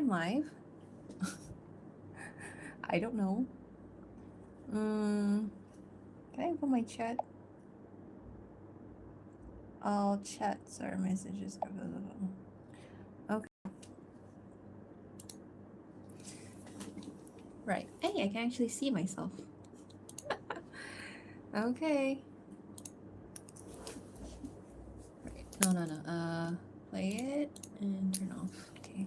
I'm live. I don't know. Can I open my chat? All chats or messages are available. Okay. Right. Hey, I can actually see myself. Okay. Right. No. Play it and turn off. Okay.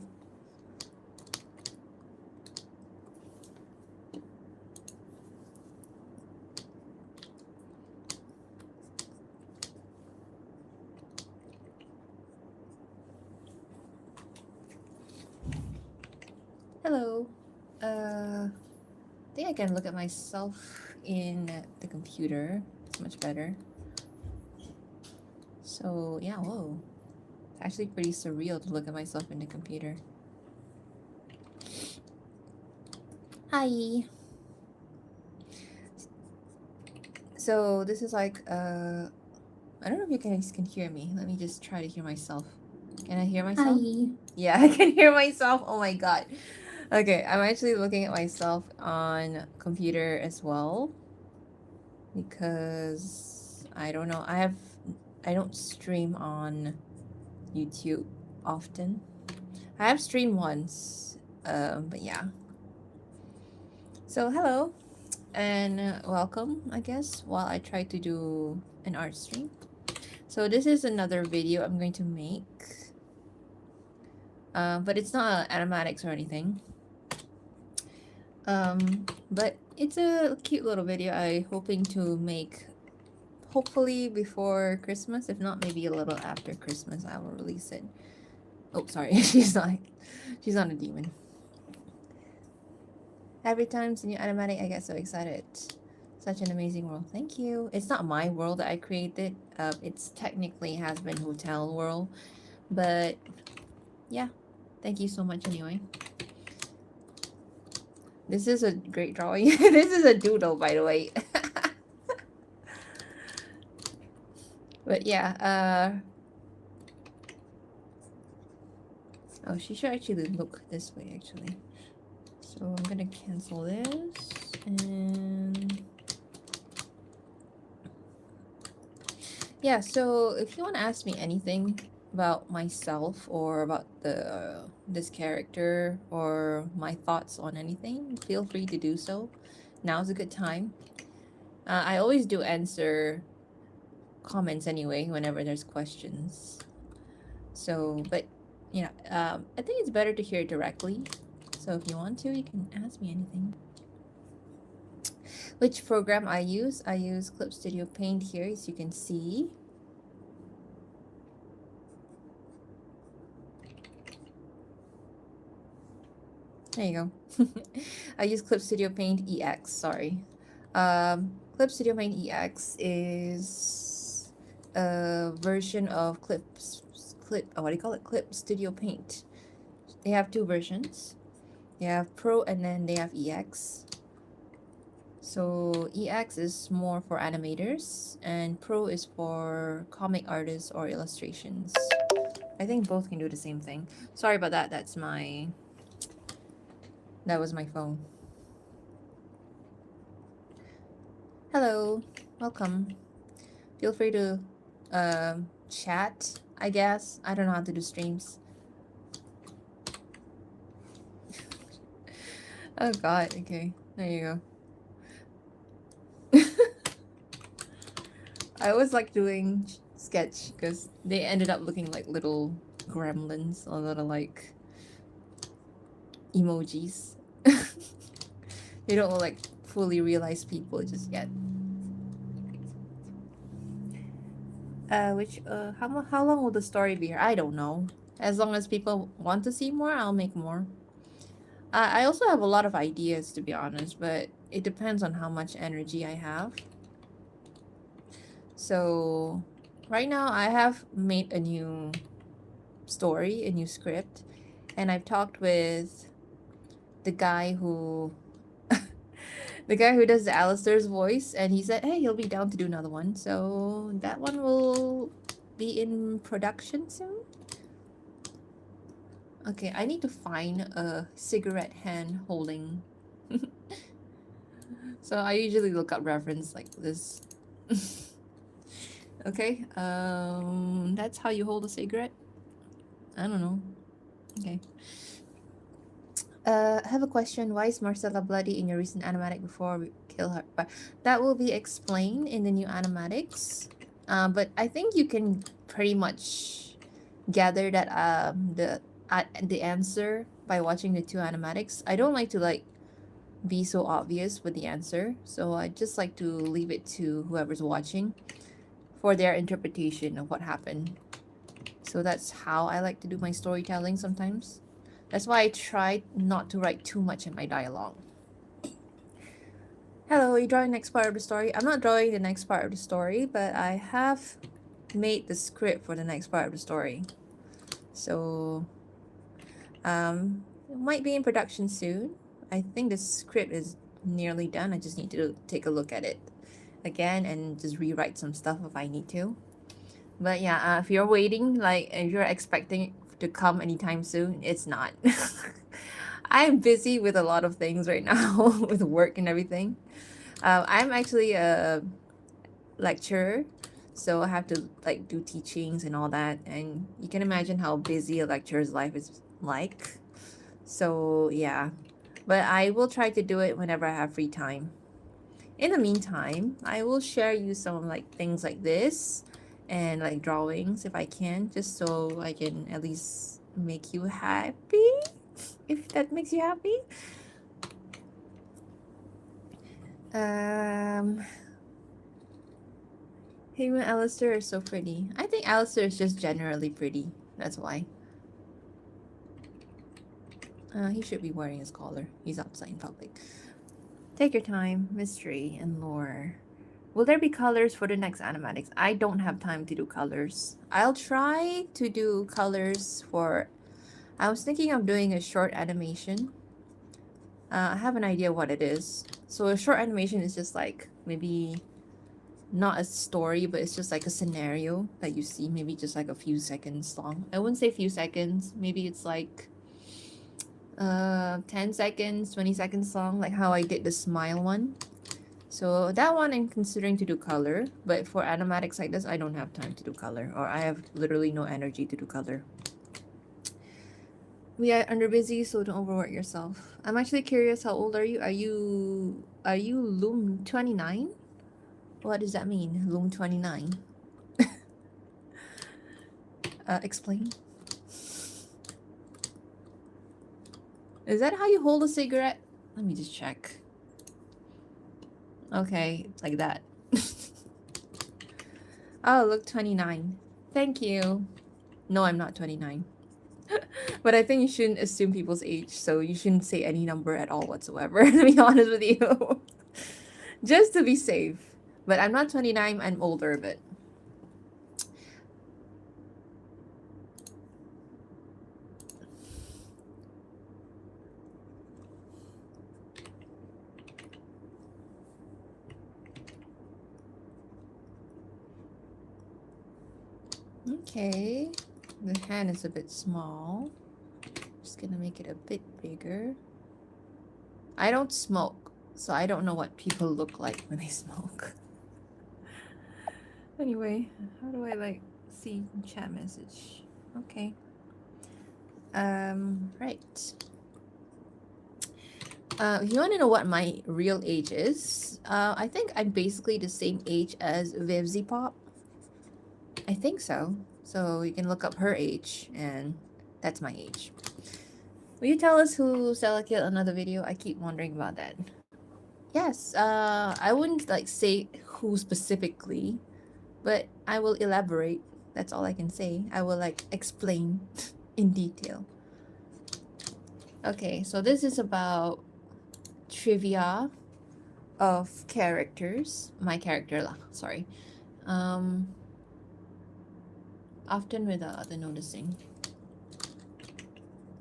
Hello. I think I can look at myself in the computer. It's much better. So yeah, whoa. It's actually pretty surreal to look at myself in the computer. Hi. So this is like I don't know if you guys can hear me. Let me just try to hear myself. Can I hear myself? Hi. Yeah, I can hear myself. Oh my god. Okay, I'm actually looking at myself on computer as well because I don't know. I don't stream on YouTube often. I have streamed once. But yeah. So hello and welcome, I guess, while I try to do an art stream. So this is another video I'm going to make. But it's not animatics or anything. But it's a cute little video I hoping to make hopefully before Christmas. If not, maybe a little after Christmas I will release it. Oh, sorry. she's not a demon. Every time it's a new animatic, I get so excited. Such an amazing world. Thank you. It's not my world that I created. It's technically has been hotel world, but yeah. Thank you so much anyway. This is a great drawing. This is a doodle, by the way. But yeah, oh, she should actually look this way, actually. So I'm gonna cancel this, and yeah, so if you want to ask me anything about myself or about the this character or my thoughts on anything, feel free to do so. Now's a good time. I always do answer comments anyway whenever there's questions. So, but you know, I think it's better to hear it directly. So if you want to, you can ask me anything. Which program I use? I use Clip Studio Paint here, as you can see. There you go. I use Clip Studio Paint EX, sorry. Clip Studio Paint EX is a version of Clip Studio Paint. They have two versions. They have Pro and then they have EX. So EX is more for animators and Pro is for comic artists or illustrations. I think both can do the same thing. Sorry about that. That was my phone. Hello, welcome. Feel free to chat, I guess. I don't know how to do streams. Oh god, okay. There you go. I always like doing sketch because they ended up looking like little gremlins, a little like emojis. They don't look like fully realized people just yet. How long will the story be here? I don't know. As long as people want to see more, I'll make more. I also have a lot of ideas, to be honest, but it depends on how much energy I have. So right now I have made a new story, a new script, and I've talked with the guy who does the Alistair's voice, and he said, hey, he'll be down to do another one. So that one will be in production soon. Okay, I need to find a cigarette hand holding. So I usually look up reference like this. Okay, that's how you hold a cigarette? I don't know. Okay. I have a question. Why is Marcella bloody in your recent animatic before we kill her? But that will be explained in the new animatics. But I think you can pretty much gather that the answer by watching the two animatics. I don't like to like be so obvious with the answer, so I just like to leave it to whoever's watching for their interpretation of what happened. So that's how I like to do my storytelling sometimes. That's why I try not to write too much in my dialogue. Hello, are you drawing the next part of the story? I'm not drawing the next part of the story, but I have made the script for the next part of the story. So, it might be in production soon. I think the script is nearly done. I just need to take a look at it again and just rewrite some stuff if I need to. But yeah, if you're waiting, like if you're expecting it to come anytime soon, it's not. I'm busy with a lot of things right now with work and everything. I'm actually a lecturer, so I have to like do teachings and all that, and you can imagine how busy a lecturer's life is like. So yeah, but I will try to do it whenever I have free time. In the meantime, I will share you some like things like this and like drawings if I can, just so I can at least make you happy, if that makes you happy. Him and Alistair are so pretty. I think Alistair is just generally pretty. That's why. He should be wearing his collar. He's outside in public. Take your time, mystery, and lore. Will there be colors for the next animatics? I don't have time to do colors. I'll try to do colors for... I was thinking of doing a short animation. I have an idea what it is. So a short animation is just like maybe not a story, but it's just like a scenario that you see, maybe just like a few seconds long. I wouldn't say few seconds, maybe it's like 10 seconds, 20 seconds long, like how I did the smile one. So that one I'm considering to do color, but for animatics like this, I don't have time to do color, or I have literally no energy to do color. We are under busy, so don't overwork yourself. I'm actually curious, how old are you? Are you Loom 29? What does that mean, Loom 29? Explain. Is that how you hold a cigarette? Let me just check. Okay, it's like that. Oh, look, 29. Thank you. No, I'm not 29. But I think you shouldn't assume people's age, so you shouldn't say any number at all whatsoever, to be honest with you. Just to be safe. But I'm not 29, I'm older, but... Okay. The hand is a bit small. Just gonna make it a bit bigger. I don't smoke, so I don't know what people look like when they smoke. Anyway, how do I like see chat message? Okay. Right. If you want to know what my real age is, I think I'm basically the same age as Vivzy Pop. I think so. So you can look up her age, and that's my age. Will you tell us who Stella killed another video? I keep wondering about that. Yes, I wouldn't like say who specifically, but I will elaborate. That's all I can say. I will like explain in detail. Okay, so this is about trivia of characters. My character lah, sorry. Often without the noticing.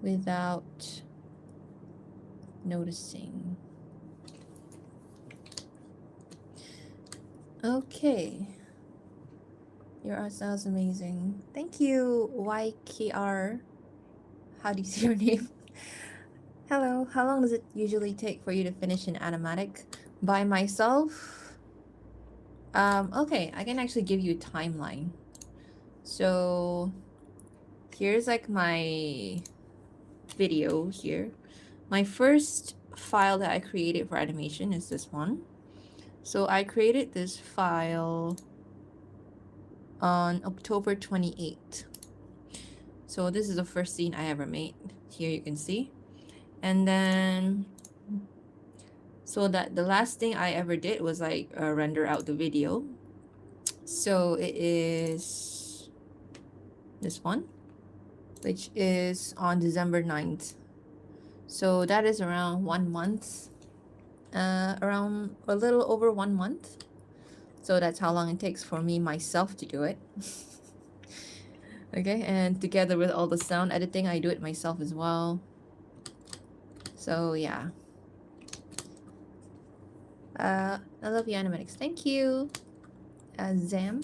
Without noticing. Okay. Your art style is amazing. Thank you, YKR. how do you see your name? Hello, how long does it usually take for you to finish an animatic? By myself? Okay, I can actually give you a timeline. So here's like my video here. My first file that I created for animation is this one. So I created this file on October 28th. So this is the first scene I ever made. Here you can see. And then, so that the last thing I ever did was like render out the video. So it is this one, which is on December 9th. So that is around 1 month, around a little over 1 month. So that's how long it takes for me myself to do it. Okay, and together with all the sound editing, I do it myself as well. So yeah. I love you, animatics. Thank you, Zam.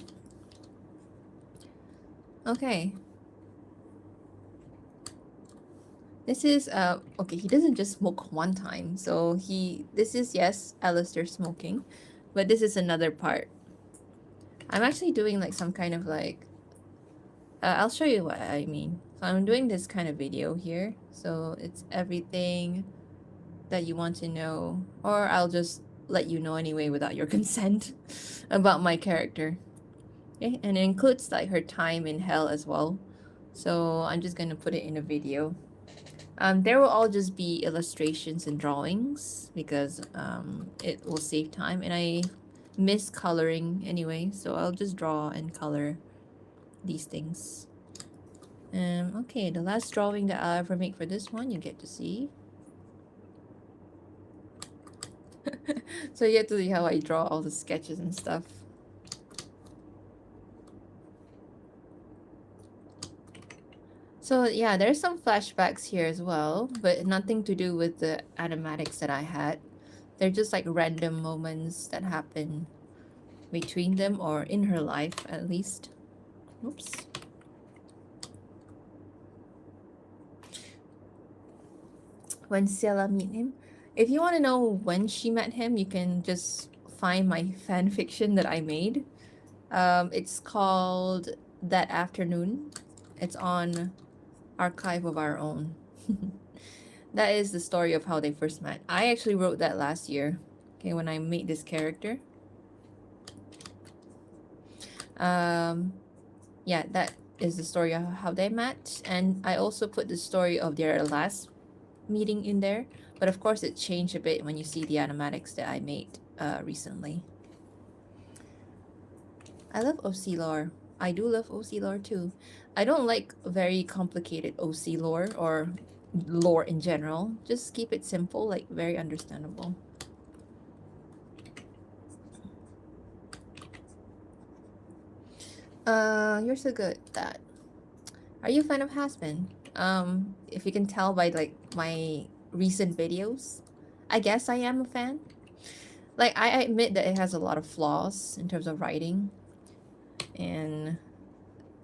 Okay. This is okay, he doesn't just smoke one time. So this is, yes, Alistair smoking, but this is another part. I'm actually doing like some kind of like I'll show you what I mean. So I'm doing this kind of video here. So it's everything that you want to know, or I'll just let you know anyway without your consent about my character. Okay, and it includes like her time in hell as well. So I'm just gonna put it in a video. There will all just be illustrations and drawings because it will save time, and I miss coloring anyway, so I'll just draw and color these things. Okay, the last drawing that I'll ever make for this one, you get to see. So you get to see how I draw all the sketches and stuff. So yeah, there's some flashbacks here as well, but nothing to do with the animatics that I had. They're just like random moments that happen between them, or in her life at least. Oops. When Ciela meet him. If you want to know when she met him, you can just find my fan fiction that I made. It's called That Afternoon. It's on Archive of Our Own. That is the story of how they first met. I actually wrote that last year, okay, when I made this character. Yeah, that is the story of how they met, and I also put the story of their last meeting in there, but of course it changed a bit when you see the animatics that I made recently. I love OC lore. I do love OC lore too. I don't like very complicated OC lore or lore in general. Just keep it simple, like very understandable. You're so good at that. Are you a fan of Hasbin? If you can tell by like my recent videos, I guess I am a fan. Like I admit that it has a lot of flaws in terms of writing, and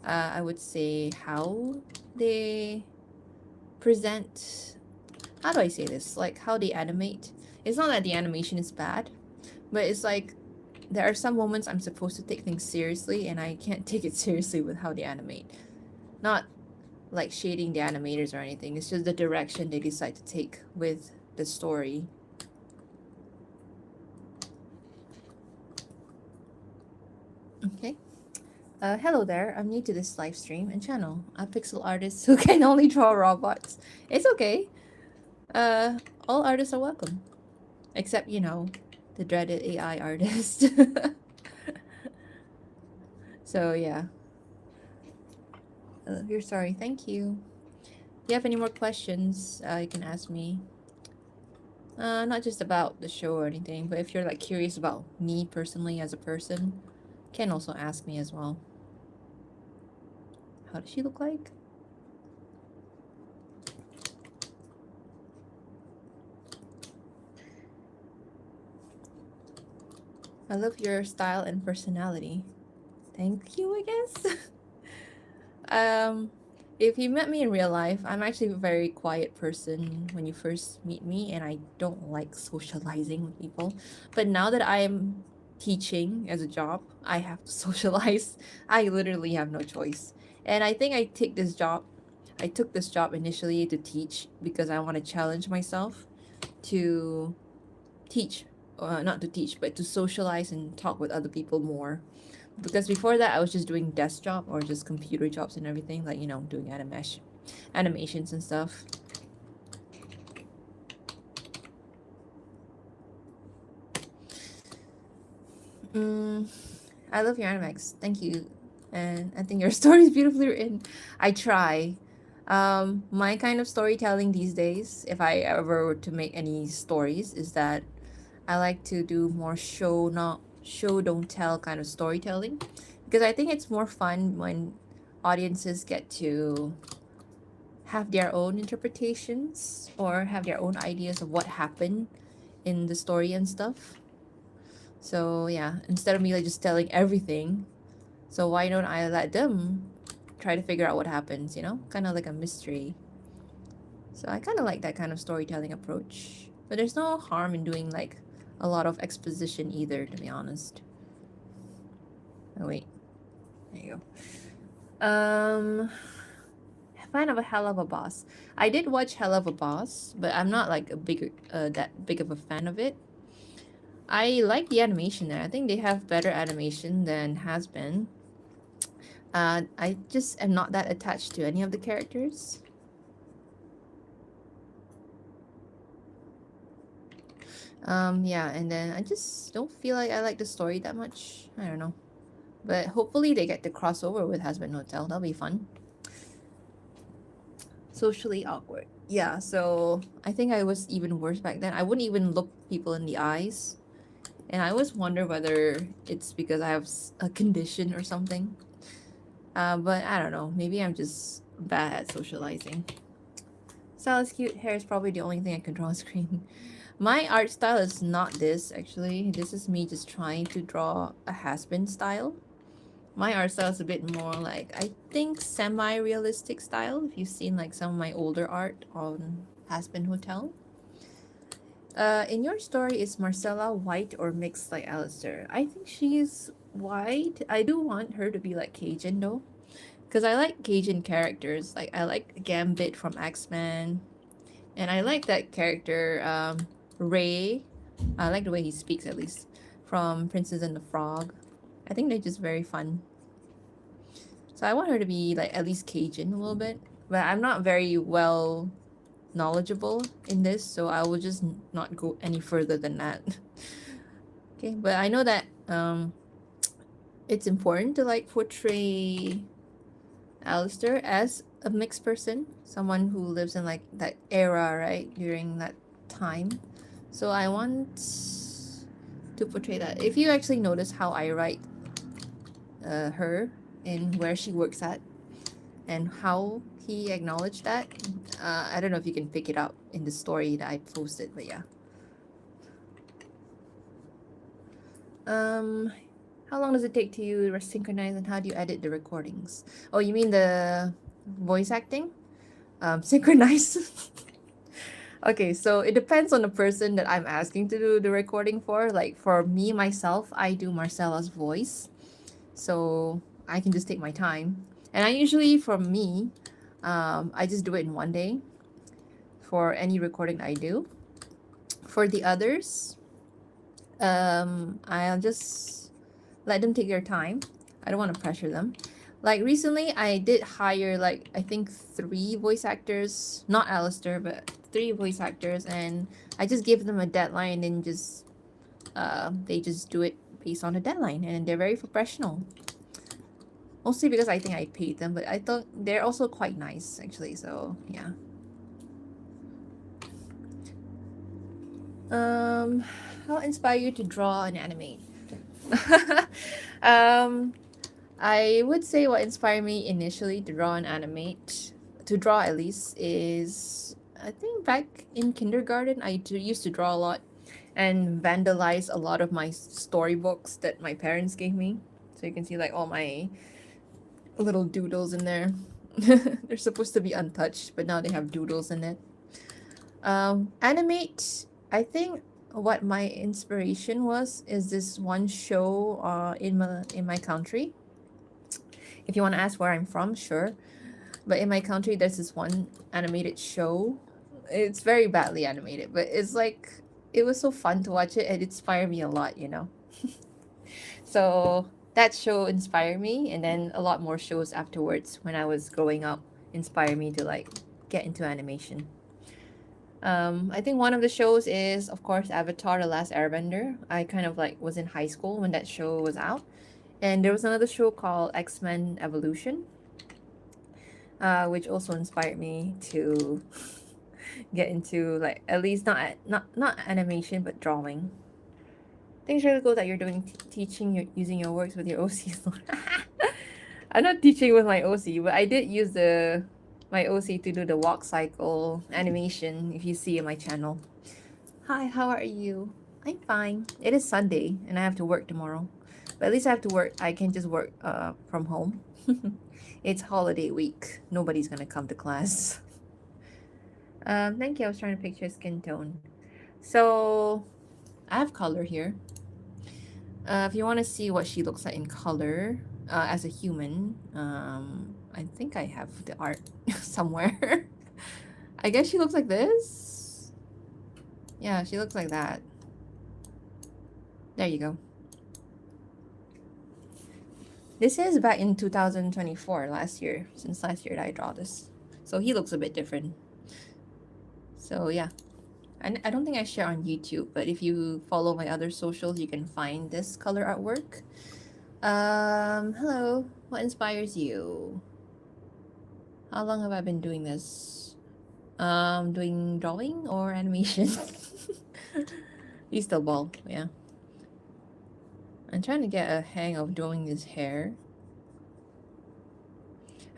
I would say how they present. How do I say this? Like how they animate. It's not that the animation is bad, but it's like there are some moments I'm supposed to take things seriously, and I can't take it seriously with how they animate. Not like shading the animators or anything. It's just the direction they decide to take with the story. Okay. Hello there. I'm new to this live stream and channel. I'm a pixel artist who can only draw robots. It's okay. All artists are welcome. Except, you know, the dreaded AI artist. So, yeah. You're sorry. Thank you. If you have any more questions, you can ask me. Not just about the show or anything, but if you're like curious about me personally as a person, can also ask me as well. How does she look like? I love your style and personality. Thank you, I guess. If you met me in real life, I'm actually a very quiet person when you first meet me, and I don't like socializing with people. But now that I'm teaching as a job, I have to socialize. I literally have no choice. And I think I took this job initially to teach because I want to challenge myself to teach, not to teach, but to socialize and talk with other people more. Because before that, I was just doing desk job or just computer jobs and everything, like doing animations and stuff. Mm, I love your animex. Thank you, and I think your story is beautifully written. I try. My kind of storytelling these days, if I ever were to make any stories, is that I like to do more show don't tell kind of storytelling, because I think it's more fun when audiences get to have their own interpretations or have their own ideas of what happened in the story and stuff. So yeah, instead of me like just telling everything, so why don't I let them try to figure out what happens, Kind of like a mystery. So I kind of like that kind of storytelling approach. But there's no harm in doing like a lot of exposition either, to be honest. Oh wait, there you go. Fan of a Hell of a Boss. I did watch Hell of a Boss, but I'm not like a bigger that big of a fan of it. I like the animation there. I think they have better animation than has been. I just am not that attached to any of the characters. Yeah, and then I just don't feel like I like the story that much. I don't know. But hopefully they get the crossover with Husband Hotel. That'll be fun. Socially awkward. Yeah, so I think I was even worse back then. I wouldn't even look people in the eyes. And I always wonder whether it's because I have a condition or something. But I don't know. Maybe I'm just bad at socializing. Style is cute. Hair is probably the only thing I can draw on screen. My art style is not this, actually. This is me just trying to draw a has-been style. My art style is a bit more like, I think, semi-realistic style. If you've seen like some of my older art on Has-Been Hotel. In your story, is Marcella white or mixed like Alistair? I think she's white. I do want her to be like Cajun though. Because I like Cajun characters. Like, I like Gambit from X-Men. And I like that character, Ray. I like the way he speaks, at least, from Princess and the Frog. I think they're just very fun. So I want her to be, like, at least Cajun a little bit. But I'm not very well knowledgeable in this, so I will just not go any further than that. Okay, but I know that it's important to, like, portray Alistair as a mixed person, someone who lives in like that era, right, during that time. So I want to portray that. If you actually notice how I write her and where she works at and how he acknowledged that, I don't know if you can pick it up in the story that I posted, but yeah. How long does it take to you to synchronize, and how do you edit the recordings? Oh, you mean the voice acting? Synchronize. Okay, so it depends on the person that I'm asking to do the recording for. Like for me, myself, I do Marcella's voice. So I can just take my time. And I usually, for me, I just do it in one day for any recording that I do. For the others, I'll just let them take their time. I don't want to pressure them. Like recently, I did hire like I think 3 voice actors, not Alistair, but 3 voice actors, and I just gave them a deadline and just they just do it based on a deadline, and they're very professional. Mostly because I think I paid them, but I thought they're also quite nice actually. So yeah. How inspire you to draw and animate? I would say what inspired me initially to draw and animate, to draw at least, is I think back in kindergarten I used to draw a lot and vandalize a lot of my storybooks that my parents gave me. So you can see like all my little doodles in there. They're supposed to be untouched, but now they have doodles in it. Animate, I think what my inspiration was is this one show in my country. If you want to ask where I'm from, sure. But in my country, there's this one animated show. It's very badly animated, but it's like it was so fun to watch it. It inspired me a lot, you know. So that show inspired me, and then a lot more shows afterwards when I was growing up inspired me to like get into animation. I think one of the shows is, of course, Avatar: The Last Airbender. I kind of like was in high school when that show was out, and there was another show called X-Men Evolution, which also inspired me to get into like at least not animation but drawing. I think it's really cool that you're doing teaching using your works with your OCs. I'm not teaching with my OC, but I did use the my OC to do the walk cycle animation. If you see in my channel. Hi, how are you? I'm fine. It is Sunday and I have to work tomorrow, but at least I have to work. I can just work from home. It's holiday week. Nobody's gonna come to class. Thank you. I was trying to picture skin tone. So I have color here. If you want to see what she looks like in color as a human, I think I have the art somewhere. I guess she looks like this. Yeah, she looks like that. There you go. This is back in 2024, last year. Since last year that I draw this. So he looks a bit different. So yeah. I don't think I share on YouTube, but if you follow my other socials, you can find this color artwork. Hello. What inspires you? How long have I been doing this? Doing drawing or animation? You still bald, yeah. I'm trying to get a hang of drawing his hair.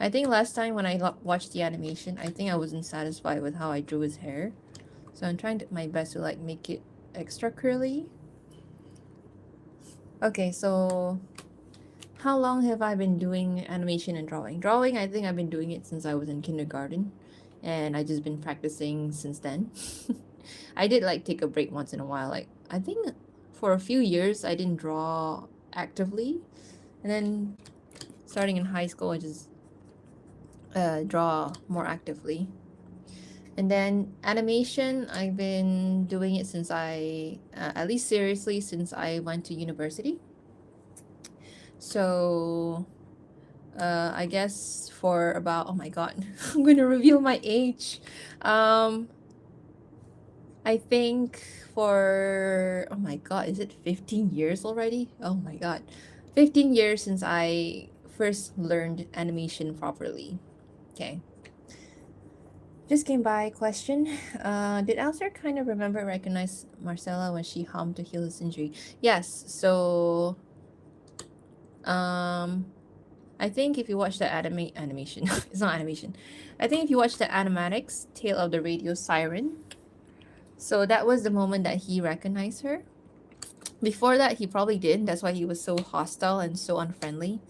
I think last time when I watched the animation, I think I wasn't satisfied with how I drew his hair. So I'm trying my best to like make it extra curly. Okay, so how long have I been doing animation and drawing? Drawing, I think I've been doing it since I was in kindergarten, and I just been practicing since then. I did like take a break once in a while. Like I think for a few years I didn't draw actively, and then starting in high school I just draw more actively. And then animation, I've been doing it since at least seriously, since I went to university. So, I guess for about, oh my god, I'm going to reveal my age. I think for, oh my god, is it 15 years already? Oh my god. 15 years since I first learned animation properly. Okay. Just came by question. Did Alistair kind of remember and recognize Marcella when she hummed to heal his injury? Yes. So, I think if you watch the animation, it's not animation. I think if you watch the animatics, Tale of the Radio Siren. So that was the moment that he recognized her. Before that, he probably did. That's why he was so hostile and so unfriendly,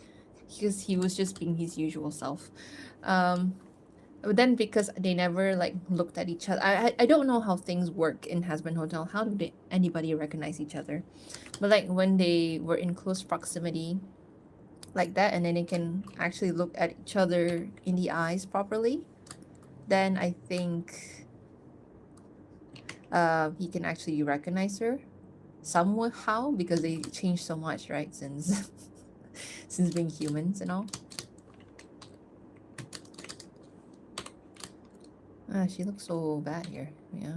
because he was just being his usual self. But then because they never like looked at each other, I don't know how things work in Husband Hotel. How do anybody recognize each other? But like when they were in close proximity like that, and then they can actually look at each other in the eyes properly, then I think he can actually recognize her somehow, because they changed so much, right, since since being humans and all. She looks so bad here. Yeah.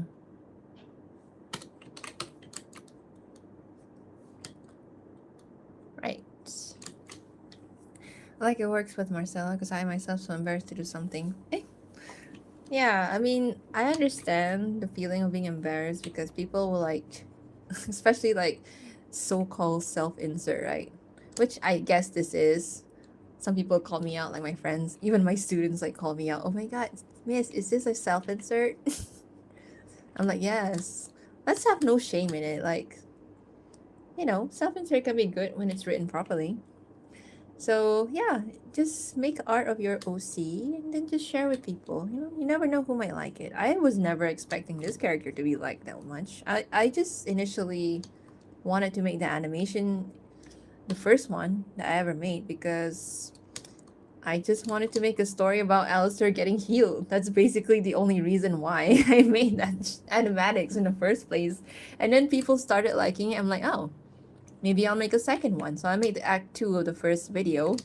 Right. I like it works with Marcella because I myself so embarrassed to do something. Yeah, I mean, I understand the feeling of being embarrassed because people will like, especially like so-called self-insert, right? Which I guess this is. Some people call me out, like my friends, even my students like call me out. Oh my god, miss, is this a self-insert? I'm like, yes. Let's have no shame in it. Like, self-insert can be good when it's written properly. So yeah, just make art of your OC and then just share with people. You know, you never know who might like it. I was never expecting this character to be liked that much. I just initially wanted to make the animation the first one that I ever made because I just wanted to make a story about Alistair getting healed. That's basically the only reason why I made that animatics in the first place. And then people started liking it. I'm like, oh, maybe I'll make a second one. So I made the act 2 of the first video.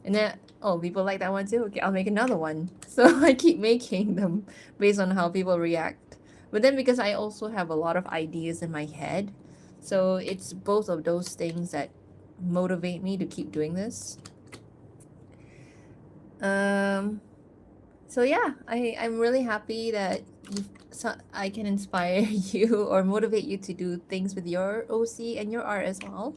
And then, oh, people like that one too? Okay, I'll make another one. So I keep making them based on how people react. But then because I also have a lot of ideas in my head, so it's both of those things that motivate me to keep doing this. Um, so yeah, I'm really happy that so I can inspire you or motivate you to do things with your OC and your art as well.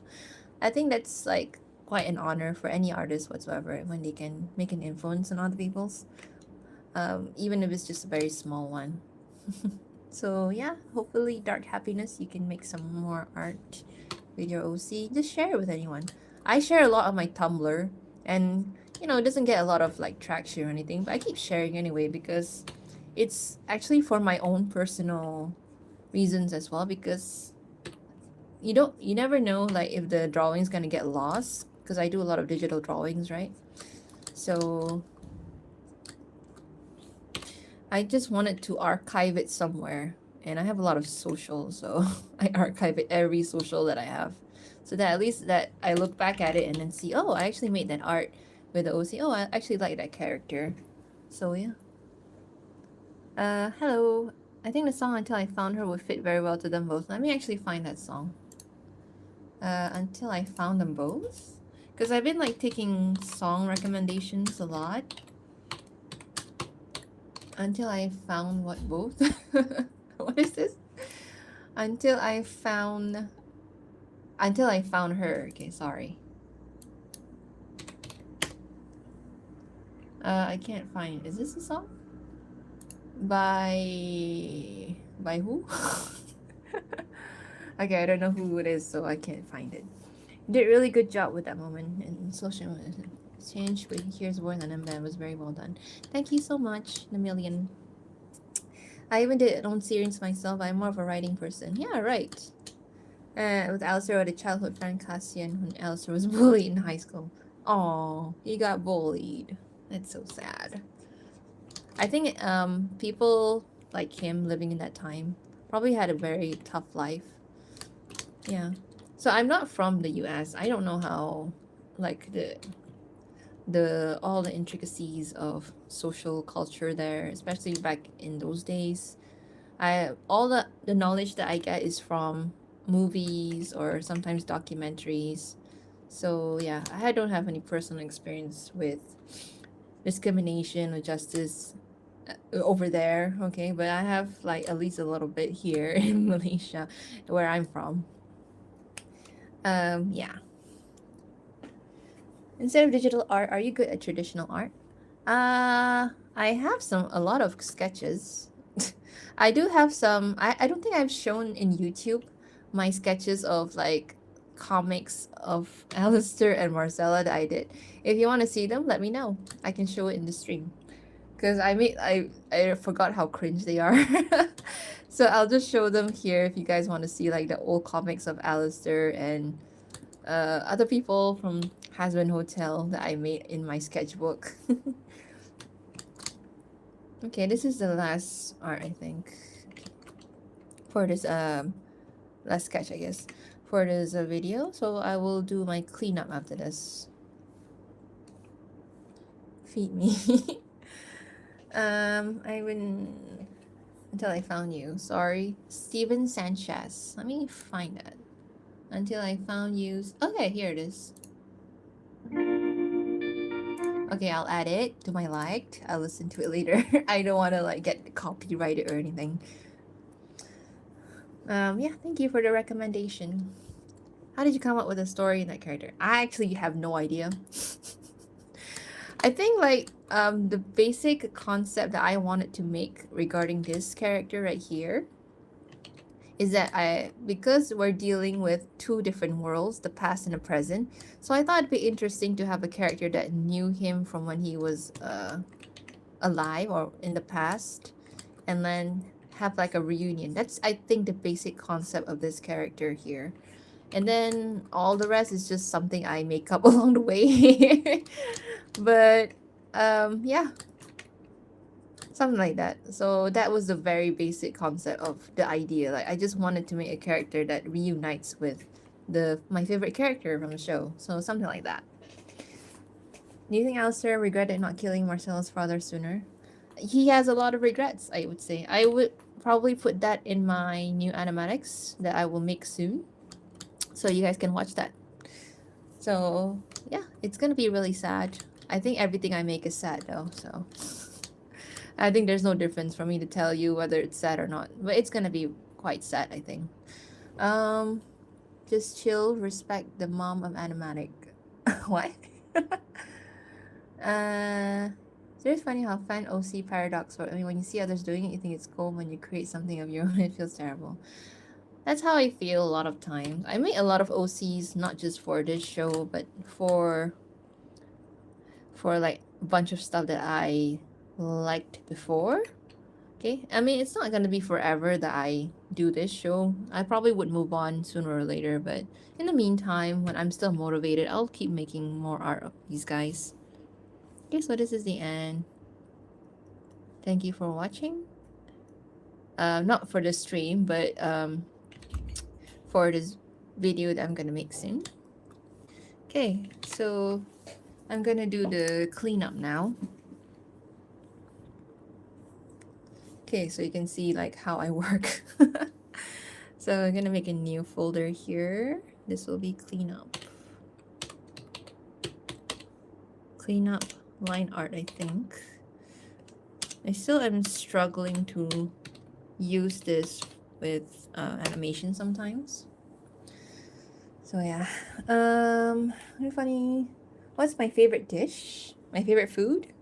I think that's like quite an honor for any artist whatsoever when they can make an influence on other people's, even if it's just a very small one. So yeah, hopefully Dark Happiness, you can make some more art with your OC. Just share it with anyone. I share a lot on my Tumblr, and you know, it doesn't get a lot of like traction or anything, but I keep sharing anyway because it's actually for my own personal reasons as well, because you never know like if the drawing's gonna get lost, because I do a lot of digital drawings, right? So I just wanted to archive it somewhere, and I have a lot of social, so I archive it every social that I have, so that at least that I look back at it and then see, oh, I actually made that art with the OC. Oh, I actually like that character. So yeah. Hello. I think the song Until I Found Her would fit very well to them both. Let me actually find that song. Until I Found Them Both, because I've been like taking song recommendations a lot. Until I found what both? What is this? Until I found her. Okay, sorry. I can't find. Is this a song? By who? Okay, I don't know who it is, so I can't find it. You did a really good job with that moment, and social change with Here's Worth and Band was very well done. Thank you so much, the million. I even did it on series myself. I'm more of a writing person. Yeah, right. With Alistair, with a childhood friend, Cassian, when Alistair was bullied in high school. Oh, he got bullied. That's so sad. I think people like him living in that time probably had a very tough life. Yeah. So I'm not from the US. I don't know how like the all the intricacies of social culture there, especially back in those days. I all the knowledge that I get is from movies or sometimes documentaries. So yeah, I don't have any personal experience with discrimination or justice over there, okay? But I have like at least a little bit here in Malaysia, where I'm from. Yeah. Instead of digital art, are you good at traditional art? I have a lot of sketches. I do have some. I don't think I've shown in YouTube my sketches of like comics of Alistair and Marcella that I did. If you want to see them, let me know. I can show it in the stream. Because I forgot how cringe they are. So I'll just show them here if you guys want to see like the old comics of Alistair and other people from Hasbin Hotel that I made in my sketchbook. Okay, this is the last art, I think, for this last sketch, I guess, for this video. So I will do my cleanup after this. Feed me. I went until I found you. Sorry, Steven Sanchez. Let me find that. Until I found you. Okay, here it is. Okay, I'll add it to my liked. I'll listen to it later. I don't want to like get copyrighted or anything. Yeah, thank you for the recommendation. How did you come up with a story in that character? I actually have no idea. I think like the basic concept that I wanted to make regarding this character right here is that because we're dealing with two different worlds, the past and the present, so I thought it'd be interesting to have a character that knew him from when he was alive or in the past, and then have like a reunion. That's, I think, the basic concept of this character here. And then all the rest is just something I make up along the way. But yeah, something like that. So that was the very basic concept of the idea. Like, I just wanted to make a character that reunites with my favorite character from the show. So something like that. Do you think Alistair regretted not killing Marcelo's father sooner? He has a lot of regrets, I would say. I would probably put that in my new animatics that I will make soon, so you guys can watch that. So yeah, it's gonna be really sad. I think everything I make is sad though, so I think there's no difference for me to tell you whether it's sad or not, but it's gonna be quite sad, I think. Just chill, respect the mom of animatic. What? It's very funny how fan OC paradox, or I mean, when you see others doing it, you think it's cool. When you create something of your own, it feels terrible. That's how I feel a lot of times. I make a lot of OCs, not just for this show, but for like a bunch of stuff that I liked before. Okay, I mean, it's not gonna be forever that I do this show. I probably would move on sooner or later, but in the meantime, when I'm still motivated, I'll keep making more art of these guys. Okay, so this is the end. Thank you for watching. Not for the stream, but for this video that I'm gonna make soon. Okay, so I'm gonna do the cleanup now. Okay, so you can see like how I work. So I'm gonna make a new folder here. This will be cleanup. Cleanup line art, I think. I still am struggling to use this with animation sometimes. So yeah. Very funny. What's my favorite dish? My favorite food?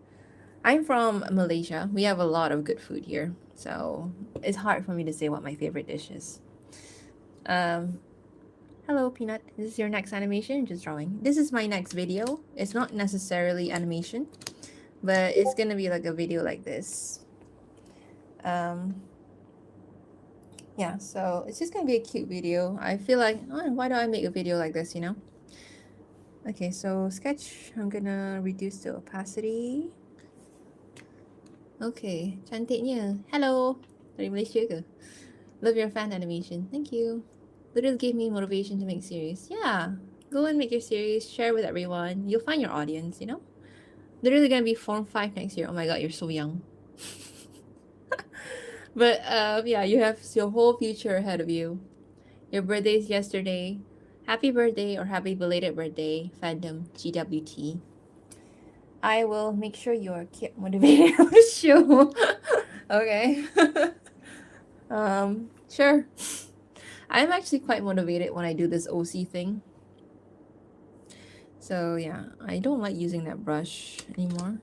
I'm from Malaysia. We have a lot of good food here. So it's hard for me to say what my favorite dish is. Hello, Peanut. This is your next animation? Just drawing. This is my next video. It's not necessarily animation, but it's gonna be like a video like this. Yeah, so it's just gonna be a cute video. I feel like, oh, why do I make a video like this, you know? Okay, so sketch. I'm gonna reduce the opacity. Okay, cantiknya. Hello. Dari Malaysia ke? Love your fan animation. Thank you. Literally gave me motivation to make series. Yeah, go and make your series. Share with everyone. You'll find your audience, you know? Literally gonna be Form 5 next year. Oh my god, you're so young. But yeah, you have your whole future ahead of you. Your birthday's yesterday. Happy birthday or happy belated birthday, fandom GWT. I will make sure you're kept motivated on the show. Okay. Sure. I'm actually quite motivated when I do this OC thing. So yeah, I don't like using that brush anymore.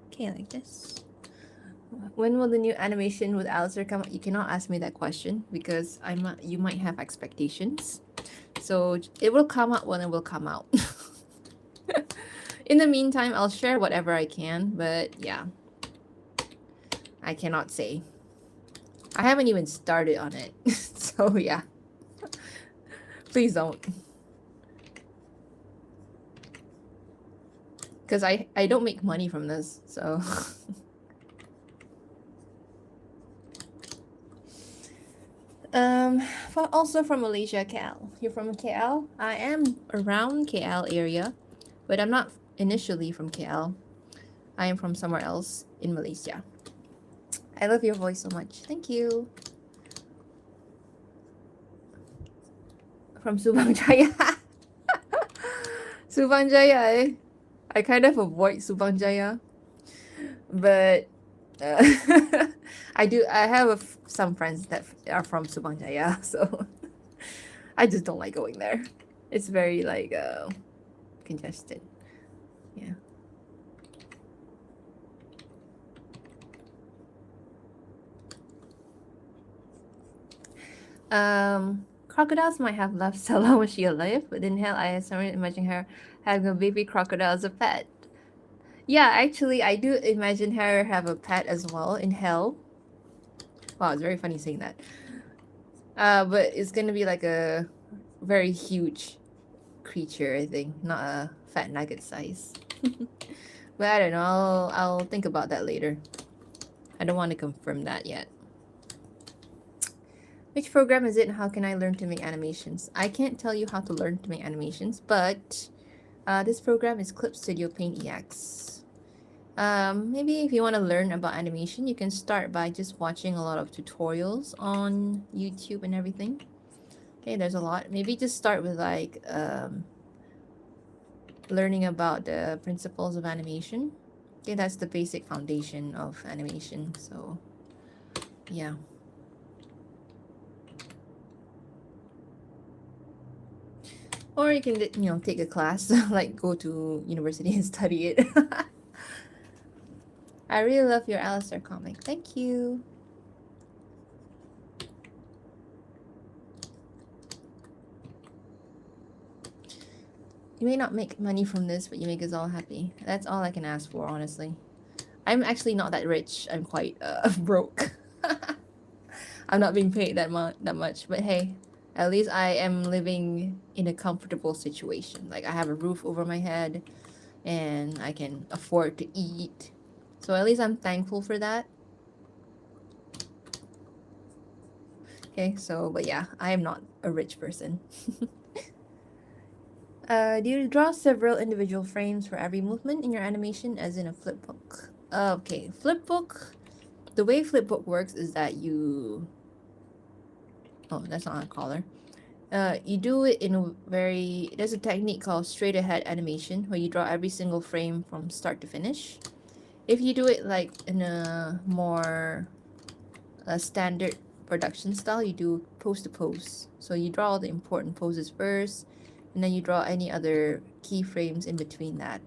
Okay, like this. When will the new animation with Alistair come out? You cannot ask me that question because you might have expectations. So it will come out when it will come out. In the meantime, I'll share whatever I can, but yeah, I cannot say. I haven't even started on it. So yeah, please don't. Because I don't make money from this, so. Also from Malaysia, KL. You're from KL? I am around KL area, but I'm not initially from KL. I am from somewhere else in Malaysia. I love your voice so much. Thank you. From Subang Jaya. Subang Jaya, eh? I kind of avoid Subang Jaya, but I have some friends that are from Subang Jaya, so I just don't like going there. It's very like congested. Yeah. Crocodiles might have left Stella when she alive, but in hell, I started imagining her having a baby crocodile as a pet. Yeah, actually, I do imagine her have a pet as well in hell. Wow, it's very funny saying that. But it's gonna be like a very huge creature, I think, not a fat nugget size. But I don't know. I'll think about that later. I don't want to confirm that yet. Which program is it and how can I learn to make animations? I can't tell you how to learn to make animations, but this program is Clip Studio Paint EX. Maybe if you want to learn about animation, you can start by just watching a lot of tutorials on YouTube and everything. Okay, there's a lot. Maybe just start with like learning about the principles of animation. Okay, that's the basic foundation of animation. So, yeah. Or you can, take a class, like go to university and study it. I really love your Alistair comic. Thank you. You may not make money from this, but you make us all happy. That's all I can ask for, honestly. I'm actually not that rich. I'm quite broke. I'm not being paid that much, but hey, at least I am living in a comfortable situation. Like I have a roof over my head and I can afford to eat. So at least I'm thankful for that. Okay, so but yeah, I am not a rich person. Do you draw several individual frames for every movement in your animation as in a flipbook? Okay, flipbook. The way flipbook works is that you... Oh, that's not a collar. You do it in a very... There's a technique called straight ahead animation where you draw every single frame from start to finish. If you do it like in a more standard production style, you do pose to pose. So you draw all the important poses first, and then you draw any other keyframes in between that.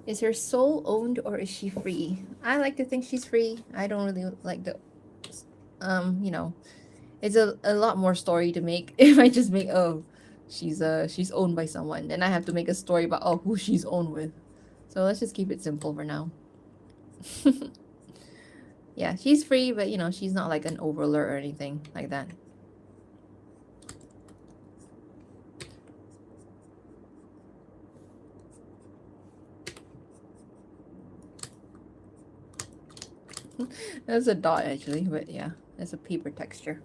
Is her soul owned or is she free? I like to think she's free. I don't really like the, it's a lot more story to make if I just make, oh, she's owned by someone. Then I have to make a story about, oh, who she's owned with. So let's just keep it simple for now. Yeah, she's free, but she's not like an overlord or anything like that. That's a dot actually, but yeah, that's a paper texture.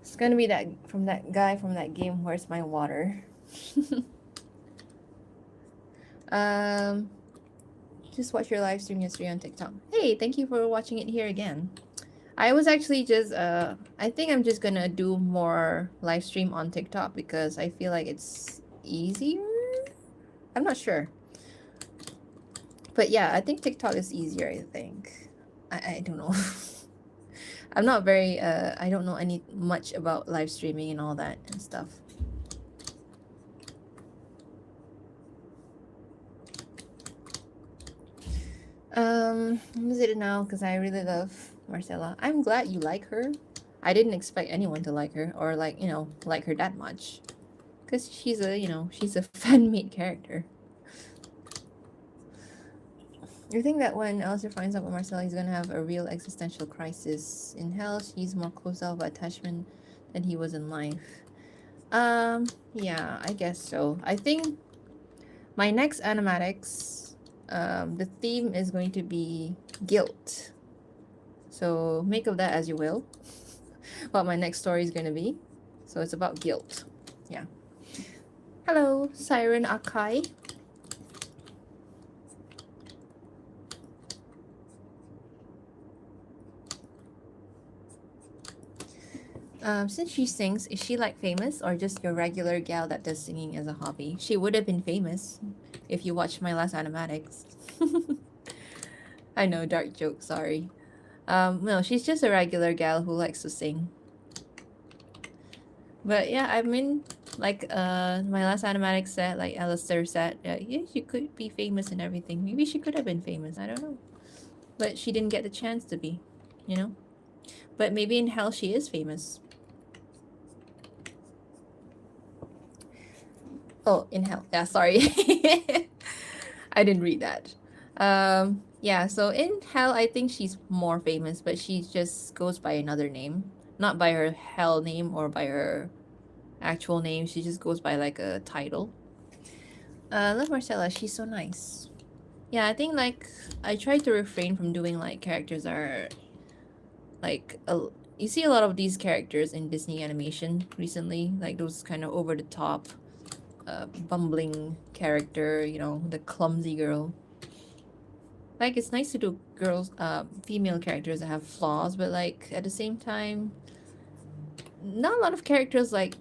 It's gonna be that from that guy from that game, Where's My Water? Just watch your live stream yesterday on TikTok. Hey, thank you for watching it here again. I was actually just I think I'm just gonna do more live stream on TikTok because I feel like it's easier. I'm not sure. But yeah, I think TikTok is easier, I think. I don't know. I'm not very I don't know much about live streaming and all that and stuff. I'm gonna say it now because I really love Marcella. I'm glad you like her. I didn't expect anyone to like her or like her that much, because she's a fan-made character. You think that when Alistair finds out about Marcella, he's gonna have a real existential crisis. In hell, she's more close out of attachment than he was in life. Yeah, I guess so. I think my next animatics, the theme is going to be guilt. So make of that as you will. What my next story is going to be. So it's about guilt. Yeah. Hello, Siren Akai. Since she sings, is she like famous or just your regular gal that does singing as a hobby? She would have been famous if you watched my last animatics. I know, dark joke, sorry. No, she's just a regular gal who likes to sing. But yeah, I mean, Like my last animatic set, like Alistair said, yeah, she could be famous and everything. Maybe she could have been famous. I don't know, but she didn't get the chance to be, you know. But maybe in hell she is famous. Oh, in hell. Yeah, sorry. I didn't read that. Yeah, so in hell, I think she's more famous, but she just goes by another name, not by her hell name or by her actual name. She just goes by like a title. Love Marcella. She's so nice. Yeah, I think like I try to refrain from doing like characters that are like you see a lot of these characters in Disney animation recently, like those kind of over the top, bumbling character. You know, the clumsy girl. Like it's nice to do girls, female characters that have flaws, but like at the same time, not a lot of characters like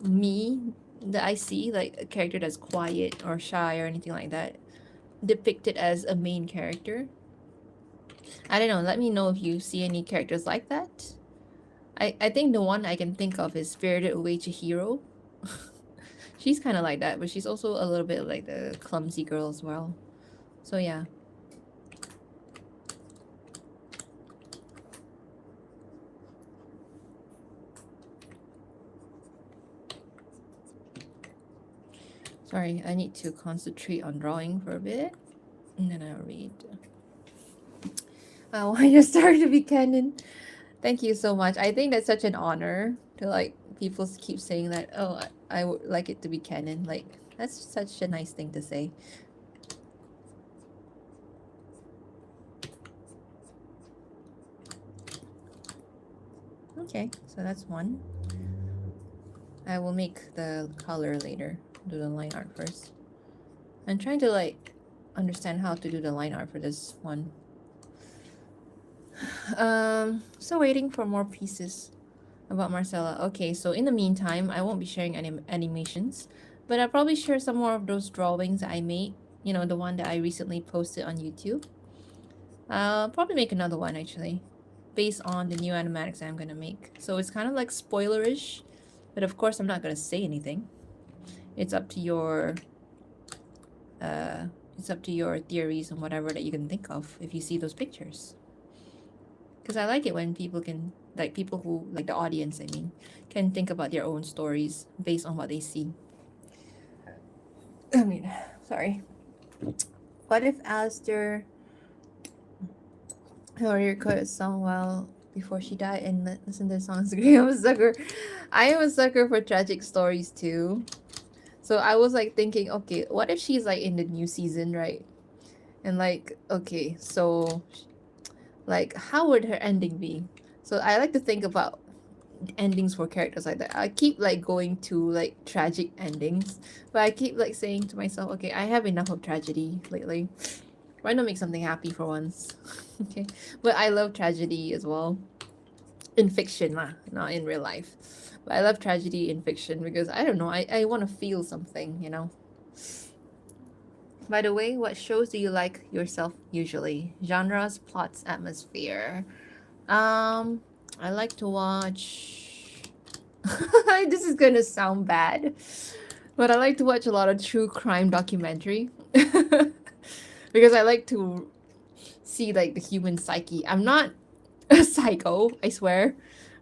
me that I see, like a character that's quiet or shy or anything like that, depicted as a main character. I don't know. Let me know if you see any characters like that. I think the one I can think of is Spirited Away Chihiro. She's kind of like that, but she's also a little bit like the clumsy girl as well. So yeah. Sorry, I need to concentrate on drawing for a bit, and then I'll read. I want your star to be canon. Thank you so much. I think that's such an honor to like people keep saying that. Oh, I would like it to be canon. Like that's such a nice thing to say. Okay, so that's one. I will make the color later. Do the line art first. I'm trying to like understand how to do the line art for this one. So waiting for more pieces about Marcella. Okay, so in the meantime, I won't be sharing any animations, but I'll probably share some more of those drawings that I made. You know, the one that I recently posted on YouTube. I'll probably make another one actually, based on the new animatics I'm gonna make. So it's kind of like spoilerish, but of course I'm not gonna say anything. It's up to your it's up to your theories and whatever that you can think of if you see those pictures. Because I like it when people can, like people who, like the audience, I mean, can think about their own stories based on what they see. I mean, sorry. What if Alistair Warrior could song well before she died and listen to the songs? I'm a sucker. I am a sucker for tragic stories too. So I was like thinking, okay, what if she's like in the new season, right? And like, okay, so like how would her ending be? So I like to think about endings for characters like that. I keep like going to like tragic endings, but I keep like saying to myself, okay, I have enough of tragedy lately. Why not make something happy for once? Okay, but I love tragedy as well in fiction, lah, not in real life. But I love tragedy in fiction because I don't know, I want to feel something, you know. By the way, what shows do you like yourself usually? Genres, plots, atmosphere. I like to watch. This is gonna sound bad, but I like to watch a lot of true crime documentary because I like to see like the human psyche. I'm not a psycho, I swear,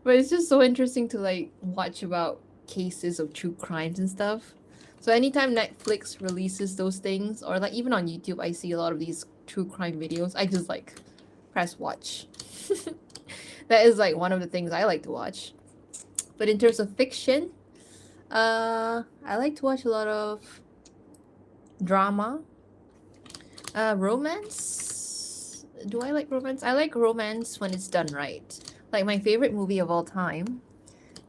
but it's just so interesting to like watch about cases of true crimes and stuff. So anytime Netflix releases those things, or like even on YouTube, I see a lot of these true crime videos. I just like press watch. That is like one of the things I like to watch. But in terms of fiction, I like to watch a lot of drama, romance. Do I like romance? I like romance when it's done right. Like my favorite movie of all time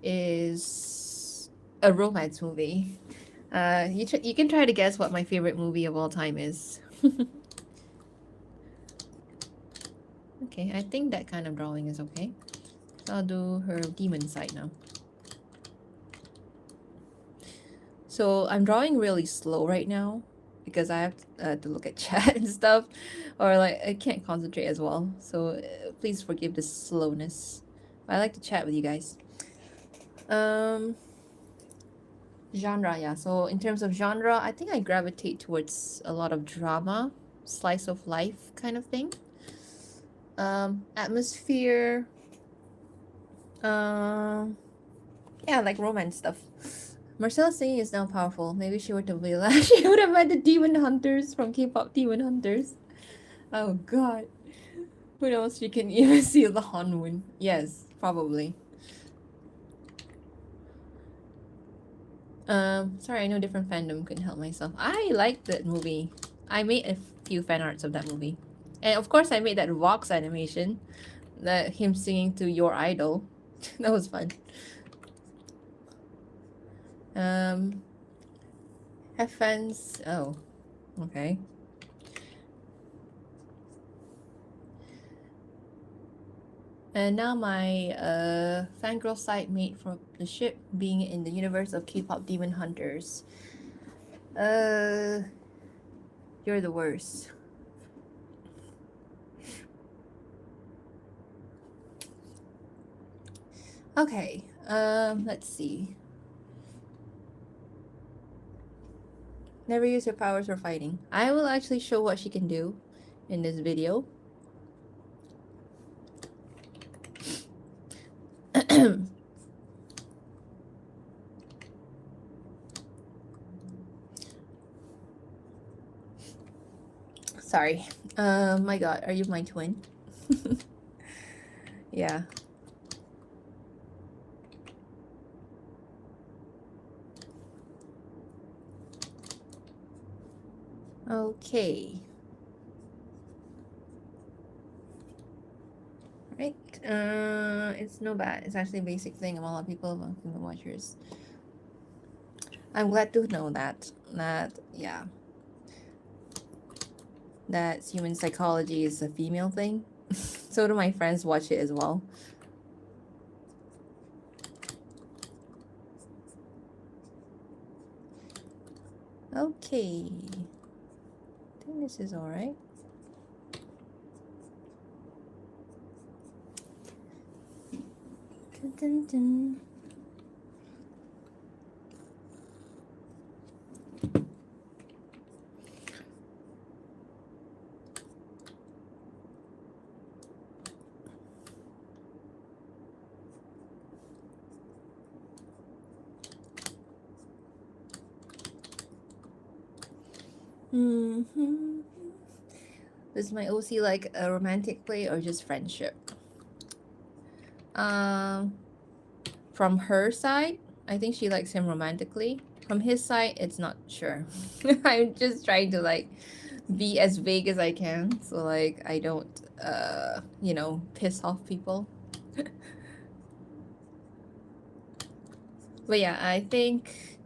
is a romance movie. You can try to guess what my favorite movie of all time is. Okay, I think that kind of drawing is okay. So I'll do her demon side now. So I'm drawing really slow right now because I have to look at chat and stuff, or like I can't concentrate as well. So please forgive the slowness. I like to chat with you guys. Um, Genre, yeah. So in terms of genre, I think I gravitate towards a lot of drama, slice of life kind of thing. Atmosphere, um, yeah, like romance stuff. Marcella singing is now powerful. Maybe she were to Villa. She would have met the demon hunters from K-pop demon hunters. Oh god. Who knows? She can even see the Hanwon. Yes, probably. Sorry, I know different fandom couldn't help myself. I liked that movie. I made a few fan arts of that movie. And of course I made that Vox animation. That him singing to Your Idol. That was fun. Um have fans. Oh, okay. And now my fangirl site mate for the ship being in the universe of K-pop demon hunters. Uh you're the worst. Okay. Let's see. Never use her powers for fighting. I will actually show what she can do in this video. Sorry. My god, are you my twin? Yeah. Okay. Right. It's no bad. It's actually a basic thing among a lot of people among the watchers. I'm glad to know that. Yeah. That human psychology is a female thing. So do my friends watch it as well. Okay. I think this is alright. Dun, dun, dun. Mm-hmm. Is my OC like a romantic play or just friendship? Um, from her side, I think she likes him romantically. From his side, it's not sure. I'm just trying to like be as vague as I can, so like I don't, piss off people. But yeah, I think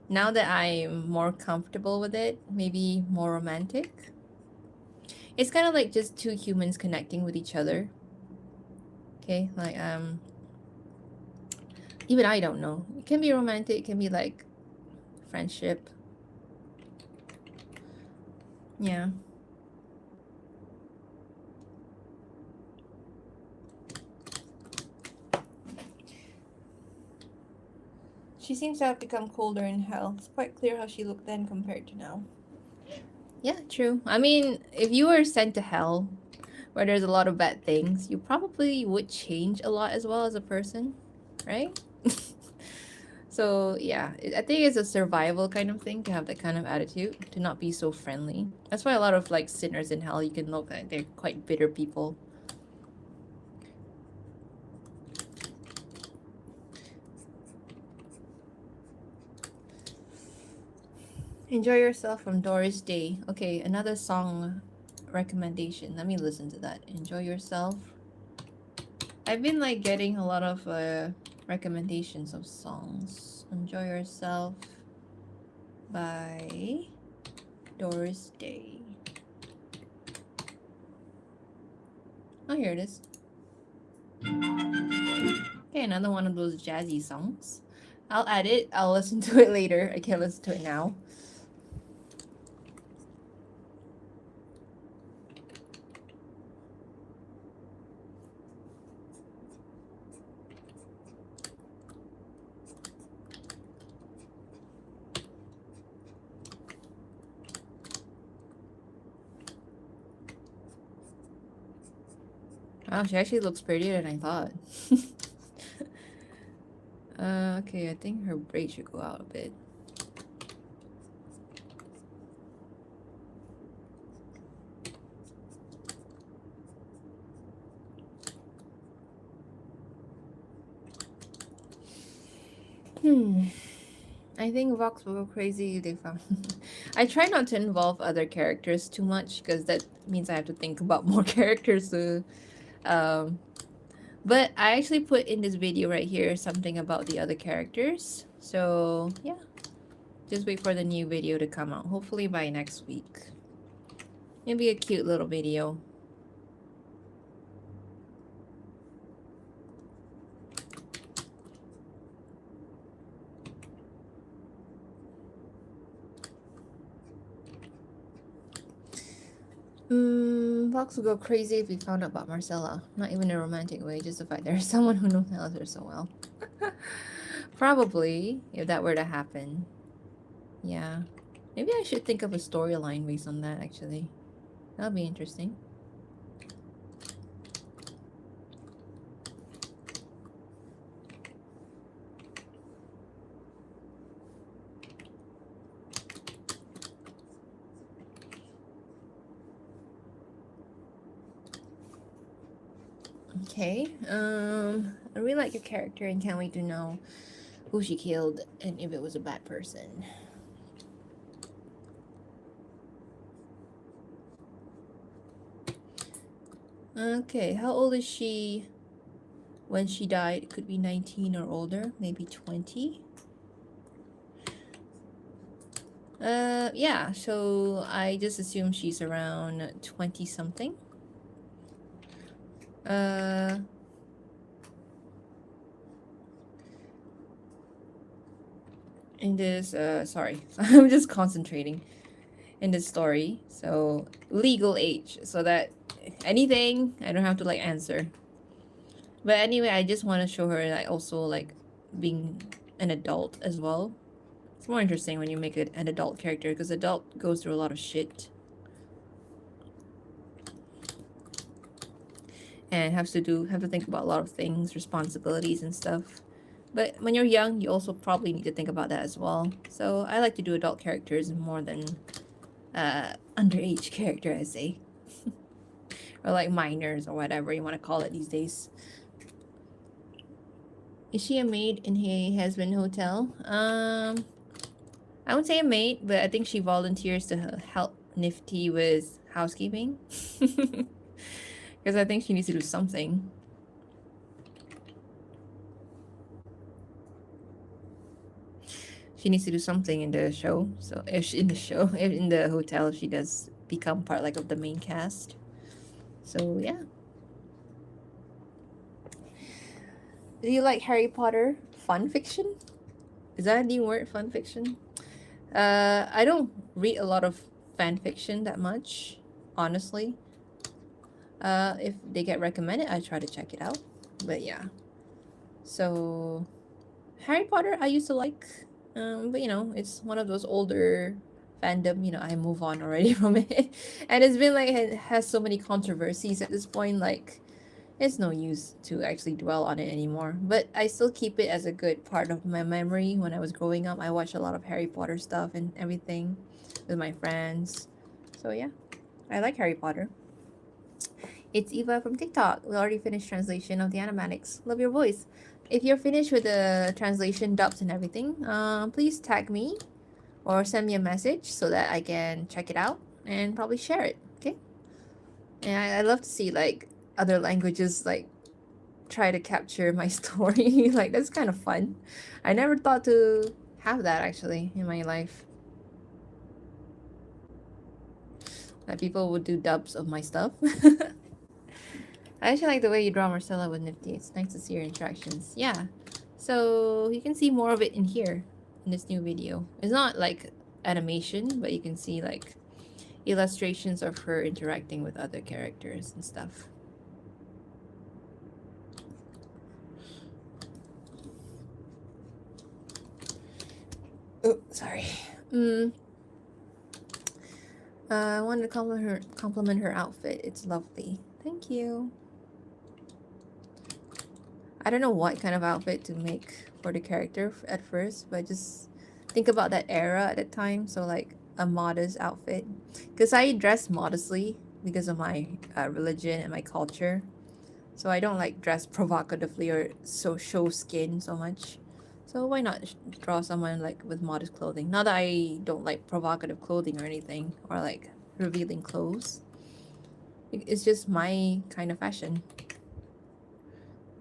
now that I'm more comfortable with it, maybe more romantic. It's kind of like just two humans connecting with each other. Okay, like even I don't know. It can be romantic, it can be like friendship. Yeah. She seems to have become colder in hell. It's quite clear how she looked then compared to now. Yeah, true. I mean, if you were sent to hell, where there's a lot of bad things, you probably would change a lot as well as a person, right? So yeah, I think it's a survival kind of thing to have that kind of attitude, to not be so friendly. That's why a lot of like sinners in hell, you can look at, they're quite bitter people. Enjoy Yourself from Doris Day. Okay, another song recommendation. Let me listen to that. Enjoy Yourself. I've been like getting a lot of recommendations of songs. Enjoy Yourself by Doris Day. Oh, here it is. Okay, another one of those jazzy songs. I'll add it. I'll listen to it later. I can't listen to it now. Wow, she actually looks prettier than I thought. Okay, I think her braid should go out a bit. I think Vox will go crazy if they found. I try not to involve other characters too much because that means I have to think about more characters to. Um, but I actually put in this video right here something about the other characters. So yeah, just wait for the new video to come out. Hopefully by next week. It'll be a cute little video. Vox will go crazy if we found out about Marcella. Not even in a romantic way, just the fact there's someone who knows her so well. Probably, if that were to happen. Yeah. Maybe I should think of a storyline based on that, actually. That'll be interesting. Okay. I really like your character and can't wait to know who she killed and if it was a bad person. Okay, how old is she when she died? It could be 19 or older, maybe 20. Yeah, so I just assume she's around 20 something. In this, sorry, I'm just concentrating in this story. So, legal age, so that anything, I don't have to like answer. But anyway, I just want to show her that also like being an adult as well. It's more interesting when you make it an adult character because adult goes through a lot of shit and have to think about a lot of things, responsibilities and stuff. But when you're young, you also probably need to think about that as well. So I like to do adult characters more than underage character, I say, or like minors or whatever you want to call it these days. Is she a maid in a husband hotel? I would say a maid, but I think she volunteers to help Nifty with housekeeping. Because I think she needs to do something. She needs to do something in the show. So if she, in the show, if in the hotel, she does become part like of the main cast. So yeah. Do you like Harry Potter fun fiction? Is that a new word, fun fiction? I don't read a lot of fan fiction that much, honestly. If they get recommended, I try to check it out. But yeah. So Harry Potter I used to like. But you know, it's one of those older fandom, you know, I move on already from it. And it's been like it has so many controversies at this point, like it's no use to actually dwell on it anymore. But I still keep it as a good part of my memory. When I was growing up, I watched a lot of Harry Potter stuff and everything with my friends. So yeah, I like Harry Potter. It's Eva from TikTok. We already finished translation of the animatics. Love your voice. If you're finished with the translation, dubs, and everything, please tag me or send me a message so that I can check it out and probably share it. Okay? And I love to see like other languages like try to capture my story. Like that's kind of fun. I never thought to have that actually in my life. That people would do dubs of my stuff. I actually like the way you draw Marcella with Nifty. It's nice to see your interactions. Yeah. So you can see more of it in here in this new video. It's not like animation, but you can see like illustrations of her interacting with other characters and stuff. Oh, sorry. I wanted to compliment her outfit. It's lovely. Thank you. I don't know what kind of outfit to make for the character at first, but just think about that era at that time. So like a modest outfit, because I dress modestly because of my religion and my culture. So I don't like dress provocatively or so show skin so much. So why not draw someone like with modest clothing? Not that I don't like provocative clothing or anything, or like revealing clothes. It's just my kind of fashion.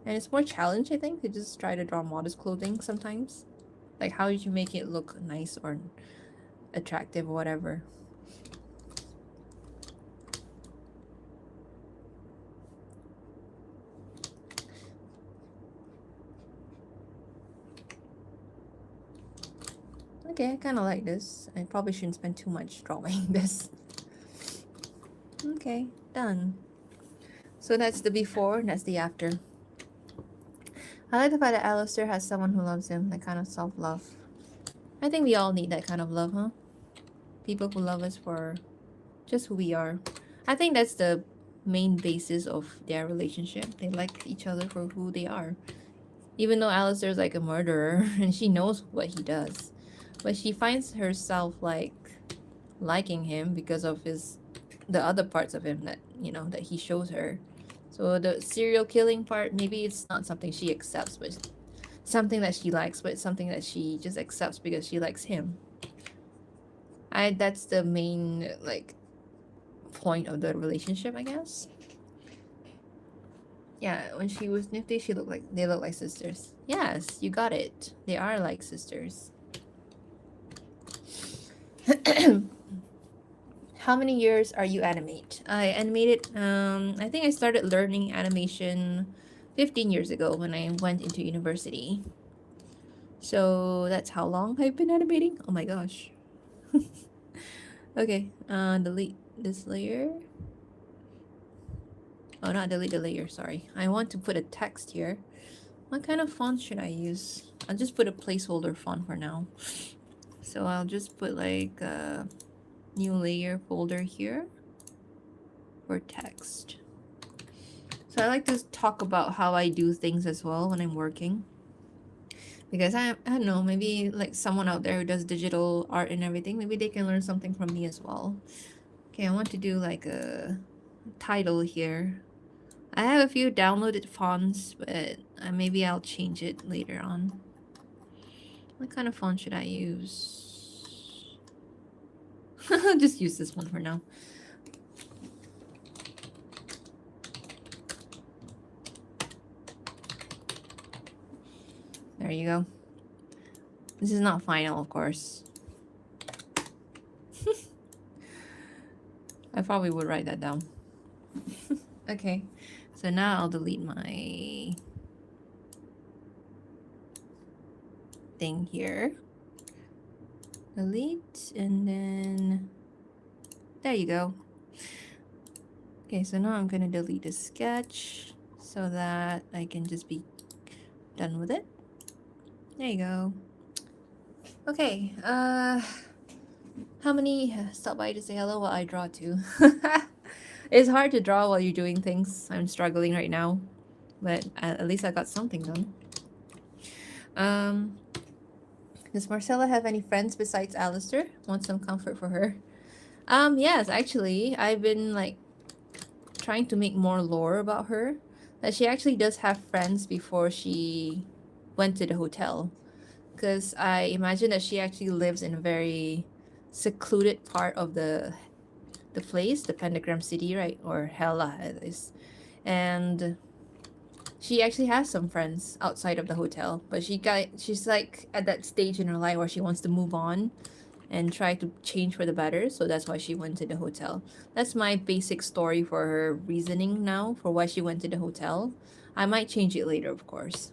And it's more challenge, I think, to just try to draw modest clothing sometimes. Like, how did you make it look nice or attractive or whatever? Okay, I kind of like this. I probably shouldn't spend too much drawing this. Okay, done. So that's the before, and that's the after. I like the fact that Alistair has someone who loves him, that kind of self-love. I think we all need that kind of love, huh? People who love us for just who we are. I think that's the main basis of their relationship. They like each other for who they are. Even though Alistair's like a murderer and she knows what he does. But she finds herself like liking him because of the other parts of him that, you know, that he shows her. So the serial killing part, maybe it's not something she accepts, but something that she likes, but something that she just accepts because she likes him. That's the main like point of the relationship, I guess. Yeah, when she was Nifty, they look like sisters. Yes, you got it. They are like sisters. How many years are you animate? I animated. I think I started learning animation 15 years ago when I went into university. So that's how long I've been animating. Oh my gosh. Okay, delete this layer. Oh, not delete the layer, sorry. I want to put a text here. What kind of font should I use? I'll just put a placeholder font for now. So I'll just put like a new layer folder here for text. So I like to talk about how I do things as well when I'm working. Because I don't know, maybe like someone out there who does digital art and everything, maybe they can learn something from me as well. Okay, I want to do like a title here. I have a few downloaded fonts, but maybe I'll change it later on. What kind of font should I use? I'll just use this one for now. There you go. This is not final, of course. I probably would write that down. Okay, so now I'll delete my thing here. Delete, and then there you go. Okay, so now I'm gonna delete the sketch so that I can just be done with it. There you go. Okay, how many stop by to say hello while I draw too? It's hard to draw while you're doing things. I'm struggling right now, but at least I got something done. Does Marcella have any friends besides Alistair? Want some comfort for her? Yes, actually, I've been like trying to make more lore about her. That she actually does have friends before she went to the hotel. Because I imagine that she actually lives in a very secluded part of the place, the Pentagram City, right? Or Hela it is. And she actually has some friends outside of the hotel, but she's like at that stage in her life where she wants to move on and try to change for the better, so that's why she went to the hotel. That's my basic story for her reasoning now for why she went to the hotel. I might change it later, of course.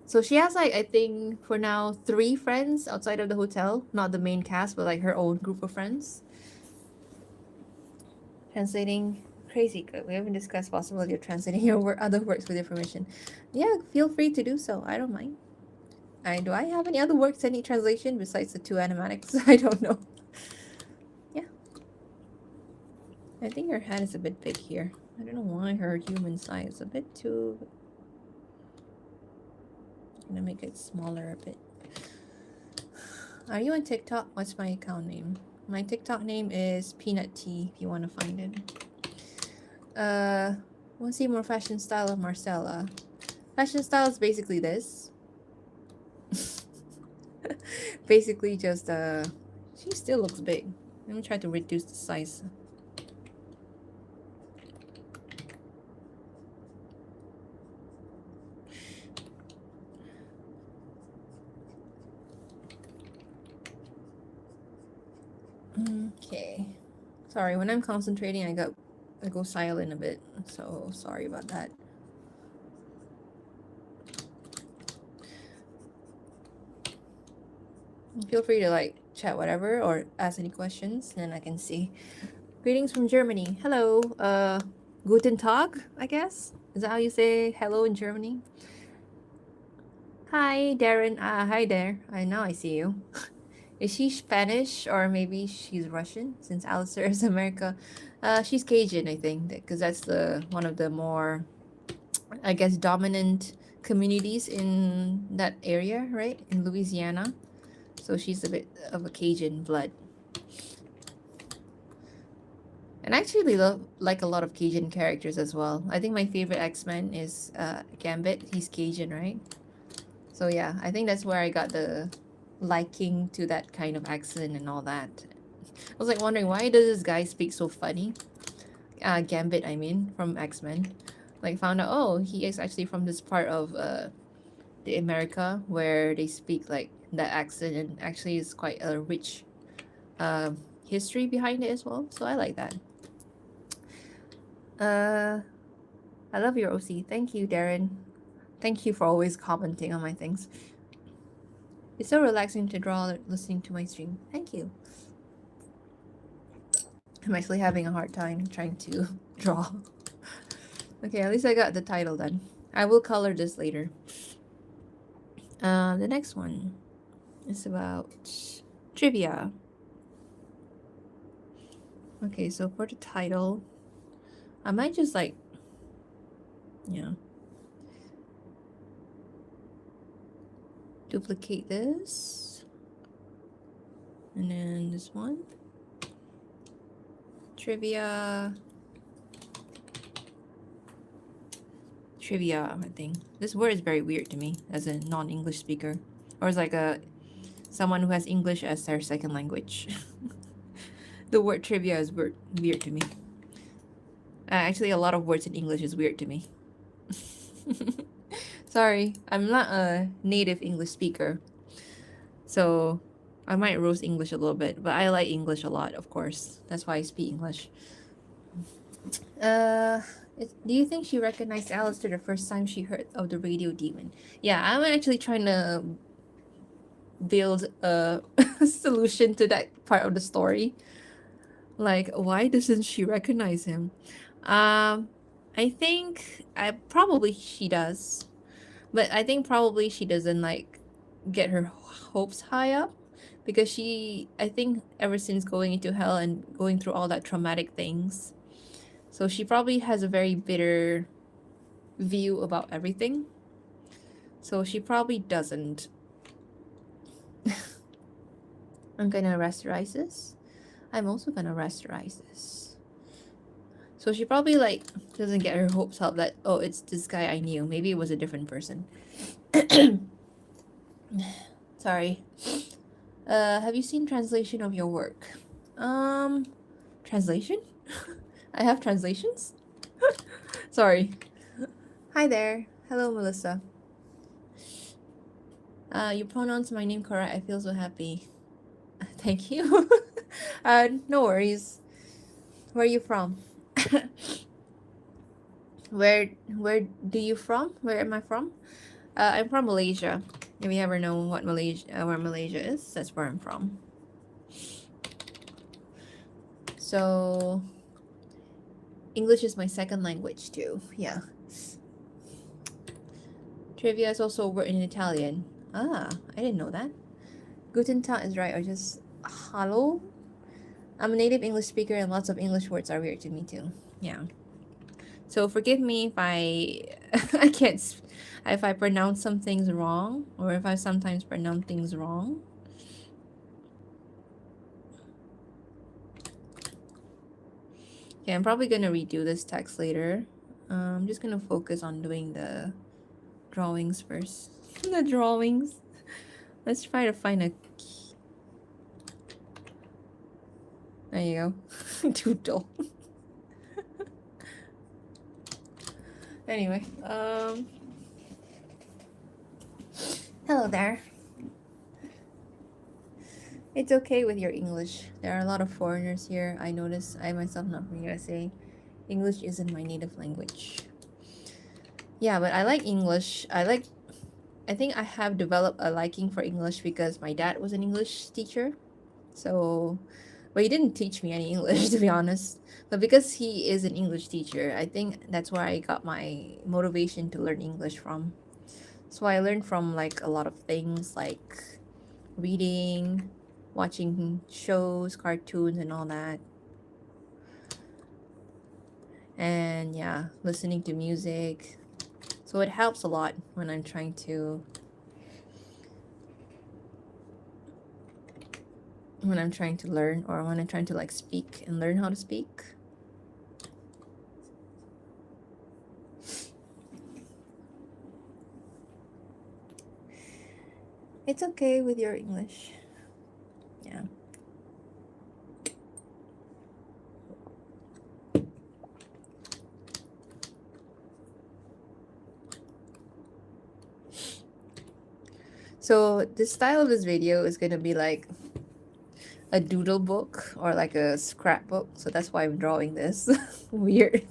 So she has like, I think for now 3 friends outside of the hotel, not the main cast, but like her own group of friends. Translating. Crazy good. We haven't discussed possibility of translating your other works with your permission. Yeah, feel free to do so. I don't mind. Do I have any other works that need translation besides the 2 animatics? I don't know. Yeah. I think her head is a bit big here. I don't know why her human size is a bit too... gonna make it smaller a bit. Are you on TikTok? What's my account name? My TikTok name is Peanut Tea if you want to find it. Want to see more fashion style of Marcella? Fashion style is basically this. Basically just she still looks big. Let me try to reduce the size. Okay. Sorry, when I'm concentrating I go silent a bit. So sorry about that. Feel free to like chat whatever or ask any questions, then I can see. Greetings from Germany. Hello. Guten Tag, I guess. Is that how you say hello in Germany? Hi, Darren. Hi there. I know I see you. Is she Spanish or maybe she's Russian? Since Alistair is America, she's Cajun, I think, because that's the one of the more, I guess, dominant communities in that area, right? In Louisiana. So she's a bit of a Cajun blood. And I actually like a lot of Cajun characters as well. I think my favorite X-Men is Gambit. He's Cajun, right? So yeah, I think that's where I got the liking to that kind of accent and all that. I was like wondering, why does this guy speak so funny? Gambit, I mean, from X-Men. Like found out, oh, he is actually from this part of the America where they speak like that accent, and actually is quite a rich history behind it as well. So I like that. I love your OC. Thank you, Darren. Thank you for always commenting on my things. It's so relaxing to draw listening to my stream. Thank you. I'm actually having a hard time trying to draw. Okay, at least I got the title done. I will color this later. The next one is about trivia. Okay, so for the title, I might just like, duplicate this. And then this one. Trivia, I think. This word is very weird to me as a non-English speaker. Or as like someone who has English as their second language. The word trivia is weird to me. Actually, a lot of words in English is weird to me. Sorry, I'm not a native English speaker. So I might roast English a little bit, but I like English a lot, of course. That's why I speak English. Do you think she recognized Alistair the first time she heard of the radio demon? Yeah, I'm actually trying to build a solution to that part of the story. Like, why doesn't she recognize him? I think probably she does, but I think probably she doesn't like get her hopes high up, because I think ever since going into hell and going through all that traumatic things, so she probably has a very bitter view about everything. So she probably doesn't. I'm gonna rasterize this. I'm also gonna rasterize this. So she probably like doesn't get her hopes up that, oh, it's this guy I knew. Maybe it was a different person. Sorry. Have you seen translation of your work? Translation? I have translations? Sorry. Hi there. Hello, Melissa. You pronounced my name correct. I feel so happy. Thank you. No worries. Where are you from? Where do you from? Where am I from? I'm from Malaysia. If you ever know what where Malaysia is, that's where I'm from. So English is my second language too. Yeah. Trivia is also a word in Italian. Ah, I didn't know that. Guten Tag is right, or just hello. I'm a native English speaker and lots of English words are weird to me too. Yeah. So forgive me if I I can't if I pronounce some things wrong, or if I sometimes pronounce things wrong. Okay, I'm probably gonna redo this text later. I'm just gonna focus on doing the drawings first. The drawings. Let's try to find a key. There you go. Doodle. Anyway, hello there. It's okay with your English. There are a lot of foreigners here. I notice I myself not from USA. English isn't my native language. Yeah, but I like English. I think I have developed a liking for English because my dad was an English teacher. So, but he didn't teach me any English to be honest. But because he is an English teacher, I think that's where I got my motivation to learn English from. So I learned from like a lot of things like reading, watching shows, cartoons and all that. And yeah, listening to music. So it helps a lot when I'm trying to learn, or when I'm trying to like speak and learn how to speak. It's okay with your English. Yeah. So the style of this video is gonna be like a doodle book or like a scrapbook. So that's why I'm drawing this weird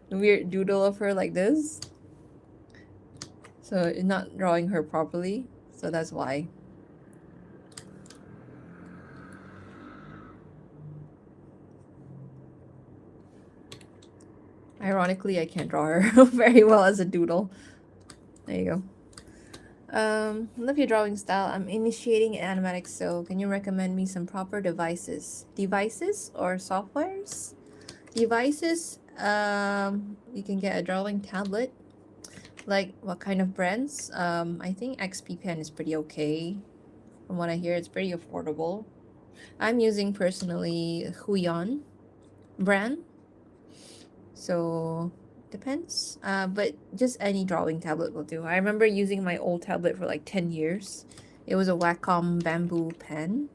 doodle of her like this. So it's not drawing her properly. So that's why. Ironically, I can't draw her very well as a doodle. There you go. Love your drawing style. I'm initiating animatics, so can you recommend me some proper devices? Devices or softwares? Devices, you can get a drawing tablet. Like what kind of brands? I think XP Pen is pretty okay. From what I hear, it's pretty affordable. I'm using personally Huion brand. So depends. But just any drawing tablet will do. I remember using my old tablet for like 10 years. It was a Wacom bamboo pen.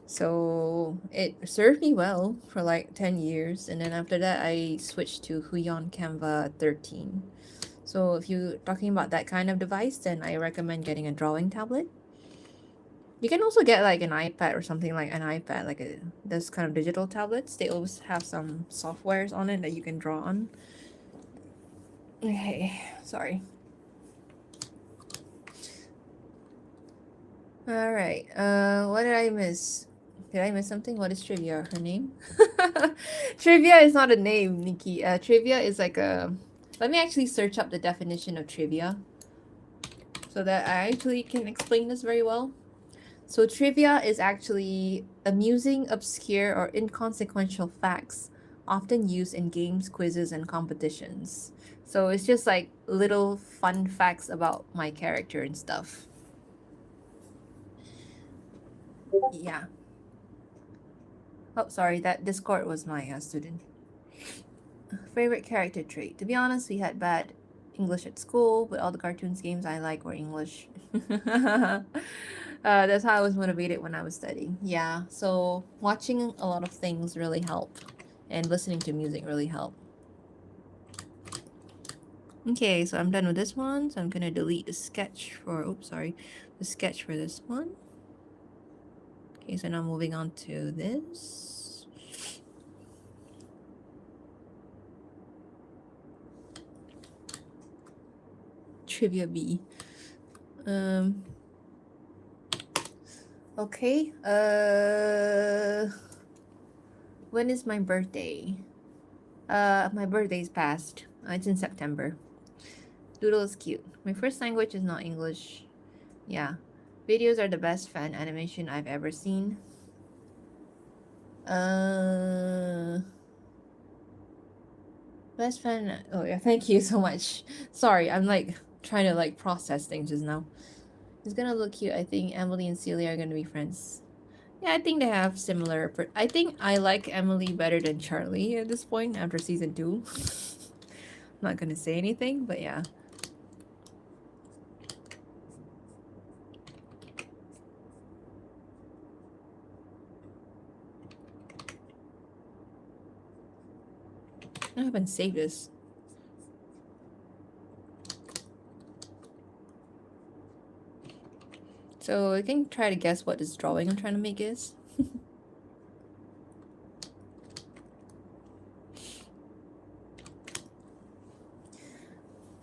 So it served me well for like 10 years. And then after that, I switched to Huion Canva 13. So if you're talking about that kind of device, then I recommend getting a drawing tablet. You can also get like an iPad or something, like an iPad, like those kind of digital tablets. They always have some softwares on it that you can draw on. Okay, sorry. All right. What did I miss? Did I miss something? What is trivia? Her name? Trivia is not a name, Nikki. Trivia is like a. Let me actually search up the definition of trivia, so that I actually can explain this very well. So trivia is actually amusing, obscure, or inconsequential facts often used in games, quizzes, and competitions. So it's just like little fun facts about my character and stuff. Yeah. Oh, sorry, that Discord was my student. Favorite character trait. To be honest, we had bad English at school, but all the cartoons games I like were English. That's how I was motivated when I was studying. Yeah, so watching a lot of things really helped, and listening to music really helped. Okay, so I'm done with this one, so I'm gonna delete the sketch for, oops, sorry, the sketch for this one. Okay, so now moving on to this. Trivia B. Okay. When is my birthday? My birthday's past. It's in September. Doodle is cute. My first language is not English. Yeah. Videos are the best fan animation I've ever seen. Best friend. Oh yeah, thank you so much. Sorry, I'm like trying to like process things just now. It's gonna look cute. I think Emily and Celia are gonna be friends. Yeah, I think they have similar. I think I like Emily better than Charlie at this point after season two. I'm not gonna say anything, but yeah. I haven't saved this. So I can try to guess what this drawing I'm trying to make is.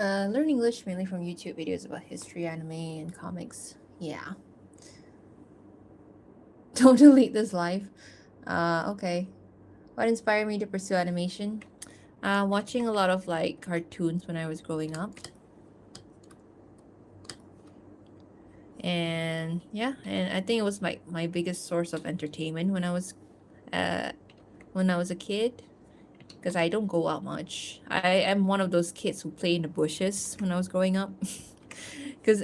Learn English mainly from YouTube videos about history, anime, and comics. Yeah. Don't delete this live. Okay. What inspired me to pursue animation? Watching a lot of like cartoons when I was growing up. And yeah, and I think it was my biggest source of entertainment uh when I was a kid, because I don't go out much. I am one of those kids who play in the bushes when I was growing up. Because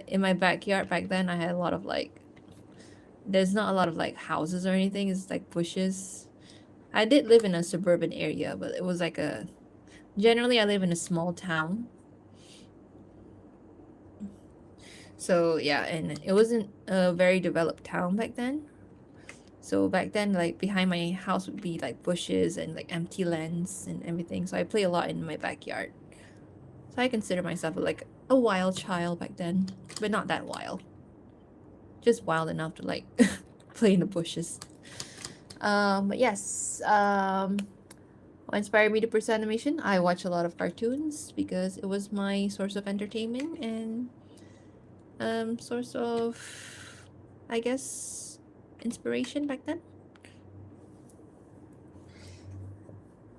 in my backyard back then, I had a lot of like, there's not a lot of like houses or anything, it's like bushes. I did live in a suburban area, but it was like a, generally I live in a small town. So yeah, and it wasn't a very developed town back then. So back then, like behind my house would be like bushes and like empty lands and everything. So I play a lot in my backyard. So I consider myself like a wild child back then, but not that wild. Just wild enough to like play in the bushes. But yes, what inspired me to pursue animation? I watch a lot of cartoons because it was my source of entertainment and source of, I guess, inspiration back then.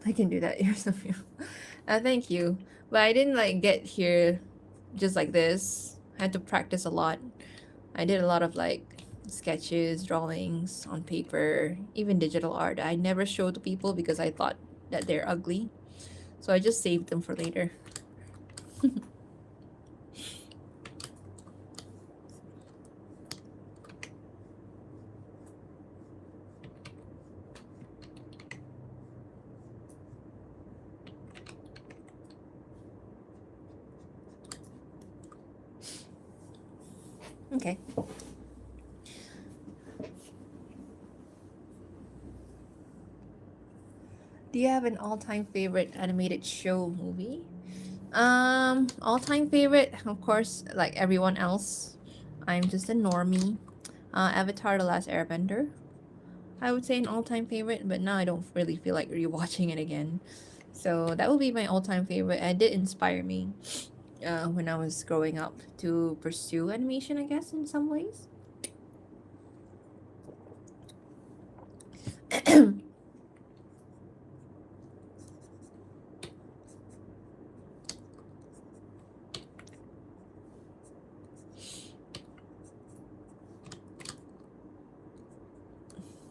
I can do that. Here's some. Thank you. But I didn't like get here just like this. I had to practice a lot. I did a lot of like sketches, drawings on paper, even digital art. I never showed to people because I thought that they're ugly. So I just saved them for later. Okay. Do you have an all-time favorite animated show movie? All-time favorite, of course, like everyone else. I'm just a normie. Avatar: The Last Airbender. I would say an all-time favorite, but now I don't really feel like rewatching it again. So that would be my all-time favorite. And it did inspire me when I was growing up to pursue animation, I guess, in some ways.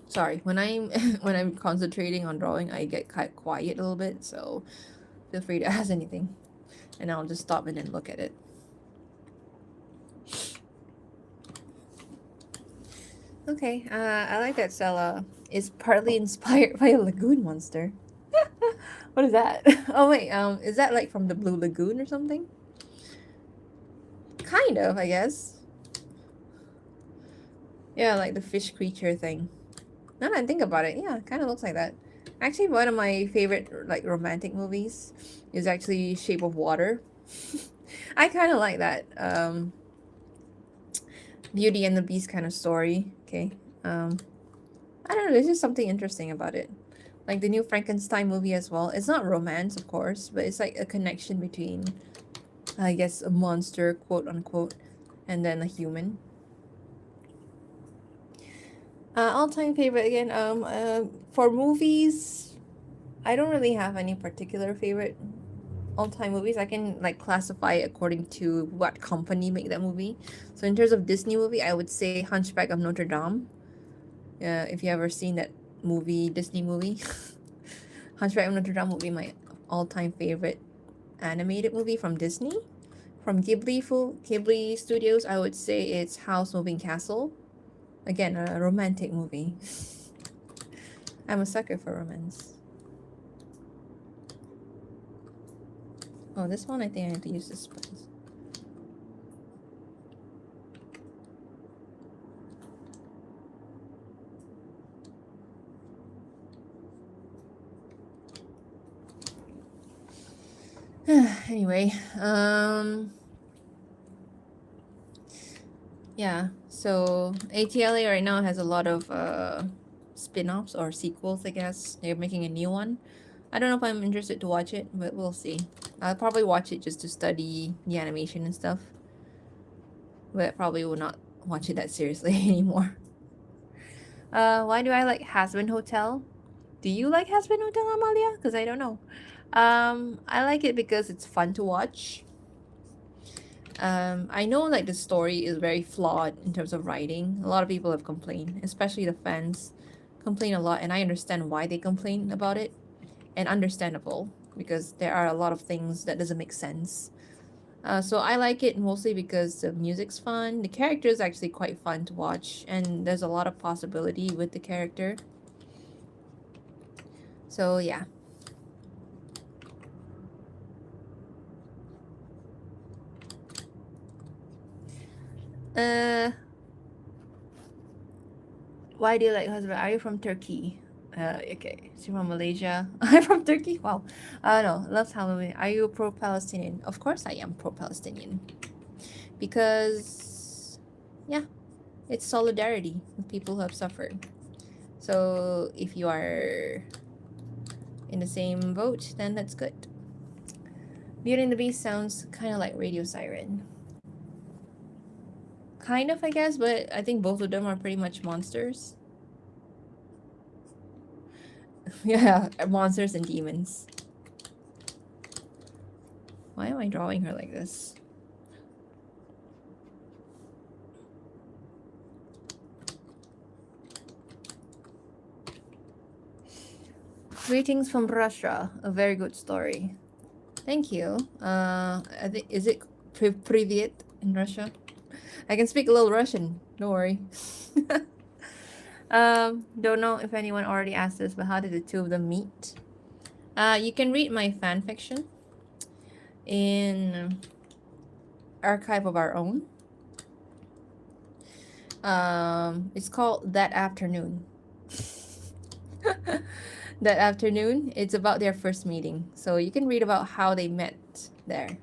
Sorry, when I'm when I'm concentrating on drawing, I get quite quiet a little bit. So feel free to ask anything, and I'll just stop and then look at it. Okay, I like that Stella is partly inspired by a lagoon monster. What is that? Oh wait, is that like from the Blue Lagoon or something? Kind of, I guess. Yeah, like the fish creature thing. Now that I think about it, yeah, kind of looks like that. Actually, one of my favorite like romantic movies is actually Shape of Water. I kind of like that. Beauty and the Beast kind of story. Okay. I don't know. There's just something interesting about it. Like the new Frankenstein movie as well. It's not romance, of course, but it's like a connection between, I guess, a monster, quote unquote, and then a human. All-time favorite again. For movies, I don't really have any particular favorite all-time movies. I can like classify according to what company made that movie. So in terms of Disney movie, I would say Hunchback of Notre Dame. If you ever seen that movie, Disney movie, Hunchback of Notre Dame would be my all-time favorite animated movie from Disney. From Ghibli Studios, I would say it's House Moving Castle. Again, a romantic movie. I'm a sucker for romance. Oh, this one I think I have to use this spice. Anyway, yeah. So ATLA right now has a lot of spin-offs or sequels, I guess. They're making a new one. I don't know if I'm interested to watch it, but we'll see. I'll probably watch it just to study the animation and stuff. But probably will not watch it that seriously anymore. Why do I like Hazbin Hotel? Do you like Hazbin Hotel, Amalia? Because I don't know. I like it because it's fun to watch. I know like the story is very flawed in terms of writing. A lot of people have complained, especially the fans complain a lot, and I understand why they complain about it, and understandable because there are a lot of things that doesn't make sense. So I like it mostly because the music's fun. The character is actually quite fun to watch, and there's a lot of possibility with the character. So yeah. Uh, why do you like husband? Are you from Turkey? Okay. Is you from Malaysia? I'm from Turkey. Wow. No. Loves Halloween. Are you pro-Palestinian? Of course I am pro-Palestinian. Because, yeah, it's solidarity with people who have suffered. So if you are in the same boat, then that's good. Beauty and the Beast sounds kind of like Radio Siren. Kind of, I guess, but I think both of them are pretty much monsters. Yeah, monsters and demons. Why am I drawing her like this? Greetings from Russia. A very good story. Thank you. I think is it Privyet in Russia? I can speak a little Russian. Don't worry. Don't know if anyone already asked this, but how did the two of them meet? You can read my fan fiction in Archive of Our Own. It's called That Afternoon. That afternoon, it's about their first meeting. So you can read about how they met there.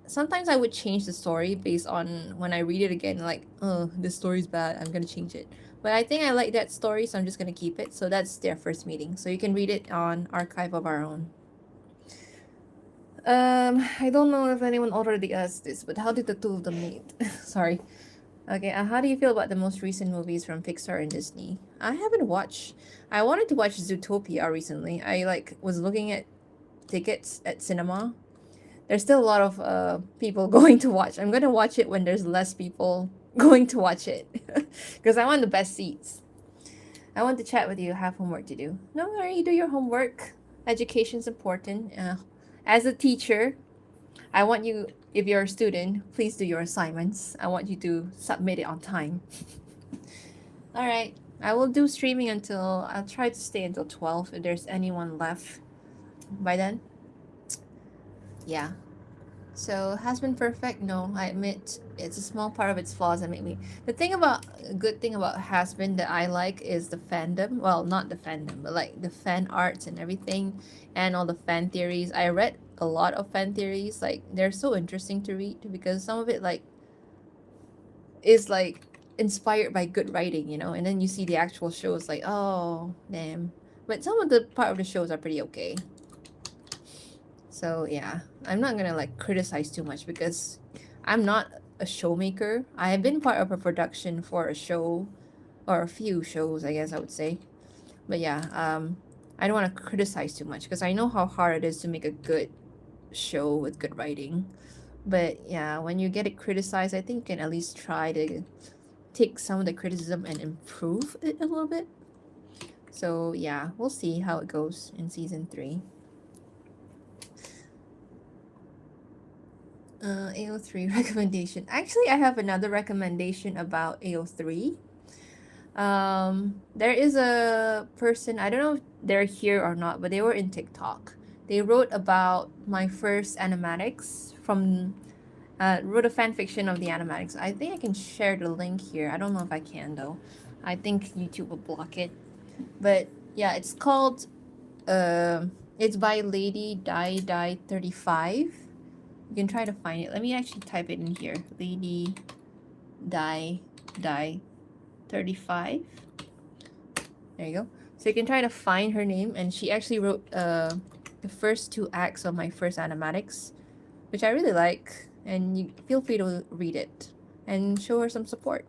Sometimes I would change the story based on when I read it again, like, oh, this story's bad, I'm gonna change it. But I think I like that story, so I'm just gonna keep it. So that's their first meeting. So you can read it on Archive of Our Own. I don't know if anyone already asked this, but how did the two of them meet? Sorry. Okay, how do you feel about the most recent movies from Pixar and Disney? I haven't watched. I wanted to watch Zootopia recently. I like was looking at tickets at cinema. There's still a lot of people going to watch. I'm gonna watch it when there's less people going to watch it, because I want the best seats. I want to chat with you. Have homework to do. No worry, do your homework. Education's important. As a teacher, I want you, if you're a student, please do your assignments. I want you to submit it on time. All right. I will do streaming until, I'll try to stay until 12 if there's anyone left by then. Yeah. So, has been perfect? No, I admit it's a small part of its flaws that make me. The thing about, a good thing about Has Been that I like is the fandom. Well, not the fandom, but like the fan arts and everything, and all the fan theories. I read a lot of fan theories. Like, they're so interesting to read because some of it, like, is like inspired by good writing, you know, and then you see the actual shows, like, oh, damn. But some of the part of the shows are pretty okay. So yeah, I'm not gonna like criticize too much because I'm not a showmaker. I have been part of a production for a show or a few shows, I guess I would say. But yeah, I don't want to criticize too much because I know how hard it is to make a good show with good writing. But yeah, when you get it criticized, I think you can at least try to take some of the criticism and improve it a little bit. So yeah, we'll see how it goes in season 3. AO3 recommendation. Actually, I have another recommendation about AO3. There is a person, I don't know if they're here or not, but they were in TikTok. They wrote about my first animatics from, wrote a fan fiction of the animatics. I think I can share the link here. I don't know if I can though. I think YouTube will block it. But yeah, it's called, it's by Lady Die 35. You can try to find it. Let me actually type it in here. Lady Die 35. There you go. So you can try to find her name, and she actually wrote the first two acts of my first animatics, which I really like, and you feel free to read it and show her some support.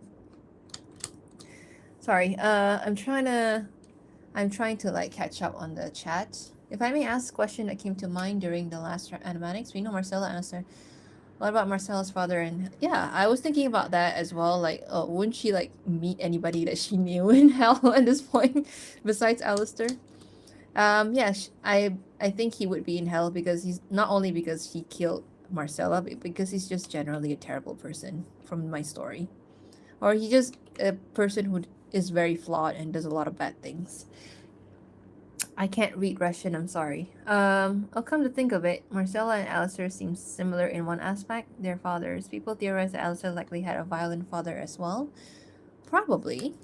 Sorry, I'm trying to like catch up on the chat. If I may ask a question that came to mind during the last animatics, we know Marcella answered. What about Marcella's father? And yeah, I was thinking about that as well. Like, oh, wouldn't she like meet anybody that she knew in hell at this point, besides Alistair? Yeah, I think he would be in hell because he's not only because he killed Marcella, but because he's just generally a terrible person from my story, or he's just a person who is very flawed and does a lot of bad things. I can't read Russian, I'm sorry. I'll come to think of it, Marcella and Alistair seem similar in one aspect, their fathers. People theorize that Alistair likely had a violent father as well. Probably.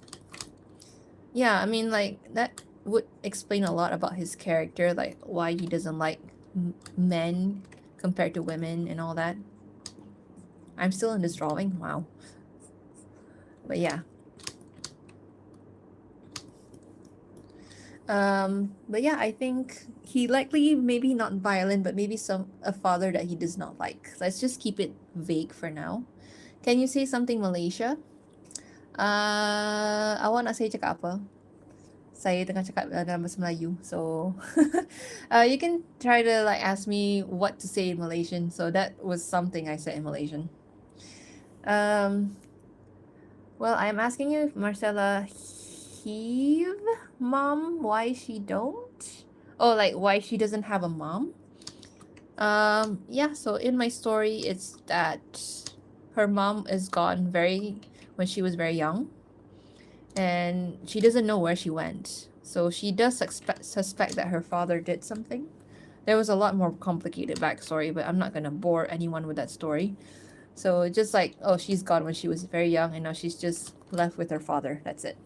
Yeah, I mean, like, that would explain a lot about his character, like, why he doesn't like men compared to women and all that. I'm still in this drawing, wow. But yeah. But yeah, I think he likely maybe not violent, but maybe a father that he does not like. Let's just keep it vague for now. Can you say something Malaysia? Awak nak saya cakap apa? Saya tengah cakap dalam bahasa Melayu, so you can try to like ask me what to say in Malaysian. So that was something I said in Malaysian. Well, I'm asking you, Marcella, heave mom, why she don't? Oh, like why she doesn't have a mom? Yeah, so in my story, it's that her mom is gone when she was very young, and she doesn't know where she went. So she does suspect that her father did something. There was a lot more complicated backstory, but I'm not gonna bore anyone with that story. So just like, oh, she's gone when she was very young, and now she's just left with her father. That's it.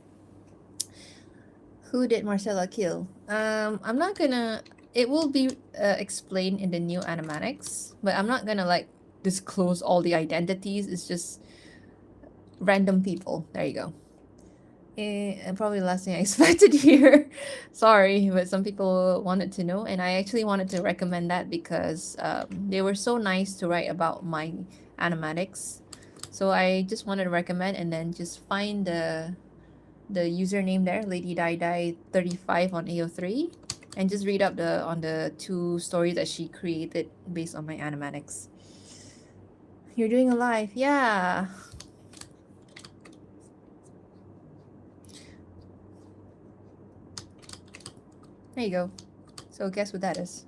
Who did Marcella kill? I'm not gonna. It will be explained in the new animatics, but I'm not gonna like disclose all the identities. It's just random people. There you go. And probably the last thing I expected here. Sorry, but some people wanted to know, and I actually wanted to recommend that because they were so nice to write about my animatics. So I just wanted to recommend, and then just find the username there, Lady Die 35 on AO3, and just read up on the two stories that she created based on my animatics. You're doing a live, yeah. There you go. So guess what that is.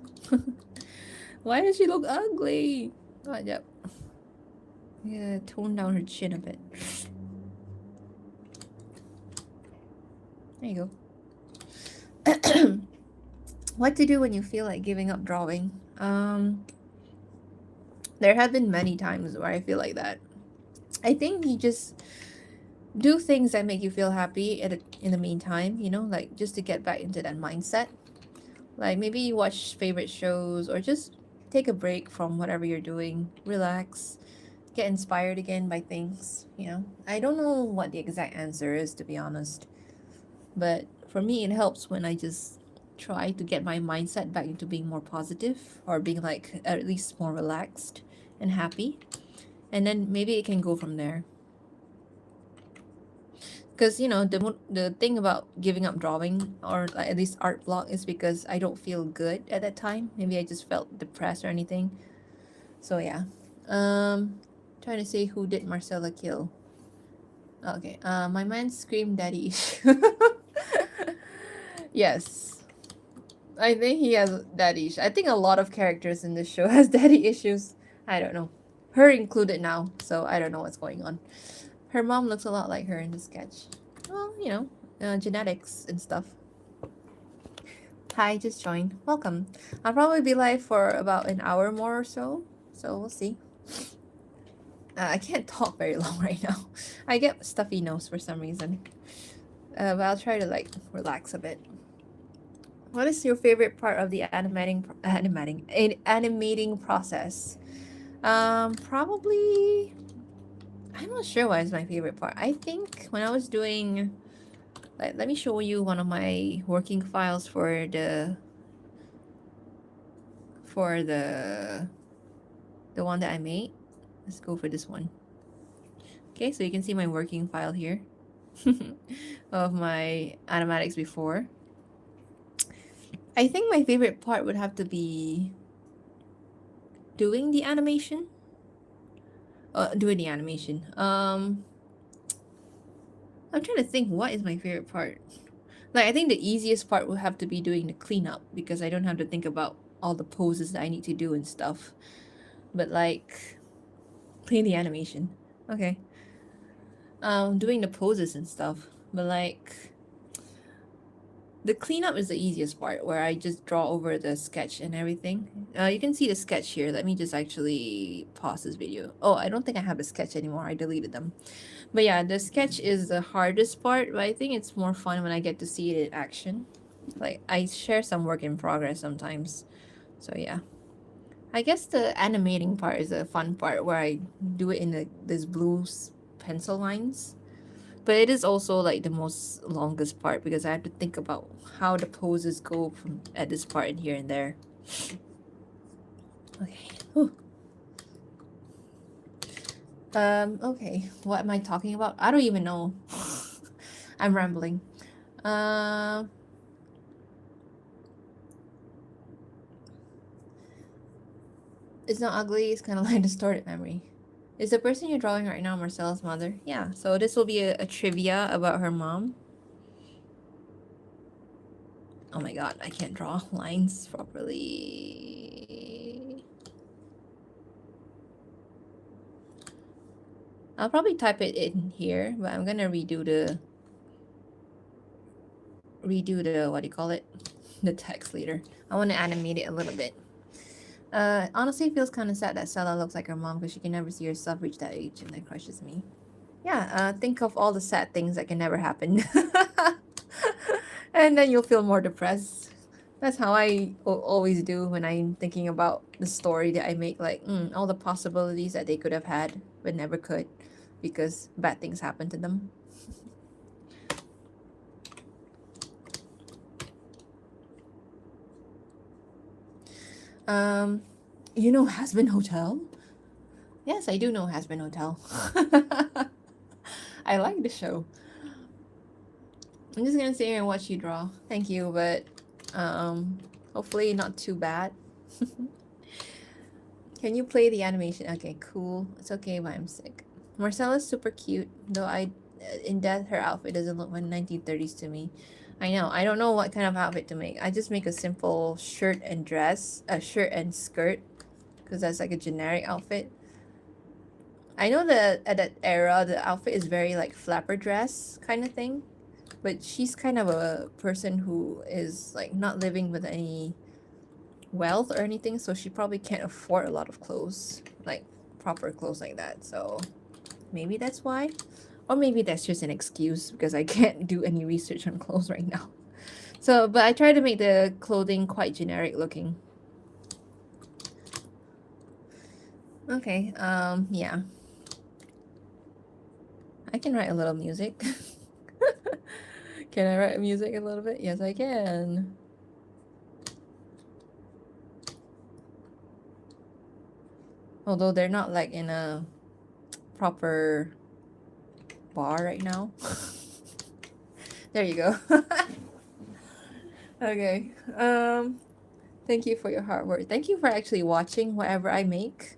Why does she look ugly? Oh, yep. Yeah, tone down her chin a bit. There you go. What to do when you feel like giving up drawing? There have been many times where I feel like that. I think you just do things that make you feel happy in the meantime, you know, like just to get back into that mindset. Like maybe you watch favorite shows or just take a break from whatever you're doing, relax, get inspired again by things, you know. I don't know what the exact answer is, to be honest, but for me it helps when I just try to get my mindset back into being more positive, or being like at least more relaxed and happy, and then maybe it can go from there. Because you know, the thing about giving up drawing, or like at least art block, is because I don't feel good at that time. Maybe I just felt depressed or anything. So yeah. Trying to say who did Marcella kill. Okay. My man screamed daddy issue. Yes. I think he has daddy issues. I think a lot of characters in this show has daddy issues. I don't know. her included now, so I don't know what's going on. Her mom looks a lot like her in the sketch. Well, genetics and stuff. Hi, just joined. Welcome. I'll probably be live for about an hour more or so, so we'll see. I can't talk very long right now. I get stuffy nose for some reason. But I'll try to like relax a bit. What is your favorite part of the animating process? Probably. I'm not sure what is my favorite part. I think when I was doing, like, let me show you one of my working files for the one that I made. Let's go for this one. Okay, so you can see my working file here of my animatics before. I think my favorite part would have to be doing the animation. Doing the animation. I'm trying to think what is my favorite part. Like, I think the easiest part would have to be doing the cleanup because I don't have to think about all the poses that I need to do and stuff. But like, clean the animation. Okay. Doing the poses and stuff. But like, the cleanup is the easiest part where I just draw over the sketch and everything. You can see the sketch here. Let me just actually pause this video. Oh, I don't think I have a sketch anymore. I deleted them. But yeah, the sketch is the hardest part, but I think it's more fun when I get to see it in action. Like, I share some work in progress sometimes. So yeah. I guess the animating part is the fun part where I do it in this blue pencil lines. But it is also like the most longest part because I have to think about how the poses go from at this part and here and there. Okay. Whew. Okay. What am I talking about? I don't even know. I'm rambling. It's not ugly, it's kind of like distorted memory. Is the person you're drawing right now Marcella's mother? Yeah, so this will be a trivia about her mom. Oh my god, I can't draw lines properly. I'll probably type it in here, but I'm gonna redo the what do you call it? The text later. I want to animate it a little bit. Honestly, it feels kind of sad that Stella looks like her mom because she can never see herself reach that age, and that crushes me. Yeah, think of all the sad things that can never happen. And then you'll feel more depressed. That's how I always do when I'm thinking about the story that I make, like all the possibilities that they could have had but never could because bad things happened to them. You know Has-Been Hotel? Yes, I do know Has-Been Hotel. I like the show. I'm just gonna sit here and watch you draw. Thank you, but hopefully not too bad. Can you play the animation? Okay, cool. It's okay, but I'm sick. Marcella's super cute, though in death her outfit doesn't look like 1930s to me. I know. I don't know what kind of outfit to make. I just make a simple shirt and shirt and skirt, because that's like a generic outfit. I know that at that era, the outfit is very like flapper dress kind of thing, but she's kind of a person who is like not living with any wealth or anything, so she probably can't afford a lot of clothes, like proper clothes like that. So maybe that's why. Or maybe that's just an excuse because I can't do any research on clothes right now. So, but I try to make the clothing quite generic looking. Okay, yeah. I can write a little music. Can I write music a little bit? Yes, I can. Although they're not like in a proper bar right now. There you go. Okay. Thank you for your hard work. Thank you for actually watching whatever I make.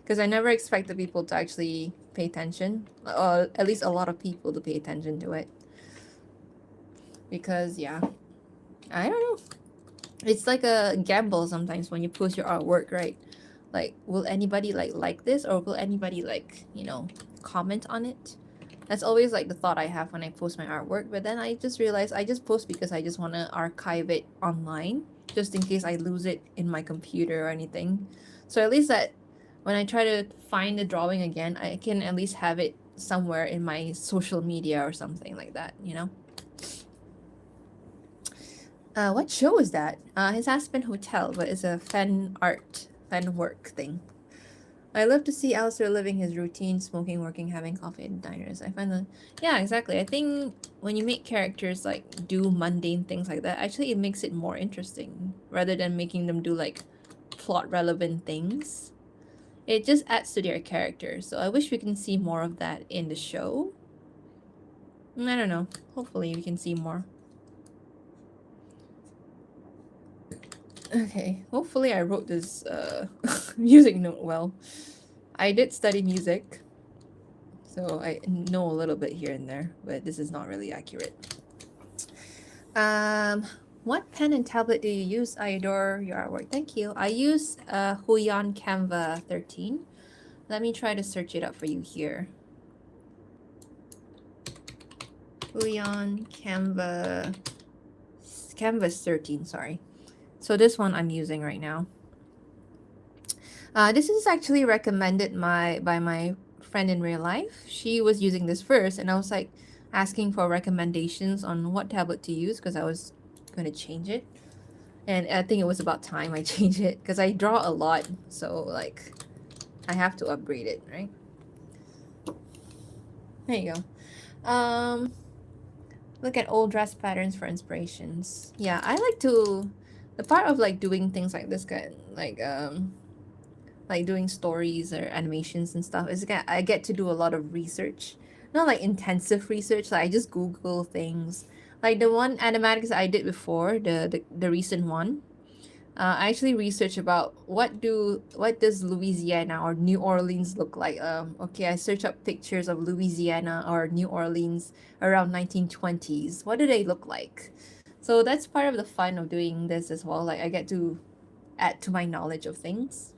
Because I never expect the people to actually pay attention. At least a lot of people to pay attention to it. Because, yeah. I don't know. It's like a gamble sometimes when you post your artwork, right? Like, will anybody like this, or will anybody like, you know, comment on it? That's always like the thought I have when I post my artwork. But then I just realized I just post because I just want to archive it online, just in case I lose it in my computer or anything. So at least that when I try to find the drawing again, I can at least have it somewhere in my social media or something like that, you know? What show is that? His Aspen Hotel, but it's a fan work thing. I love to see Alistair living his routine, smoking, working, having coffee at diners. I find that, yeah, exactly. I think when you make characters like do mundane things like that, actually it makes it more interesting rather than making them do like plot relevant things. It just adds to their character. So I wish we can see more of that in the show. I don't know. Hopefully we can see more. Okay, hopefully I wrote this music note well. I did study music, so I know a little bit here and there, but this is not really accurate. What pen and tablet do you use? I adore your artwork. Thank you. I use Huion Canva 13. Let me try to search it up for you here. Huion Canvas 13, sorry. So this one I'm using right now. This is actually recommended by my friend in real life. She was using this first, and I was like asking for recommendations on what tablet to use because I was going to change it. And I think it was about time I changed it because I draw a lot, so like I have to upgrade it, right? There you go. Look at old dress patterns for inspirations. Yeah, I like to the part of like doing things like this kind like doing stories or animations and stuff is I get to do a lot of research. Not like intensive research, like I just Google things. Like the one animatics I did before, the recent one, I actually researched about what does Louisiana or New Orleans look like. Okay, I searched up pictures of Louisiana or New Orleans around 1920s. What do they look like? So that's part of the fun of doing this as well. Like I get to add to my knowledge of things.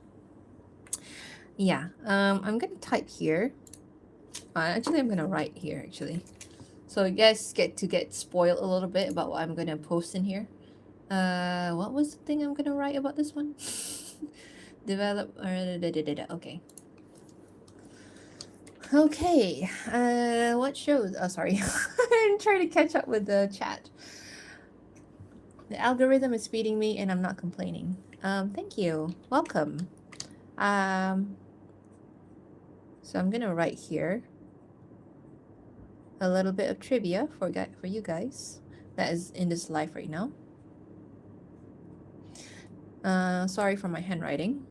Yeah, I'm gonna type here. Actually, I'm gonna write here actually. So you guys get spoiled a little bit about what I'm gonna post in here. What was the thing I'm gonna write about this one? Develop. Okay. Okay. What shows? Oh, sorry. I'm trying to catch up with the chat. The algorithm is feeding me, and I'm not complaining. Thank you. Welcome. So I'm gonna write here a little bit of trivia for you guys that is in this live right now. Sorry for my handwriting.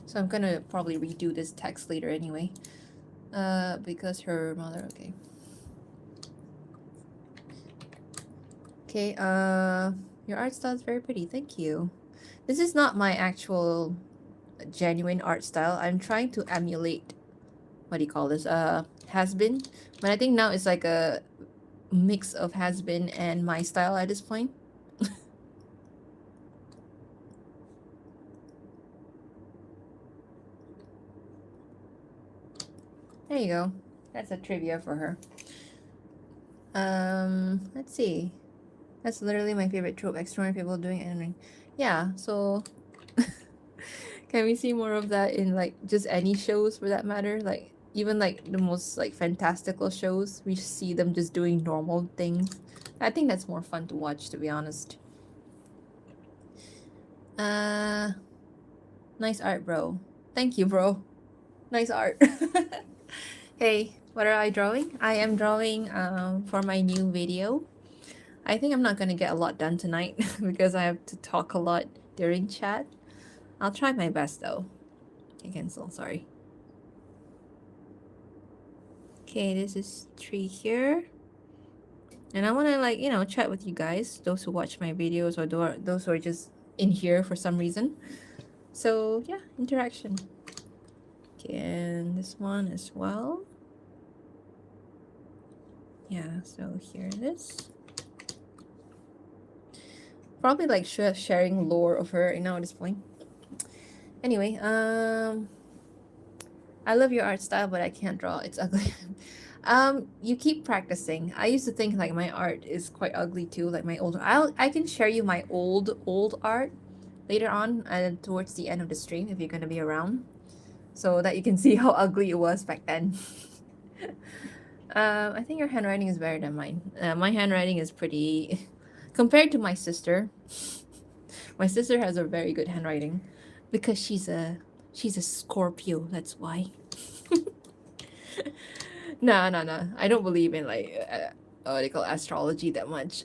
So I'm gonna probably redo this text later anyway. Because her mother, okay. Okay, your art style is very pretty, thank you. This is not my actual genuine art style. I'm trying to emulate, what do you call this, has been. But I think now it's like a mix of has been and my style at this point. There you go. That's a trivia for her. Let's see. That's literally my favorite trope, extraordinary people doing anime. Yeah, so can we see more of that in like just any shows for that matter? Like even like the most like fantastical shows, we see them just doing normal things. I think that's more fun to watch, to be honest. Nice art, bro. Thank you, bro. Nice art. Hey, what are I drawing? I am drawing for my new video. I think I'm not gonna get a lot done tonight because I have to talk a lot during chat. I'll try my best though. I cancel, sorry. Okay, this is tree here. And I wanna like, you know, chat with you guys, those who watch my videos or those who are just in here for some reason. So yeah, interaction. Okay, and this one as well. Yeah, so here it is. Probably like sharing lore of her now at this point. Anyway, I love your art style, but I can't draw. It's ugly. You keep practicing. I used to think like my art is quite ugly too, like my old. I can share you my old art later on, towards the end of the stream if you're gonna be around, so that you can see how ugly it was back then. I think your handwriting is better than mine. My handwriting is pretty, compared to my sister. My sister has a very good handwriting, because she's a Scorpio. That's why. No, no, no. I don't believe in like what they call astrology that much.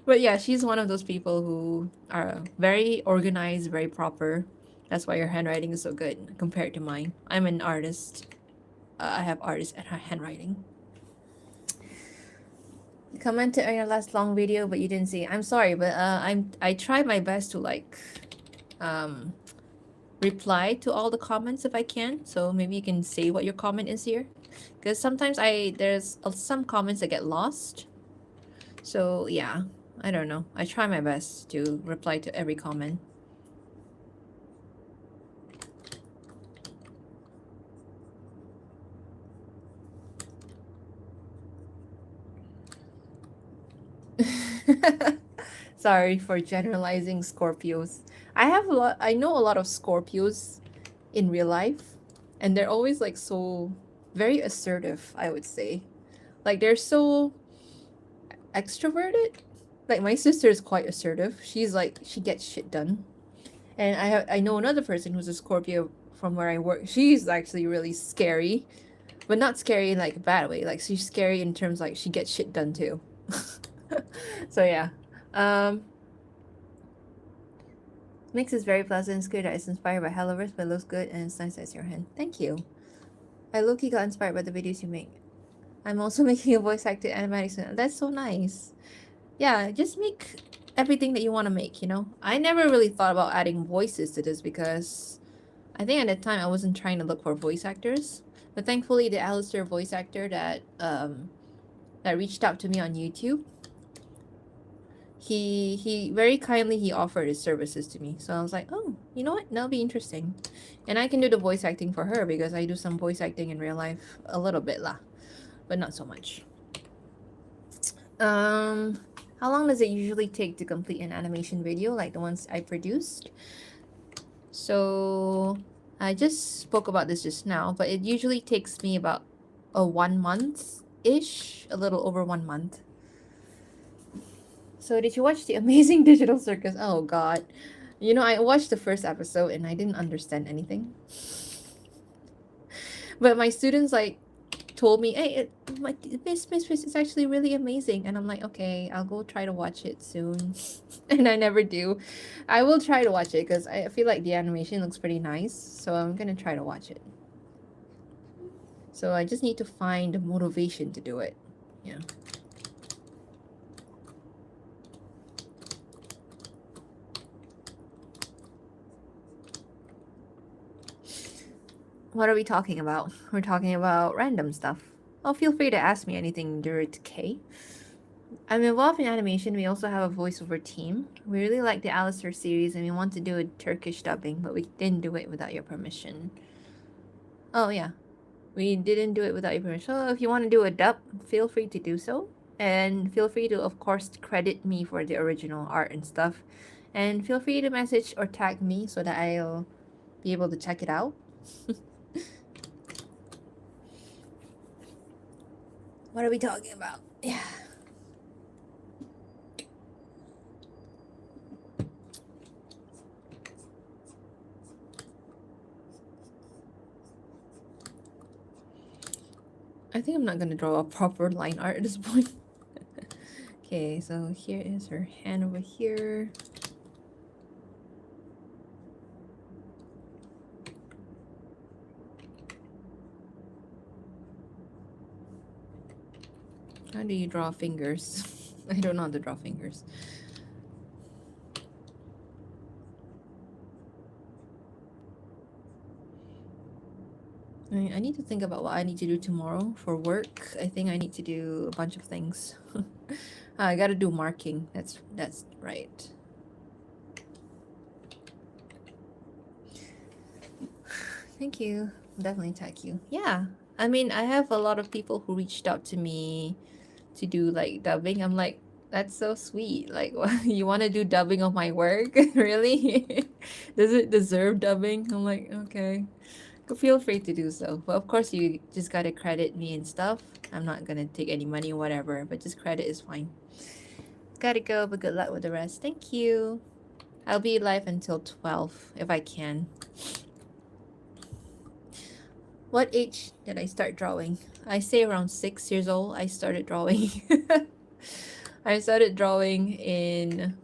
But yeah, she's one of those people who are very organized, very proper. That's why her handwriting is so good compared to mine. I'm an artist. I have artist at her handwriting. Commented on your last long video, but you didn't see. I'm sorry, but I tried my best to like um reply to all the comments if I can. So maybe you can say what your comment is here, because sometimes there's some comments that get lost. So yeah, I don't know. I try my best to reply to every comment. Sorry for generalizing Scorpios. I know a lot of Scorpios in real life, and they're always like so very assertive, I would say. Like they're so extroverted. Like my sister is quite assertive. She's like she gets shit done. And I know another person who's a Scorpio from where I work. She's actually really scary, but not scary in like a bad way. Like she's scary in terms like she gets shit done too. So yeah. Um Mix is very pleasant. It's good that it's inspired by Helloverse, but it looks good and it's nice as your hand. Thank you. I low-key got inspired by the videos you make. I'm also making a voice actor animatics. That's so nice. Yeah, just make everything that you want to make, you know? I never really thought about adding voices to this because I think at that time I wasn't trying to look for voice actors. But thankfully the Alistair voice actor that reached out to me on YouTube, he very kindly he offered his services to me. So I was like, oh, you know what? That'll be interesting. And I can do the voice acting for her because I do some voice acting in real life a little bit lah, but not so much. How long does it usually take to complete an animation video like the ones I produced? So I just spoke about this just now, but it usually takes me about a 1 month-ish, a little over 1 month. So did you watch The Amazing Digital Circus? Oh god. You know, I watched the first episode and I didn't understand anything. But my students like told me, hey, Miss, it's actually really amazing. And I'm like, okay, I'll go try to watch it soon. And I never do. I will try to watch it because I feel like the animation looks pretty nice. So I'm going to try to watch it. So I just need to find the motivation to do it. Yeah. What are we talking about? We're talking about random stuff. Oh, feel free to ask me anything, Durit K. I'm involved in animation. We also have a voiceover team. We really like the Alistair series and we want to do a Turkish dubbing, but we didn't do it without your permission. Oh, yeah. We didn't do it without your permission. So if you want to do a dub, feel free to do so. And feel free to, of course, credit me for the original art and stuff. And feel free to message or tag me so that I'll be able to check it out. What are we talking about? Yeah. I think I'm not gonna draw a proper line art at this point. Okay, so here is her hand over here. How do you draw fingers? I don't know how to draw fingers. I need to think about what I need to do tomorrow for work. I think I need to do a bunch of things. I gotta do marking. That's right. Thank you. Definitely tag you. Yeah. I mean, I have a lot of people who reached out to me to do like dubbing. I'm like, that's so sweet. Like, you want to do dubbing of my work? Really? Does it deserve dubbing? I'm like, okay. Feel free to do so. But of course, you just gotta credit me and stuff. I'm not gonna take any money or whatever, but just credit is fine. Gotta go, but good luck with the rest. Thank you. I'll be live until 12 if I can. What age did I start drawing? I say around 6 years old. I started drawing. I started drawing in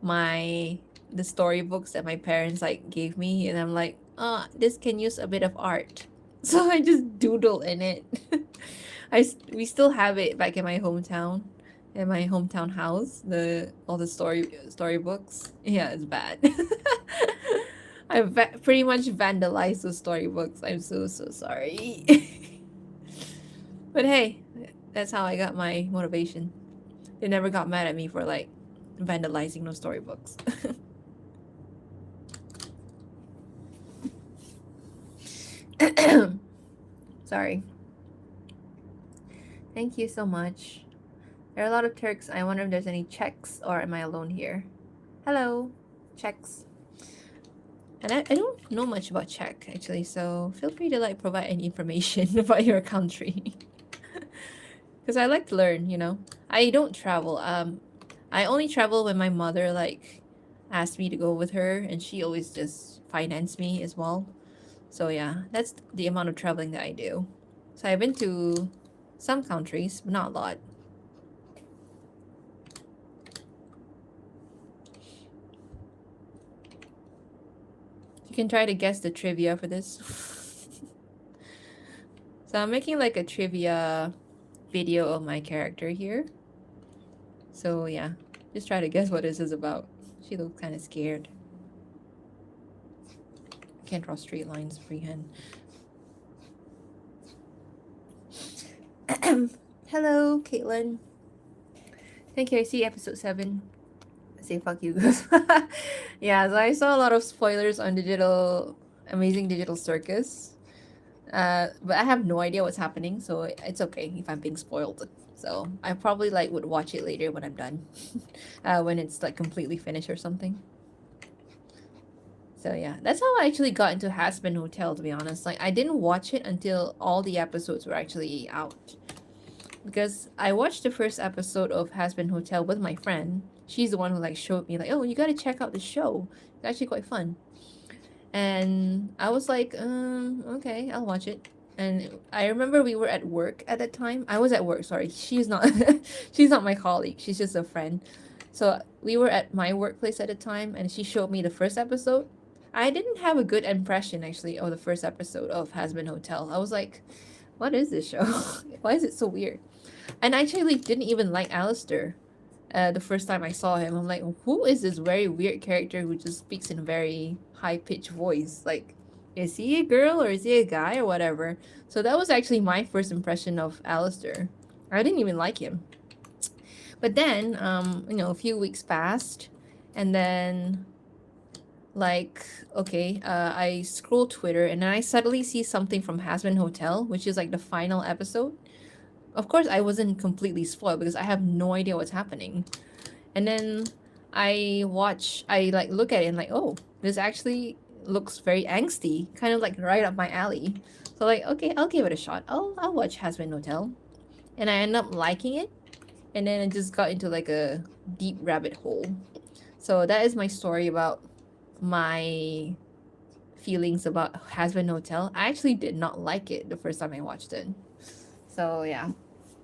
the storybooks that my parents like gave me, and I'm like, this can use a bit of art. So I just doodle in it. We still have it back in my hometown house. The all the storybooks. Yeah, it's bad. Pretty much vandalized the storybooks. I'm so sorry. But hey, that's how I got my motivation. They never got mad at me for like vandalizing those storybooks. Sorry. Thank you so much. There are a lot of Turks. I wonder if there's any Czechs or am I alone here? Hello, Czechs. And I don't know much about Czech actually, so feel free to like provide any information about your country. Because I like to learn, you know. I don't travel. I only travel when my mother like asked me to go with her, and she always just finance me as well. So yeah, that's the amount of traveling that I do. So I've been to some countries, but not a lot. You can try to guess the trivia for this. So I'm making like a trivia video of my character here. So yeah, just try to guess what this is about. She looks kind of scared. Can't draw straight lines freehand. Hello, Caitlin. Thank you. I see episode 7. Say fuck you guys. Yeah, so I saw a lot of spoilers on Amazing Digital Circus. But I have no idea what's happening, so it's okay if I'm being spoiled. So I probably like would watch it later when I'm done, when it's like completely finished or something. So yeah, that's how I actually got into Hasbin Hotel. To be honest, like I didn't watch it until all the episodes were actually out, because I watched the first episode of Hasbin Hotel with my friend. She's the one who like showed me like, oh, you gotta check out the show. It's actually quite fun. And I was like, okay, I'll watch it. And I remember we were at work at that time. I was at work, sorry. She's not she's not my colleague. She's just a friend. So we were at my workplace at the time and she showed me the first episode. I didn't have a good impression actually of the first episode of Hasbin Hotel. I was like, what is this show? Why is it so weird? And I actually didn't even like Alistair the first time I saw him. I'm like, who is this very weird character who just speaks in a very high pitched voice? Like, is he a girl or is he a guy or whatever? So that was actually my first impression of Alistair. I didn't even like him. But then, a few weeks passed, and then, like, okay, I scroll Twitter, and then I suddenly see something from Hasbin Hotel, which is like the final episode. Of course, I wasn't completely spoiled because I have no idea what's happening. And then I like look at it and like, oh, this actually looks very angsty, kind of like right up my alley. So like, okay, I'll give it a shot. I'll watch Hasbin Hotel, and I end up liking it, and then it just got into like a deep rabbit hole. So that is my story about my feelings about Hasbin Hotel. I actually did not like it the first time I watched it. So yeah,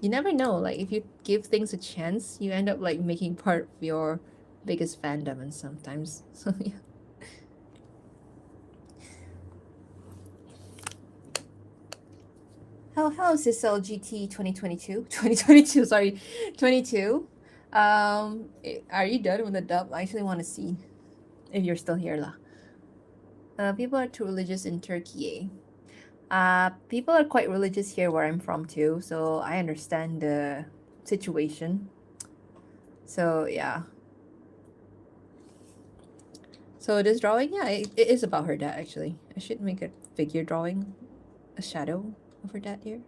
you never know. Like if you give things a chance, you end up like making part of your biggest fandom, and sometimes. So yeah. Hello, Cecil GT 2022. 2022, sorry, 22. Are you done with the dub? I actually want to see if you're still here, lah. People are too religious in Turkey. People are quite religious here where I'm from too, so I understand the situation. So yeah. So this drawing, yeah, it is about her dad actually. I should make a figure drawing, a shadow of her dad here.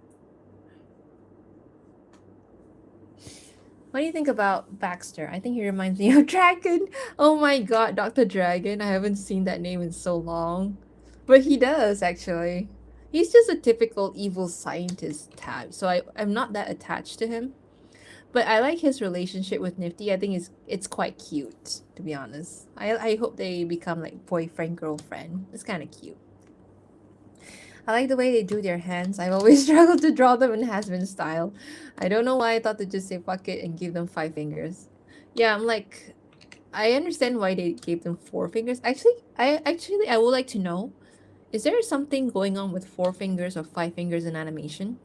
What do you think about Baxter? I think he reminds me of Dragon. Oh my god, Dr. Dragon. I haven't seen that name in so long. But he does, actually. He's just a typical evil scientist type, so I'm not that attached to him. But I like his relationship with Nifty. I think it's quite cute, to be honest. I hope they become like boyfriend, girlfriend. It's kind of cute. I like the way they do their hands. I've always struggled to draw them in has-been style. I don't know why I thought to just say fuck it and give them 5 fingers. Yeah, I'm like, I understand why they gave them 4 fingers. I would like to know, is there something going on with 4 fingers or 5 fingers in animation?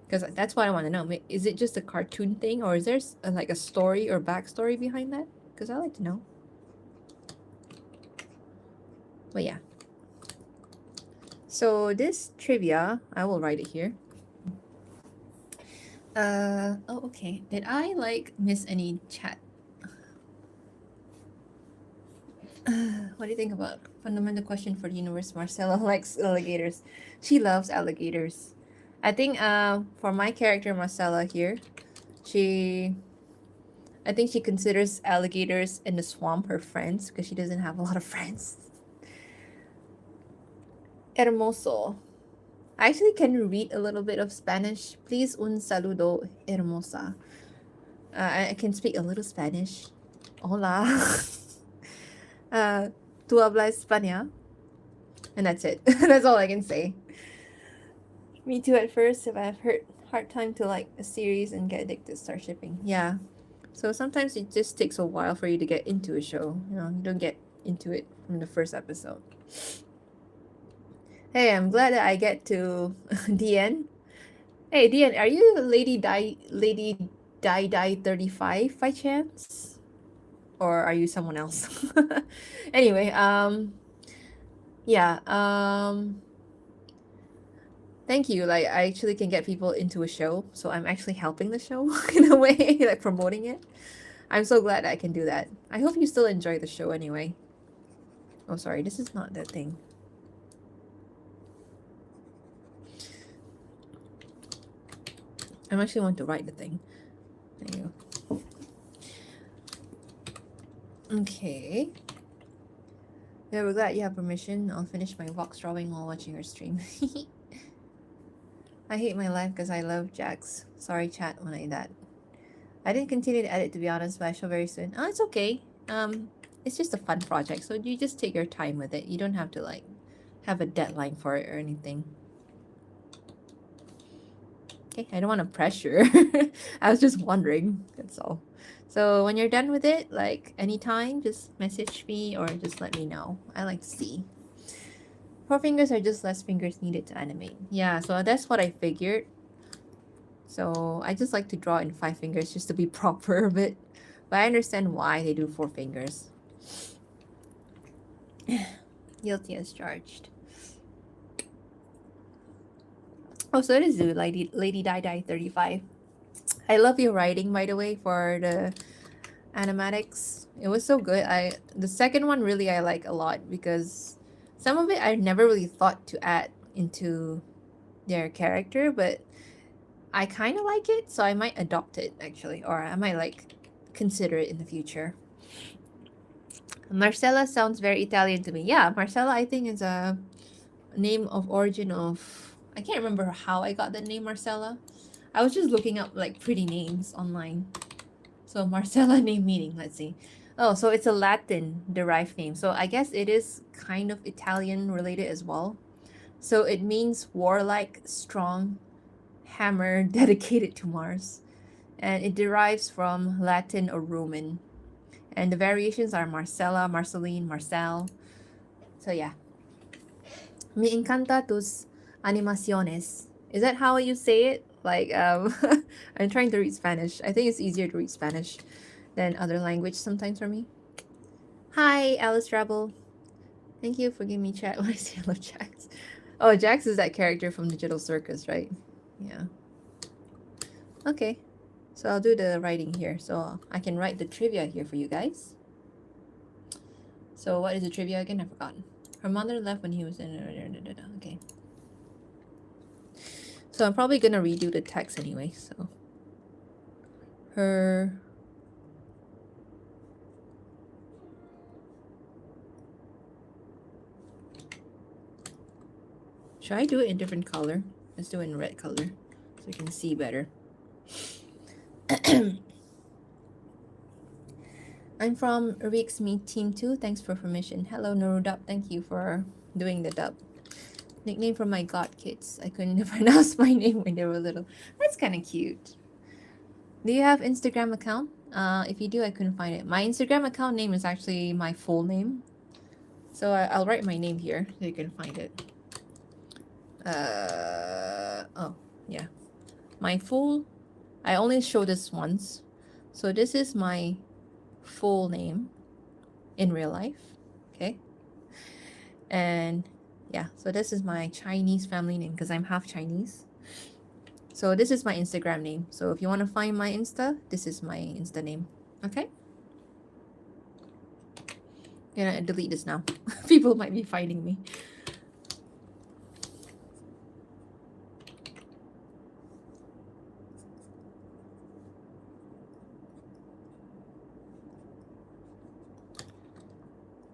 Because that's what I want to know. Is it just a cartoon thing, or is there like a story or backstory behind that? Because I like to know. But yeah. So this trivia, I will write it here. Oh, okay. Did I like miss any chat? What do you think about fundamental question for the universe? Marcella likes alligators. She loves alligators. I think for my character Marcella here, she I think she considers alligators in the swamp her friends because she doesn't have a lot of friends. Hermoso. I actually can read a little bit of Spanish. Please un saludo hermosa. I can speak a little Spanish. Hola. Tú hablas España? And that's it. That's all I can say. Me too at first. If I've hard time to like a series and get addicted, start shipping. Yeah. So sometimes it just takes a while for you to get into a show. You know, you don't get into it from the first episode. Hey, I'm glad that I get to DN. Hey, DN, are you Lady Die 35 by chance? Or are you someone else? Anyway, yeah, thank you. Like, I actually can get people into a show, so I'm actually helping the show in a way, like promoting it. I'm so glad I can do that. I hope you still enjoy the show anyway. Oh, sorry, this is not that thing. I actually want to write the thing. There you go. Okay. Yeah, we're glad you have permission. I'll finish my box drawing while watching your stream. I hate my life because I love Jax. Sorry, chat, when I that. I didn't continue to edit, to be honest, but I shall very soon. Oh, it's okay. It's just a fun project, so you just take your time with it. You don't have to like have a deadline for it or anything. Okay, I don't want to pressure. I was just wondering. That's all. So when you're done with it, like anytime, just message me or just let me know. I like to see. 4 fingers are just less fingers needed to animate. Yeah, so that's what I figured. So I just like to draw in 5 fingers just to be proper a bit. But I understand why they do 4 fingers. Guilty as charged. Oh, so it is Lady Die 35. I love your writing, by the way, for the animatics. It was so good. The second one really I like a lot because some of it I never really thought to add into their character, but I kind of like it, so I might adopt it actually, or I might like consider it in the future. Marcella sounds very Italian to me. Yeah, Marcella I think is a name of origin of, I can't remember how I got the name Marcella. I was just looking up like pretty names online. So Marcella name meaning, let's see. Oh, so it's a Latin derived name. So I guess it is kind of Italian related as well. So it means warlike, strong, hammer dedicated to Mars. And it derives from Latin or Roman. And the variations are Marcella, Marceline, Marcel. So yeah. Me encanta tus animaciones. Is that how you say it? Like, I'm trying to read Spanish. I think it's easier to read Spanish than other language sometimes for me. Hi, Alice Rebel. Thank you for giving me chat when I say I love chats. Oh, Jax is that character from Digital Circus, right? Yeah. Okay. So I'll do the writing here. So I can write the trivia here for you guys. So what is the trivia again? I forgot. Her mother left when he was in. Okay. So I'm probably gonna redo the text anyway. So her. Should I do it in different color? Let's do it in red color so you can see better. I'm from Rick's Meet Team 2. Thanks for permission. Hello, Norudap. Thank you for doing the dub. Nickname for my god kids. I couldn't pronounce my name when they were little. That's kind of cute. Do you have Instagram account? If you do, I couldn't find it. My Instagram account name is actually my full name. So I'll write my name here so you can find it. Oh, yeah. My full, I only show this once. So this is my full name in real life. Okay. And yeah, so this is my Chinese family name because I'm half Chinese. So this is my Instagram name. So if you want to find my Insta, this is my Insta name. Okay. Gonna delete this now. People might be finding me.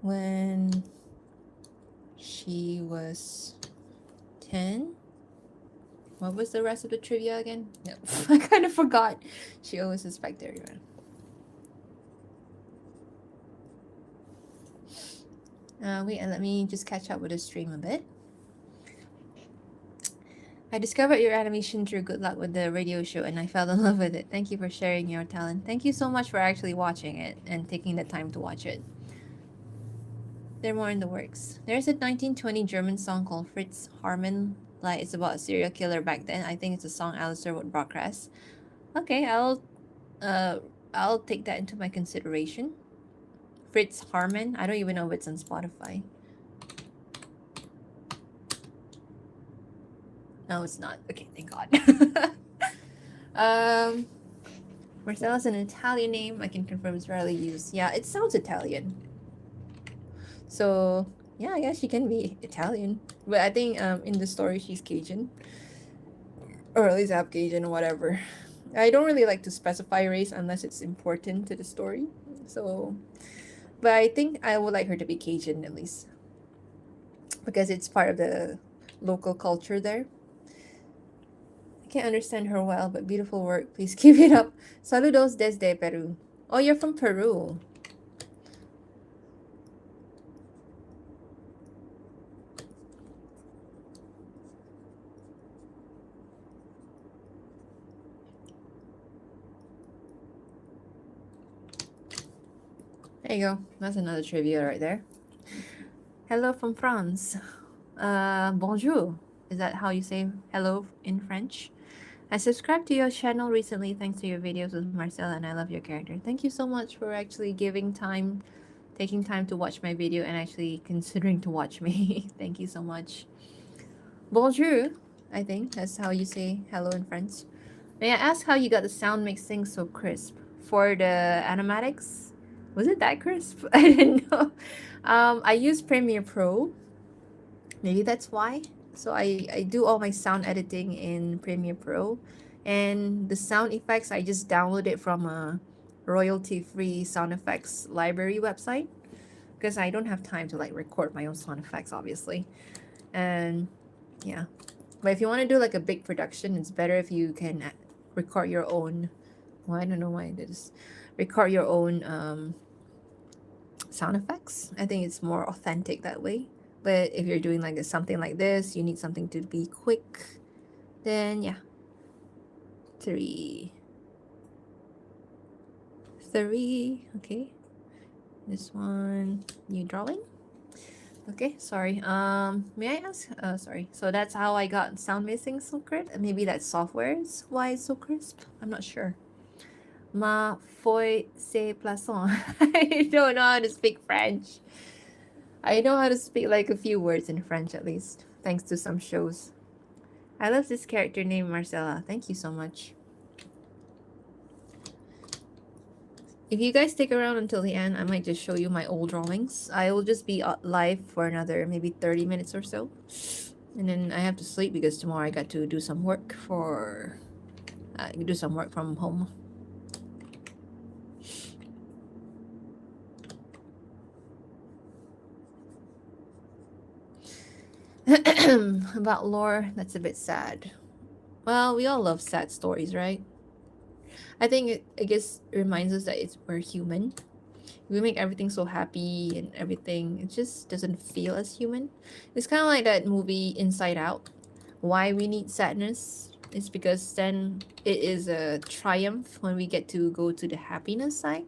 When she was 10. What was the rest of the trivia again? No, I kind of forgot. She always suspected everyone. Wait, and let me just catch up with the stream a bit. I discovered your animation through Good Luck with the radio show and I fell in love with it. Thank you for sharing your talent. Thank you so much for actually watching it and taking the time to watch it. There are more in the works. There's a 1920 German song called Fritz Harman. Like it's about a serial killer back then. I think it's a song Alistair would broadcast. Okay, I'll take that into my consideration. Fritz Harman. I don't even know if it's on Spotify. No, it's not. Okay, thank God. Marcella's an Italian name. I can confirm it's rarely used. Yeah, it sounds Italian. So yeah, I guess she can be Italian. But I think in the story she's Cajun. Or at least half Cajun or whatever. I don't really like to specify race unless it's important to the story. So but I think I would like her to be Cajun at least. Because it's part of the local culture there. I can't understand her well, but beautiful work. Please keep it up. Saludos desde Peru. Oh, you're from Peru. There you go. That's another trivia right there. Hello from France. Bonjour. Is that how you say hello in French? I subscribed to your channel recently thanks to your videos with Marcella and I love your character. Thank you so much for actually taking time to watch my video and actually considering to watch me. Thank you so much. Bonjour, I think that's how you say hello in French. May I ask how you got the sound mixing so crisp? For the animatics? Was it that crisp? I didn't know. I use Premiere Pro. Maybe that's why. So I do all my sound editing in Premiere Pro. And the sound effects, I just download it from a royalty-free sound effects library website. Because I don't have time to like record my own sound effects, obviously. And yeah. But if you want to do like a big production, it's better if you can record your own. Well, I don't know why I did this. Record your own sound effects. I think it's more authentic that way. But if you're doing like something like this, you need something to be quick. Then yeah. 3. Okay. This one, new drawing. Okay, sorry. May I ask? Sorry. So that's how I got sound mixing so crisp. Maybe that software is why it's so crisp. I'm not sure. Ma foi se plaçant. I don't know how to speak French. I know how to speak like a few words in French at least, thanks to some shows. I love this character named Marcella. Thank you so much. If you guys stick around until the end, I might just show you my old drawings. I will just be live for another maybe 30 minutes or so. And then I have to sleep because tomorrow I got to do some work from home. About lore, that's a bit sad. Well, we all love sad stories, right? I think I guess it reminds us that we're human. We make everything so happy and everything. It just doesn't feel as human. It's kind of like that movie Inside Out. Why we need sadness is because then it is a triumph when we get to go to the happiness side.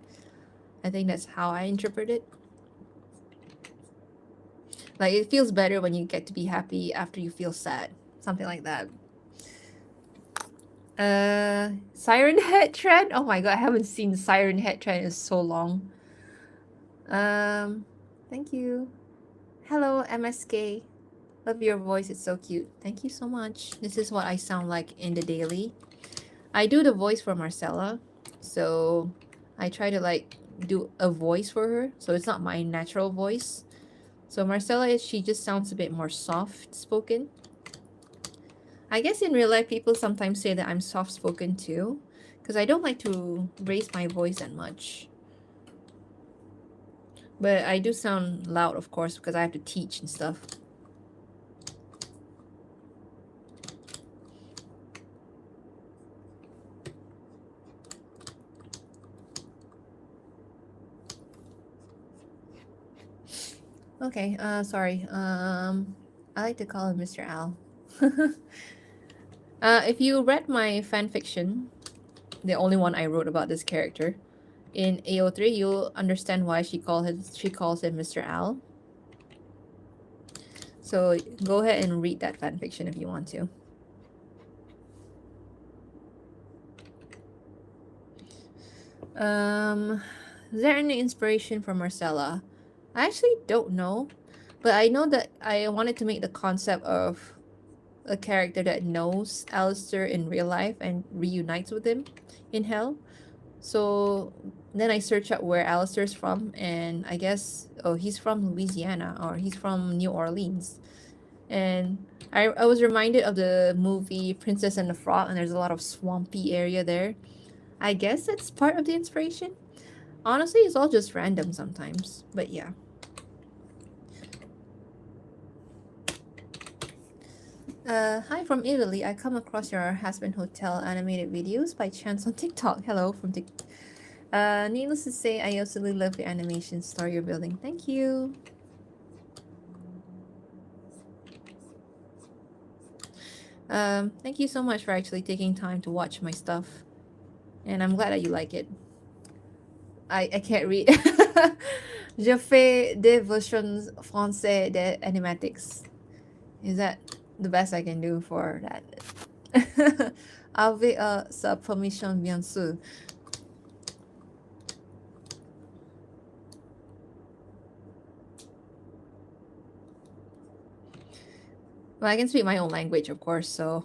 I think that's how I interpret it. Like it feels better when you get to be happy after you feel sad. Something like that. Siren Head trend? Oh my god, I haven't seen Siren Head trend in so long. Thank you. Hello, MSK. Love your voice, it's so cute. Thank you so much. This is what I sound like in the daily. I do the voice for Marcella, so I try to like do a voice for her, so it's not my natural voice. So Marcella, she just sounds a bit more soft spoken. I guess in real life, people sometimes say that I'm soft spoken too, because I don't like to raise my voice that much. But I do sound loud, of course, because I have to teach and stuff. Okay, sorry. I like to call him Mr. Al. If you read my fan fiction, the only one I wrote about this character, in AO3, you'll understand why she calls him Mr. Al. So go ahead and read that fan fiction if you want to. Is there any inspiration for Marcella? I actually don't know, but I know that I wanted to make the concept of a character that knows Alistair in real life and reunites with him in hell. So then I search up where Alistair's from, and I guess, oh, he's from Louisiana or he's from New Orleans. And I was reminded of the movie Princess and the Frog, and there's a lot of swampy area there. I guess that's part of the inspiration. Honestly, it's all just random sometimes, but yeah. Hi from Italy. I come across your Husband Hotel animated videos by chance on TikTok. Hello from TikTok. Needless to say, I absolutely love the animation story you're building. Thank you. Thank you so much for actually taking time to watch my stuff. And I'm glad that you like it. I can't read. Je fais des versions français des animatics. Is that the best I can do for that? Avec sa permission, bien sûr. Well, I can speak my own language, of course, so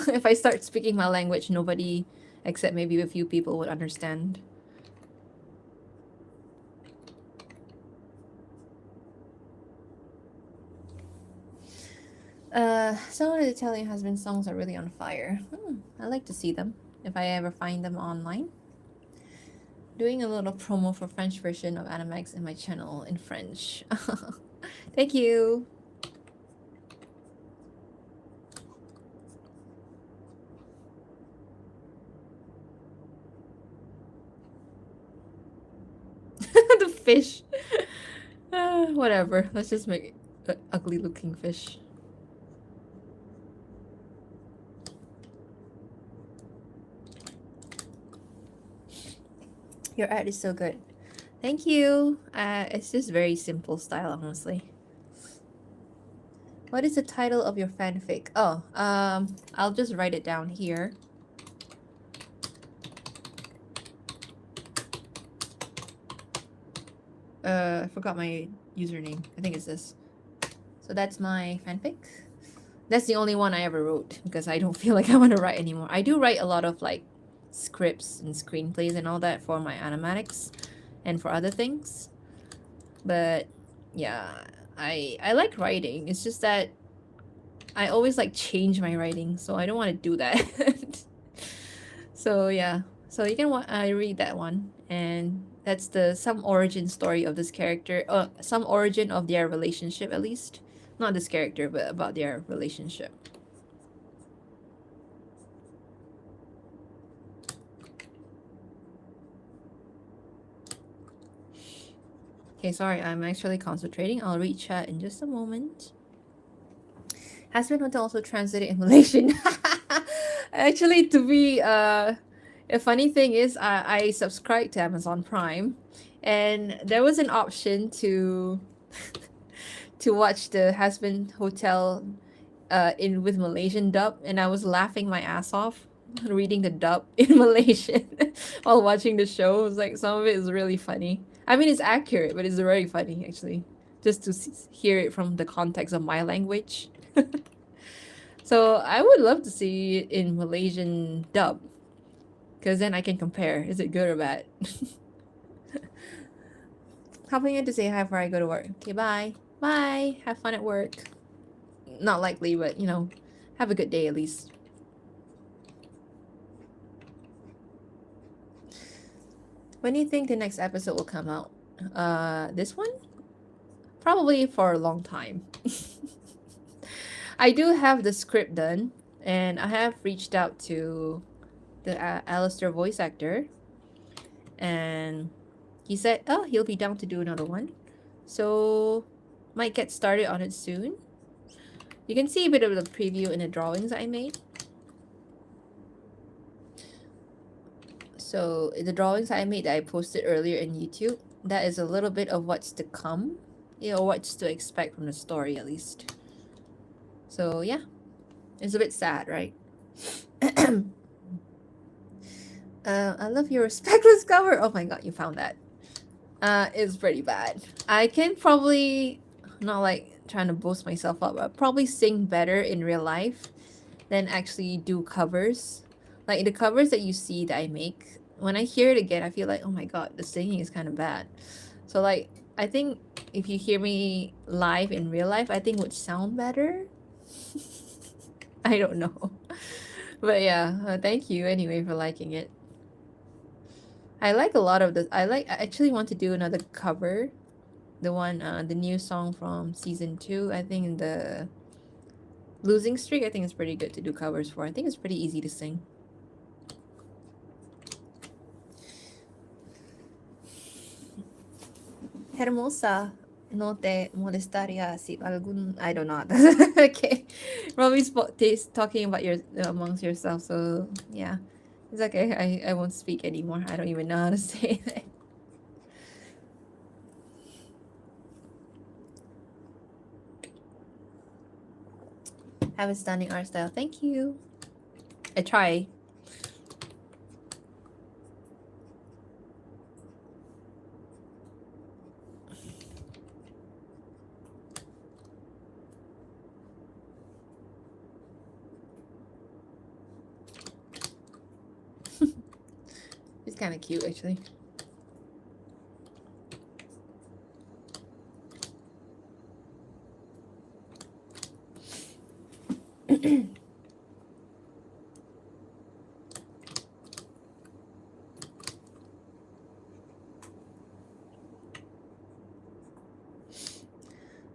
if I start speaking my language, nobody except maybe a few people would understand. Some of the Italian husband songs are really on fire. I like to see them if I ever find them online. Doing a little promo for French version of Animax in my channel in French. Thank you. The fish. Whatever. Let's just make an ugly looking fish. Your art is so good. Thank you. It's just very simple style, honestly. What is the title of your fanfic? Oh, I'll just write it down here. I forgot my username. I think it's this. So that's my fanfic. That's the only one I ever wrote because I don't feel like I want to write anymore. I do write a lot of like scripts and screenplays and all that for my animatics and for other things. But yeah, I like writing. It's just that I always like change my writing, so I don't want to do that. So yeah, so you can read that one, and that's the some origin story of this character, some origin of their relationship at least, not this character, but about their relationship. Okay, sorry, I'm actually concentrating. I'll read chat in just a moment. Husband hotel also translated in Malaysian. Actually, to be a funny thing is I subscribed to Amazon Prime, and there was an option to to watch the Husband Hotel in with Malaysian dub, and I was laughing my ass off reading the dub in Malaysian while watching the show. It was like some of it is really funny. I mean, it's accurate, but it's very funny actually, just to hear it from the context of my language. So I would love to see it in Malaysian dub, because then I can compare. Is it good or bad? Hopping in to say hi before I go to work. Okay, bye. Bye. Have fun at work. Not likely, but you know, have a good day at least. When do you think the next episode will come out? This one? Probably for a long time. I do have the script done, and I have reached out to the Alistair voice actor, and he said, oh, he'll be down to do another one. So, might get started on it soon. You can see a bit of the preview in the drawings I made. So, the drawings I made that I posted earlier in YouTube, that is a little bit of what's to come. You know, what's to expect from the story at least. So, yeah. It's a bit sad, right? I love your speckless cover. Oh my god, you found that. It's pretty bad. I can probably, not like trying to boast myself up, but probably sing better in real life than actually do covers. Like the covers that you see that I make, when I hear it again, I feel like, oh my god, the singing is kind of bad. So like, I think if you hear me live in real life, I think it would sound better. I don't know. But yeah, thank you anyway for liking it. I like a lot of the. I actually want to do another cover, the one, the new song from season 2. I think in the losing streak. I think it's pretty good to do covers for. I think it's pretty easy to sing. Hermosa, no te molestaría si algún. I don't know. Okay, probably talking about your amongst yourself. So yeah, it's okay. I won't speak anymore. I don't even know how to say that. Have a stunning art style. Thank you. I try. It's kind of cute, actually.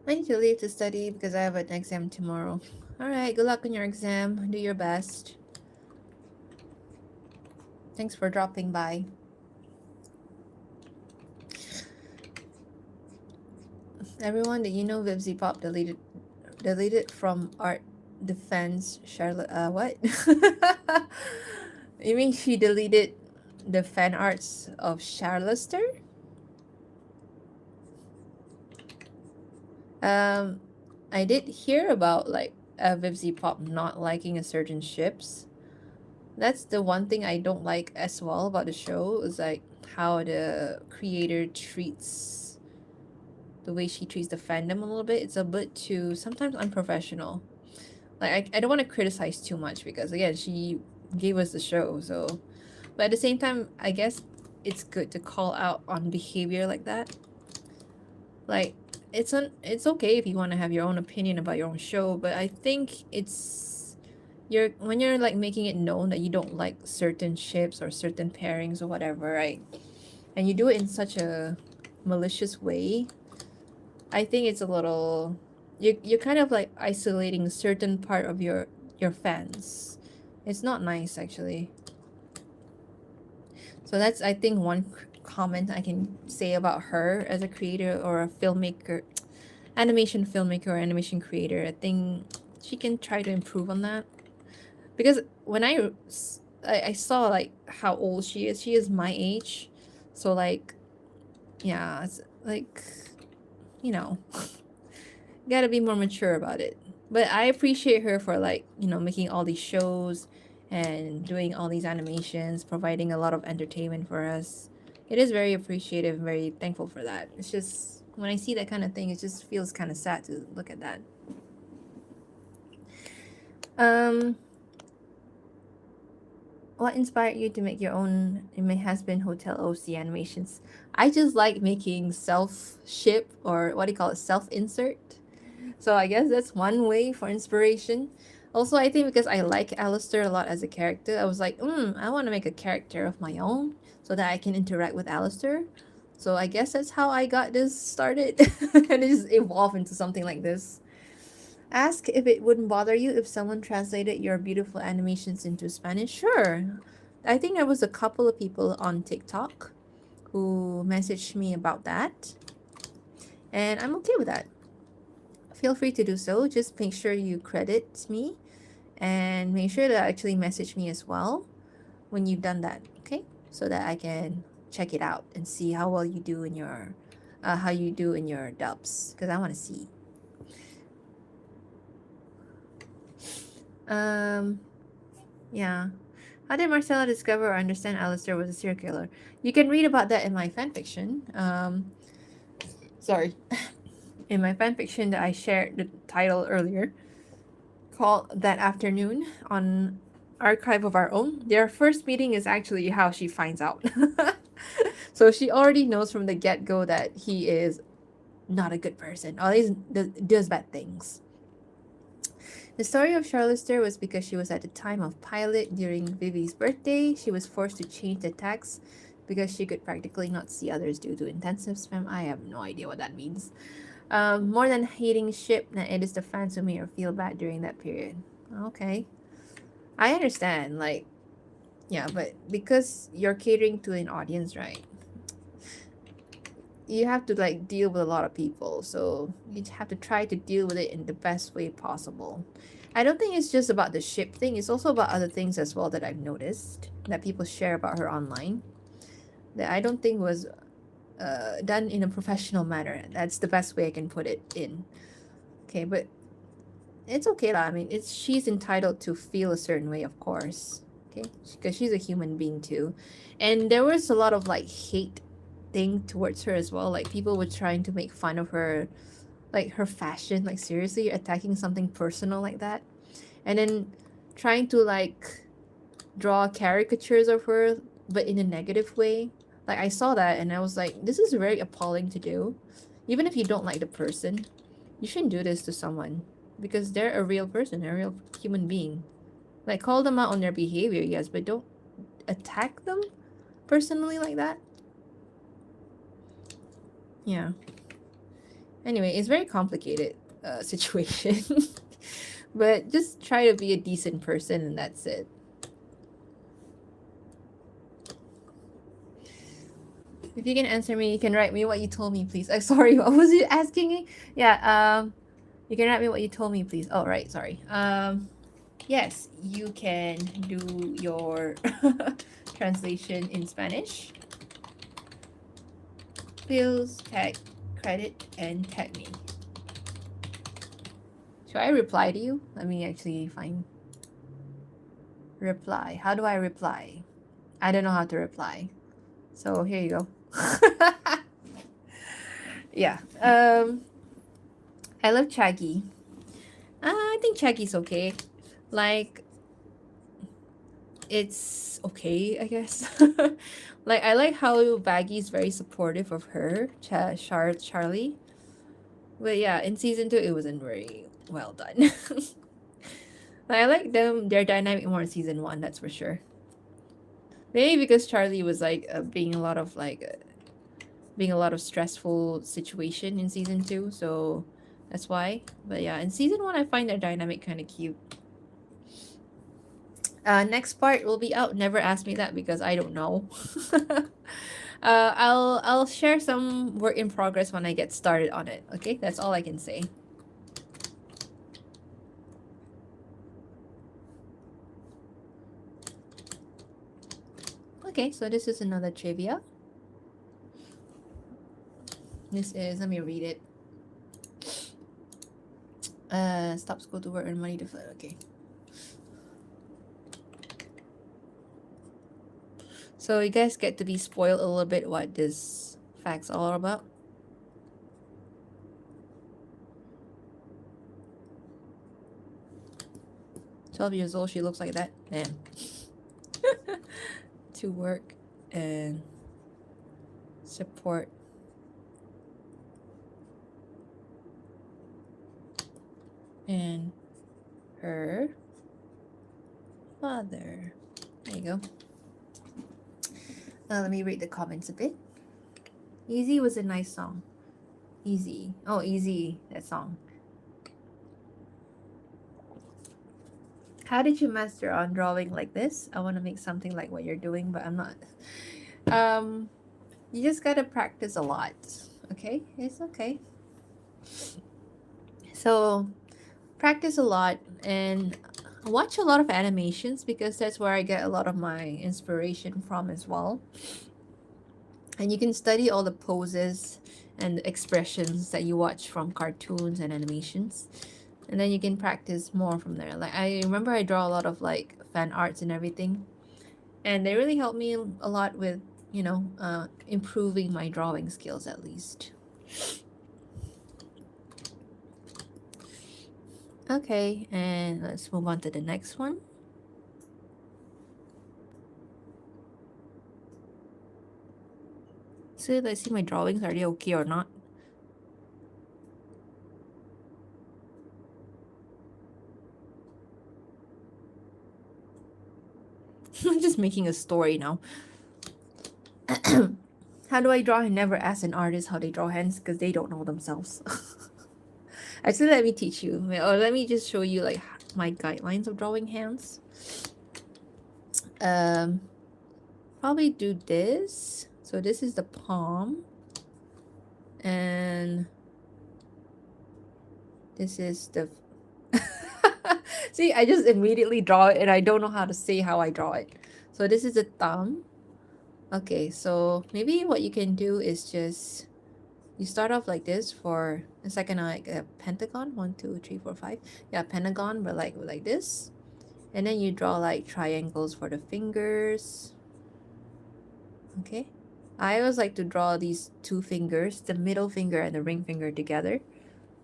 I need to leave to study because I have an exam tomorrow. Alright, good luck on your exam. Do your best. Thanks for dropping by. Everyone, did you know Vibsy Pop deleted from Art Defense Charlotte? What? You mean she deleted the fan arts of Charlister? I did hear about like Vibsy Pop not liking a certain ships. That's the one thing I don't like as well about the show, is like how the creator treats the way she treats the fandom a little bit. It's a bit too sometimes unprofessional. Like I don't want to criticize too much because again she gave us the show, so but at the same time I guess it's good to call out on behavior like that. Like it's okay if you want to have your own opinion about your own show, but I think it's you're when you're like making it known that you don't like certain ships or certain pairings or whatever, right? And you do it in such a malicious way, I think it's a little you're kind of like isolating a certain part of your fans. It's not nice actually. So that's I think one comment I can say about her as a creator or a filmmaker, animation filmmaker or animation creator. I think she can try to improve on that because when I saw like how old she is my age, so like yeah, it's like you know gotta be more mature about it. But I appreciate her for like, making all these shows and doing all these animations, providing a lot of entertainment for us. It is very appreciative, very thankful for that. It's just when I see that kind of thing, it just feels kind of sad to look at that. Um, what inspired you to make your own It May Has Been Hotel OC animations? I just like making self ship or what do you call it, self insert. So I guess that's one way for inspiration. Also, I think because I like Alistair a lot as a character, I was like, I want to make a character of my own so that I can interact with Alistair. So I guess that's how I got this started, and it just evolved into something like this. Ask if it wouldn't bother you if someone translated your beautiful animations into Spanish. Sure. I think there was a couple of people on TikTok who messaged me about that, and I'm okay with that. Feel free to do so. Just make sure you credit me and make sure to actually message me as well when you've done that, okay? So that I can check it out and see how well you do in your how you do in your dubs because I want to see. Um, yeah. How did Marcella discover or understand Alistair was a serial killer? You can read about that in my fanfiction. Sorry. In my fanfiction that I shared the title earlier, called That Afternoon on Archive of Our Own. Their first meeting is actually how she finds out. So she already knows from the get-go that he is not a good person. Always does bad things. The story of Charlister was because she was at the time of pilot during Vivi's birthday. She was forced to change the tax because she could practically not see others due to intensive spam. I have no idea what that means. More than hating ship, it is the fans who made her feel bad during that period. Okay. I understand, like, yeah, but because you're catering to an audience, right? You have to, like, deal with a lot of people, so you have to try to deal with it in the best way possible. I don't think it's just about the ship thing, it's also about other things as well that I've noticed that people share about her online that I don't think was done in a professional manner. That's the best way I can put it in. Okay, but it's okay lah. I mean, she's entitled to feel a certain way, of course. Okay, because she's a human being too, and there was a lot of like hate thing towards her as well. Like people were trying to make fun of her, like her fashion. Like seriously, attacking something personal like that, and then trying to like draw caricatures of her, but in a negative way. Like I saw that and I was like, this is very appalling to do. Even if you don't like the person, you shouldn't do this to someone because they're a real person, a real human being. Like call them out on their behavior, yes, but don't attack them personally like that. Yeah. Anyway, it's very complicated situation. But just try to be a decent person and that's it. If you can answer me, you can write me what you told me, please. Sorry, what was you asking me? Yeah, you can write me what you told me, please. Oh, right, sorry. Yes, you can do your translation in Spanish. Please tag credit and tag me. Should I reply to you? Let me actually find reply. How do I reply? I don't know how to reply. So here you go. Yeah. I love Chaggy. I think Chaggy's okay. Like, it's okay, I guess. Like, I like how Baggy's very supportive of her, Charlie. But yeah, in season 2, it wasn't very well done. Like, I like their dynamic more in season 1, that's for sure. Maybe because Charlie was like being a lot of stressful situation in season 2, so that's why. But yeah, in season 1, I find their dynamic kind of cute. Next part will be out. Never ask me that because I don't know. I'll share some work in progress when I get started on it. Okay, that's all I can say. Okay, so this is another trivia. This is, let me read it. Stop school to work, earn money to fly. Okay. So you guys get to be spoiled a little bit what this fact's all about. 12 years old, she looks like that. Damn. To work and support and her father. There you go. Let me read the comments a bit. Easy was a nice song. Easy. Oh, Easy, that song. How did you master on drawing like this? I want to make something like what you're doing, but I'm not. You just gotta practice a lot. Okay? It's okay. So, practice a lot and watch a lot of animations because that's where I get a lot of my inspiration from as well. And you can study all the poses and expressions that you watch from cartoons and animations. And then you can practice more from there. Like, I remember I draw a lot of like fan arts and everything. And they really helped me a lot with, improving my drawing skills at least. Okay, and let's move on to the next one. So let's see my drawings. Are they okay or not? I'm just making a story now. How do I draw? I never ask an artist how they draw hands because they don't know themselves. Actually, let me teach you. Or let me just show you like my guidelines of drawing hands. Probably do this. So this is the palm. And this is the... See, I just immediately draw it and I don't know how to say how I draw it. So this is the thumb. Okay, so maybe what you can do is just... You start off like this for a second, like a pentagon. 1, 2, 3, 4, 5. Yeah, pentagon, but like this. And then you draw like triangles for the fingers. Okay. I always like to draw these two fingers, the middle finger and the ring finger together.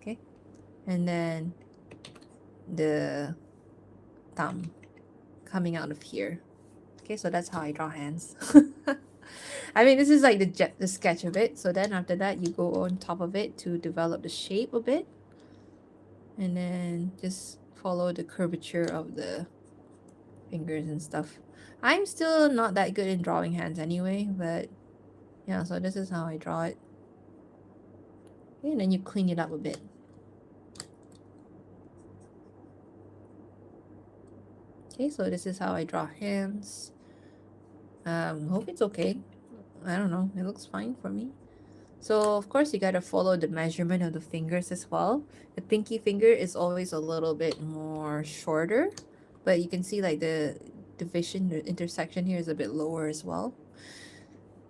Okay. And then the thumb coming out of here. Okay, so that's how I draw hands. I mean, this is like the sketch of it. So then after that, you go on top of it to develop the shape a bit. And then just follow the curvature of the fingers and stuff. I'm still not that good in drawing hands anyway, but yeah, so this is how I draw it. Okay, and then you clean it up a bit. Okay, so this is how I draw hands. Hope it's okay. I don't know, it looks fine for me. So of course you gotta follow the measurement of the fingers as well. The pinky finger is always a little bit more shorter, but you can see like the division, the intersection here is a bit lower as well.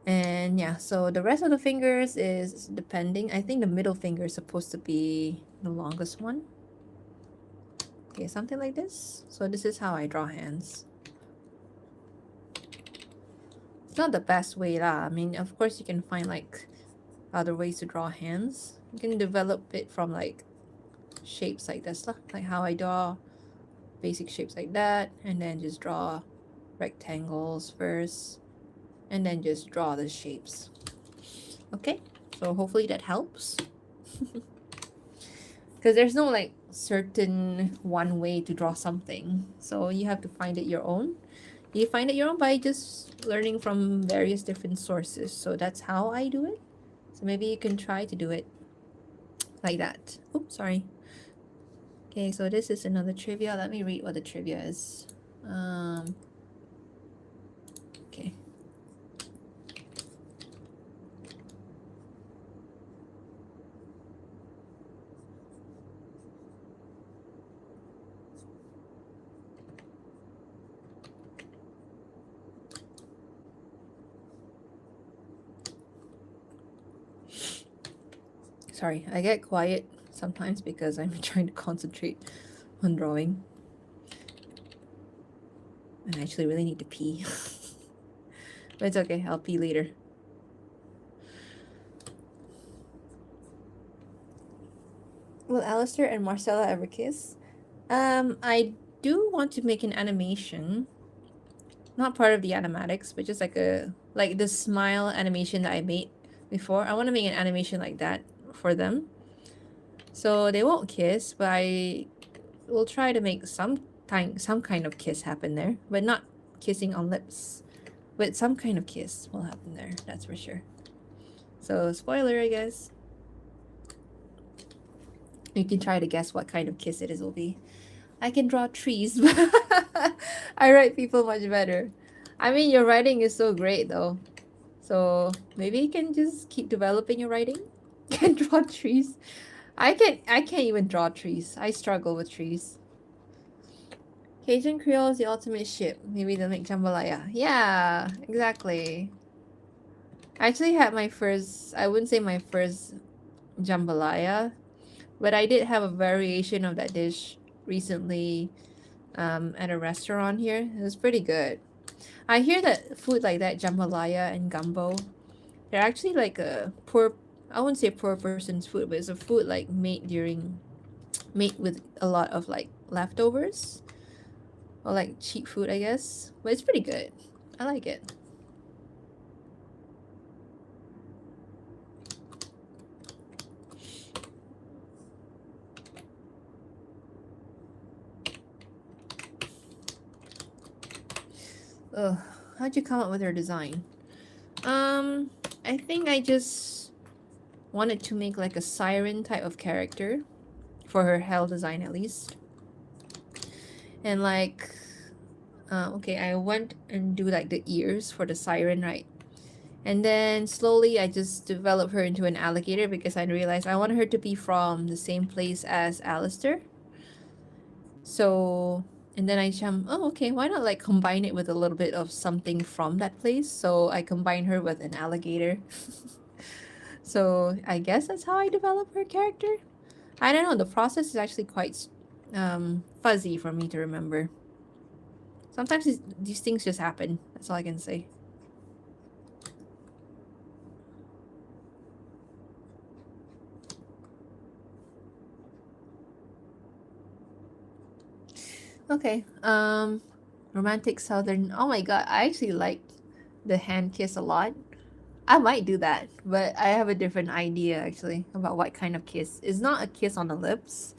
And yeah, so the rest of the fingers is depending. I think the middle finger is supposed to be the longest one. Okay, something like this. So this is how I draw hands. It's not the best way lah. I mean, of course you can find like other ways to draw hands. You can develop it from like shapes like this, like how I draw basic shapes like that, and then just draw rectangles first, and then just draw the shapes. Okay, so hopefully that helps. Because there's no like certain one way to draw something, so you have to find it your own. You find it your own by just learning from various different sources. So that's how I do it. So maybe you can try to do it like that. Oops, sorry. Okay, so this is another trivia. Let me read what the trivia is. Okay. Sorry, I get quiet sometimes because I'm trying to concentrate on drawing. And I actually really need to pee. But it's okay, I'll pee later. Will Alistair and Marcella ever kiss? I do want to make an animation. Not part of the animatics, but just like the smile animation that I made before. I want to make an animation like that for them. So they won't kiss, but I will try to make some kind of kiss happen there, but not kissing on lips. But some kind of kiss will happen there, that's for sure. So spoiler, I guess. You can try to guess what kind of kiss it is will be. I can draw trees. I write people much better. I mean, your writing is so great though. So maybe you can just keep developing your writing. Can draw trees. I can't even draw trees. I struggle with trees. Cajun Creole is the ultimate ship. Maybe they'll make jambalaya. Yeah, exactly. I actually had my first, I wouldn't say my first jambalaya, but I did have a variation of that dish recently at a restaurant here. It was pretty good. I hear that food like that, jambalaya and gumbo, they're actually like a poor, I wouldn't say poor person's food, but it's a food like made with a lot of like leftovers or like cheap food, I guess. But it's pretty good. I like it. Ugh, how'd you come up with her design? I think I just wanted to make like a siren type of character for her hell design at least. And like, okay, I went and do like the ears for the siren, right? And then slowly I just developed her into an alligator because I realized I wanted her to be from the same place as Alistair. So, and then oh, okay, why not like combine it with a little bit of something from that place? So I combine her with an alligator. So I guess that's how I develop her character. I don't know, the process is actually quite fuzzy for me to remember. Sometimes these things just happen. That's all I can say. Okay. Romantic Southern. Oh my god, I actually liked the hand kiss a lot. I might do that, but I have a different idea actually about what kind of kiss. It's not a kiss on the lips,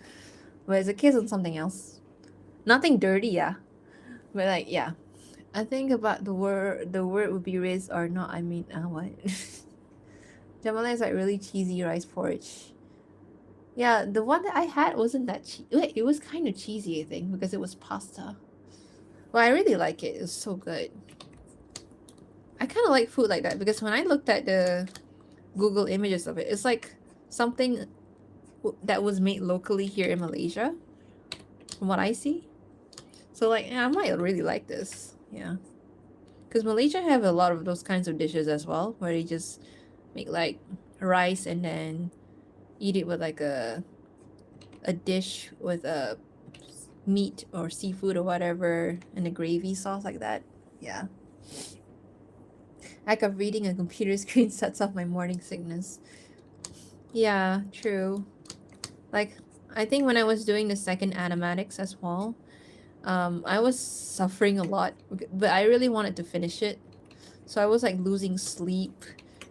but it's a kiss on something else. Nothing dirty, yeah. But like, yeah. I think about the word would be raised or not. I mean, what? Jamala is like really cheesy rice porridge. Yeah, the one that I had wasn't that cheesy. Wait, it was kind of cheesy, I think, because it was pasta. Well, I really like it. It was so good. I kind of like food like that because when I looked at the Google images of it, it's like something that was made locally here in Malaysia, from what I see. So like, yeah, I might really like this. Yeah, because Malaysia have a lot of those kinds of dishes as well, where they just make like rice and then eat it with like a dish with a meat or seafood or whatever and a gravy sauce like that. Yeah. Lack of reading a computer screen sets off my morning sickness. Yeah, true. Like, I think when I was doing the second animatics as well, I was suffering a lot, but I really wanted to finish it. So I was like losing sleep,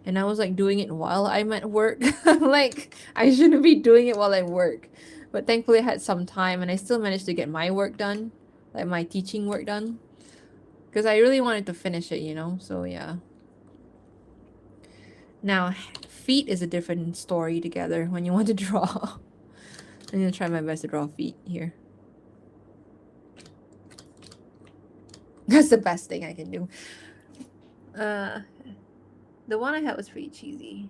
and I was like doing it while I'm at work. Like, I shouldn't be doing it while I work. But thankfully, I had some time, and I still managed to get my work done, like my teaching work done, because I really wanted to finish it, you know? So yeah. Now, feet is a different story together when you want to draw. I'm gonna try my best to draw feet here. That's the best thing I can do. Uh, the one I had was pretty cheesy.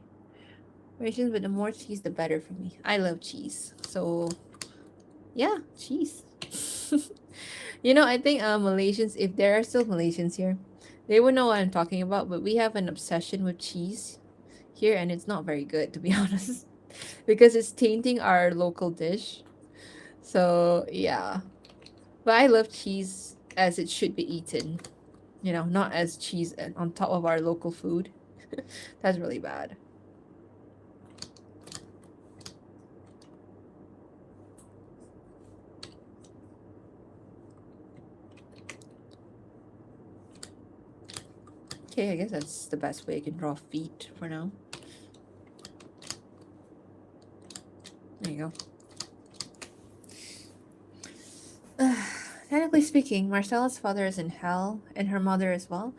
Rations, but the more cheese, the better for me. I love cheese, so yeah, cheese. You know, I think Malaysians, if there are still Malaysians here, they would know what I'm talking about. But we have an obsession with cheese here, and it's not very good, to be honest, because it's tainting our local dish. So yeah, but I love cheese as it should be eaten. You know, not as cheese on top of our local food. That's really bad. Okay, I guess that's the best way I can draw feet for now. There you go. Technically speaking, Marcella's father is in hell, and her mother as well.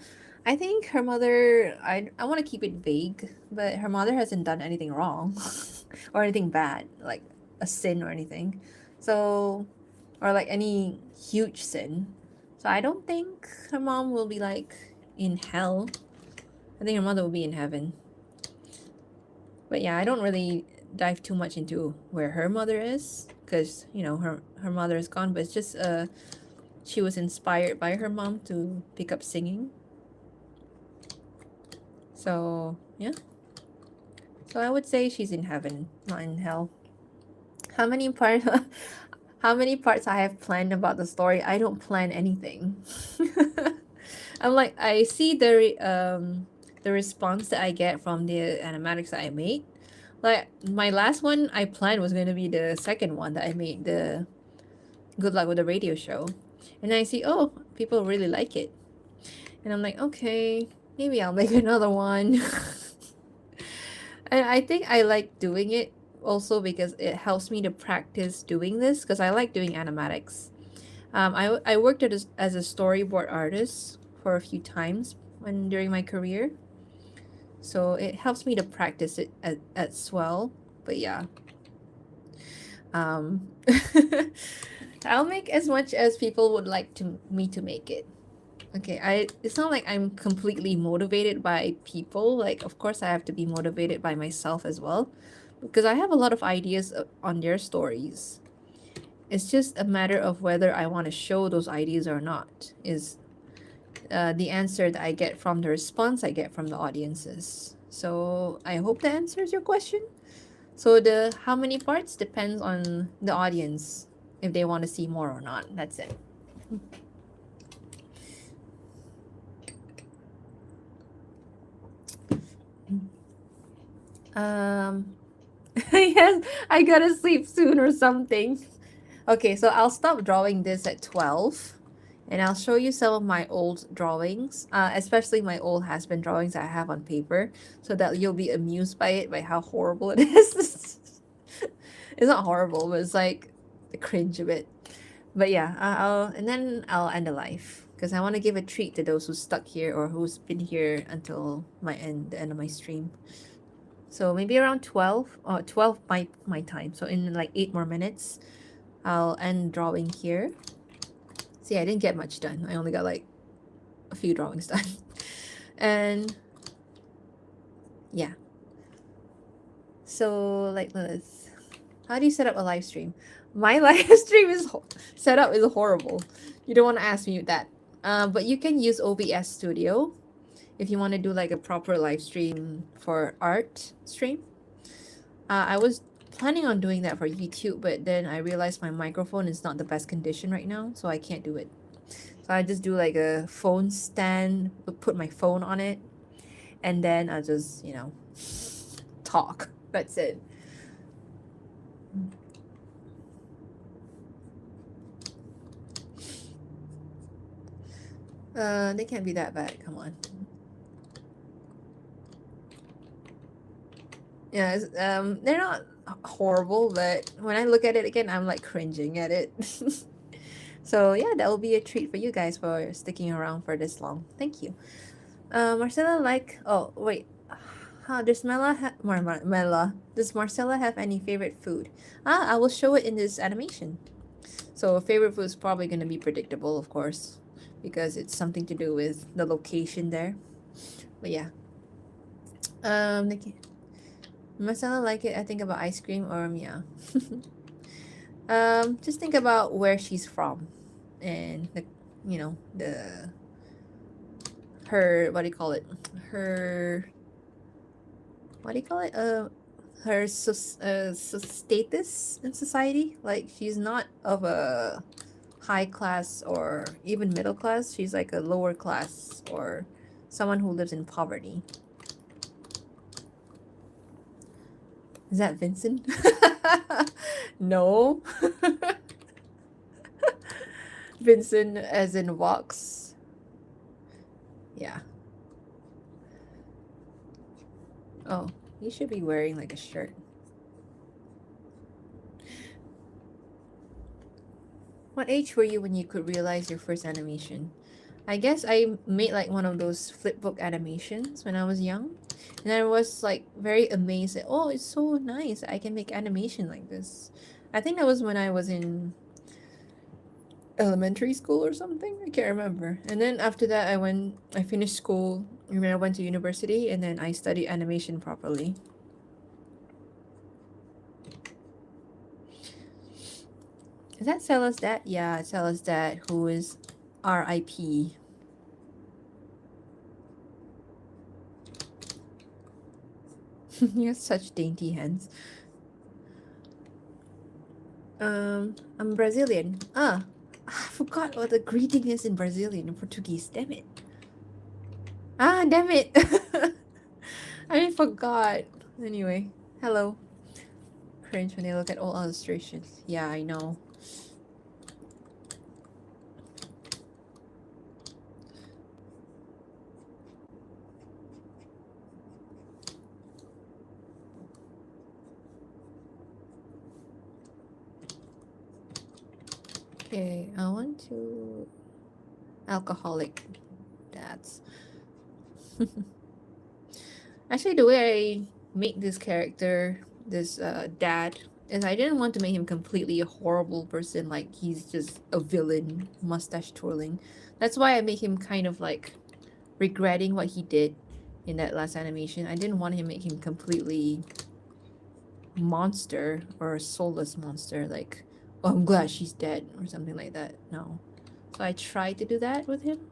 I think her mother, I want to keep it vague, but her mother hasn't done anything wrong or anything bad, like a sin or anything. So, or like any huge sin. So I don't think her mom will be like in hell. I think her mother will be in heaven. But yeah, I don't really dive too much into where her mother is because, you know, her mother is gone, but it's just she was inspired by her mom to pick up singing. So, yeah. So I would say she's in heaven, not in hell. How many parts how many parts I have planned about the story? I don't plan anything. I'm like I see the response that I get from the animatics that I made. Like my last one I planned was going to be the second one that I made, the Good Luck with the Radio Show. And I see, oh, people really like it. And I'm like, okay, maybe I'll make another one. And I think I like doing it also because it helps me to practice doing this because I like doing animatics. I worked as a storyboard artist for a few times when during my career. So it helps me to practice it as well. But yeah. Um, I'll make as much as people would like to me to make it. Okay, it's not like I'm completely motivated by people. Like, of course, I have to be motivated by myself as well, because I have a lot of ideas on their stories. It's just a matter of whether I want to show those ideas or not. Is the answer that I get from the response I get from the audiences. So I hope that answers your question. So the how many parts depends on the audience if they want to see more or not. That's it. Um, yes, I gotta sleep soon or something. Okay, so I'll stop drawing this at 12 and I'll show you some of my old drawings, especially my old husband drawings I have on paper, so that you'll be amused by it, by how horrible it is. It's not horrible, but it's like cringe a bit. But yeah, and then I'll end the live because I want to give a treat to those who stuck here or who's been here until the end of my stream. So maybe around 12 or 12 my time. So in like 8 more minutes, I'll end drawing here. See, I didn't get much done. I only got like a few drawings done. And yeah. So like this. How do you set up a live stream? My live stream is setup is horrible. You don't want to ask me that. But you can use OBS Studio if you want to do like a proper live stream for Artstream. I was planning on doing that for YouTube, but then I realized my microphone is not the best condition right now, so I can't do it. So I just do like a phone stand, put my phone on it, and then I just, you know, talk. That's it. They can't be that bad. Come on. Yeah, they're not horrible, but when I look at it again, I'm like cringing at it. So yeah, that will be a treat for you guys for sticking around for this long. Thank you. Marcella, like, oh wait, does Mela, does Marcella have any favorite food? I will show it in this animation. So favorite food is probably gonna be predictable, of course, because it's something to do with the location there. But yeah, Nikki, Marcella like it. I think about ice cream or yeah. Just think about where she's from, and the, the her what do you call it? Her what do you call it? Her status in society. Like she's not of a high class or even middle class. She's like a lower class or someone who lives in poverty. Is that Vincent? No. Vincent as in walks. Yeah. Oh, you should be wearing like a shirt. What age were you when you could realize your first animation? I guess I made like one of those flipbook animations when I was young. And I was like very amazed that, oh, it's so nice. I can make animation like this. I think that was when I was in elementary school or something. I can't remember. And then after that, I finished school, and then I went to university, and then I studied animation properly. Is that Stella's dad? Yeah, it's Stella's dad, who is R.I.P. You have such dainty hands. I'm Brazilian. I forgot what the greeting is in Brazilian and Portuguese. Damn it. Damn it. I forgot. Anyway, hello. Cringe when I look at old illustrations. Yeah, I know. Okay, I want to alcoholic dads. Actually, the way I make this character, this dad, is I didn't want to make him completely a horrible person, like he's just a villain, mustache twirling. That's why I made him kind of like regretting what he did in that last animation. I didn't want him make him completely monster or a soulless monster, like, oh, I'm glad she's dead or something like that. No. So I tried to do that with him.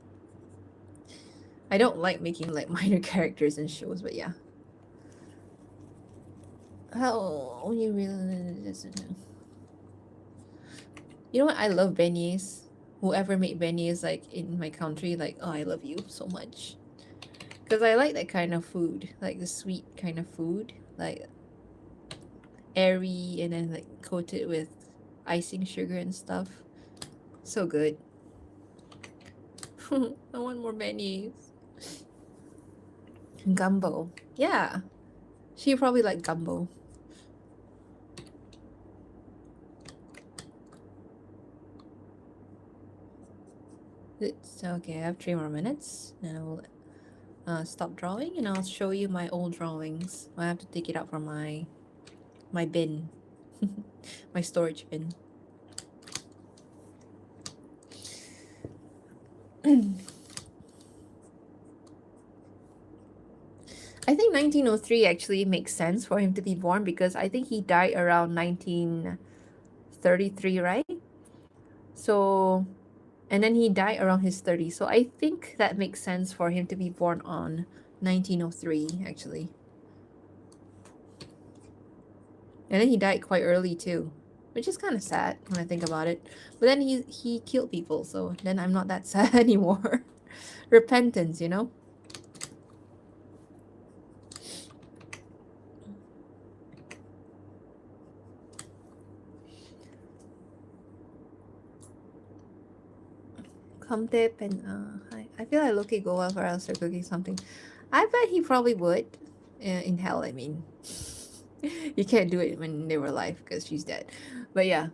I don't like making like minor characters in shows, but yeah. How you really You know what? I love beignets. Whoever made beignets like in my country, like, oh, I love you so much. Because I like that kind of food, like the sweet kind of food, like airy and then like coated with icing sugar and stuff. So good. I want more beignets. Gumbo. Yeah. She probably like gumbo. It's okay. I have 3 more minutes, and I will stop drawing, and I'll show you my old drawings. I have to take it out from my bin, my storage bin. I think 1903 actually makes sense for him to be born because I think he died around 1933, right? So, and then he died around his 30s. So I think that makes sense for him to be born on 1903, actually. And then he died quite early too, which is kind of sad when I think about it. But then he killed people, so then I'm not that sad anymore. Repentance, you know? Comtip and I feel like Loki go well for Alistair cooking something. I bet he probably would. In hell, I mean. You can't do it when they were alive because she's dead. But yeah.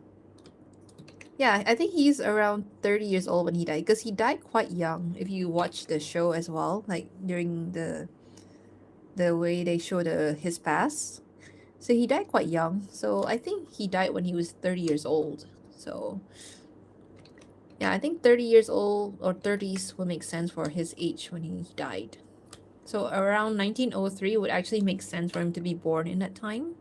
Yeah, I think he's around 30 years old when he died because he died quite young. If you watch the show as well, like during the way they show his past. So he died quite young. So I think he died when he was 30 years old. So yeah, I think 30 years old or 30s would make sense for his age when he died. So around 1903 would actually make sense for him to be born in that time.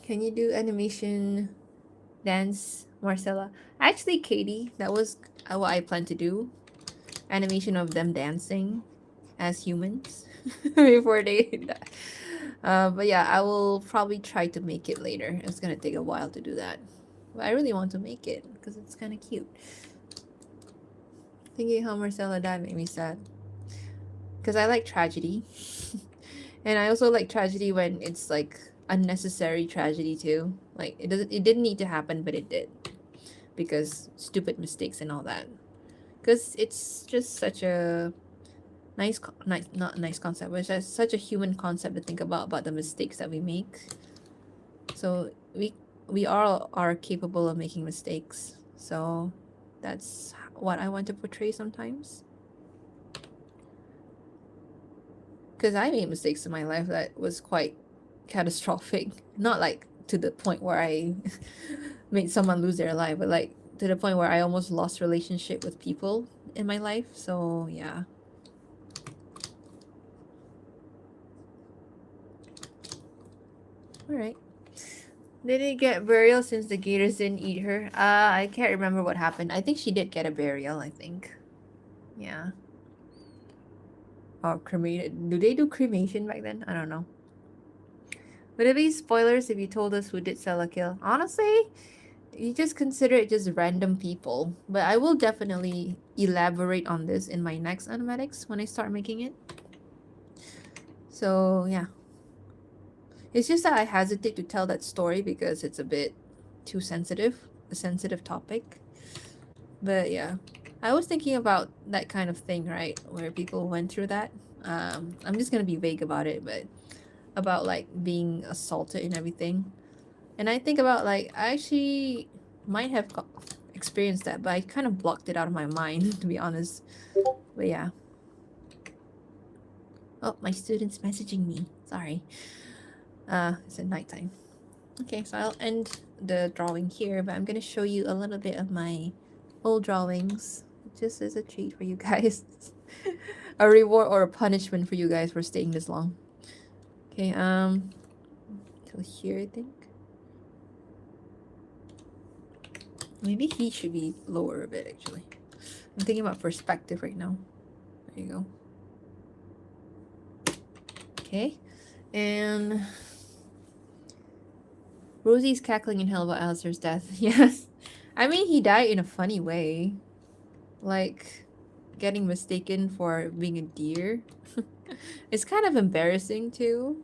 Can you do animation dance, Marcella? Actually, Katie, that was what I planned to do. Animation of them dancing as humans before they die. But yeah, I will probably try to make it later. It's gonna take a while to do that. But I really want to make it because it's kind of cute. Thinking how Marcella died made me sad. Because I like tragedy. And I also like tragedy when it's like unnecessary tragedy too. Like it didn't need to happen, but it did. Because stupid mistakes and all that. Because it's just such a nice, not nice concept, but it's just such a human concept to think about the mistakes that we make. So we all are capable of making mistakes. So that's what I want to portray sometimes. Because I made mistakes in my life that was quite catastrophic. Not like to the point where I made someone lose their life, but like to the point where I almost lost relationship with people in my life. So yeah. Alright. Did it get burial since the gators didn't eat her? I can't remember what happened. I think she did get a burial, I think. Yeah. Or cremated. Do they do cremation back then? I don't know. Would it be spoilers if you told us who did Stella kill? Honestly, you just consider it just random people. But I will definitely elaborate on this in my next animatics when I start making it. So yeah. It's just that I hesitate to tell that story because it's a bit too sensitive. A sensitive topic. But yeah. I was thinking about that kind of thing, right? Where people went through that. I'm just gonna be vague about it, but about like being assaulted and everything. And I think about like I actually might have experienced that, but I kind of blocked it out of my mind to be honest. But yeah. Oh, my student's messaging me. Sorry. It's at nighttime. Okay, so I'll end the drawing here, but I'm gonna show you a little bit of my old drawings, just as a treat for you guys. A reward or a punishment for you guys for staying this long. Okay, till here I think. Maybe he should be lower a bit actually. I'm thinking about perspective right now. There you go. Okay, and Rosie's cackling in hell about Alistair's death. Yes, I mean he died in a funny way, like getting mistaken for being a deer. It's kind of embarrassing too.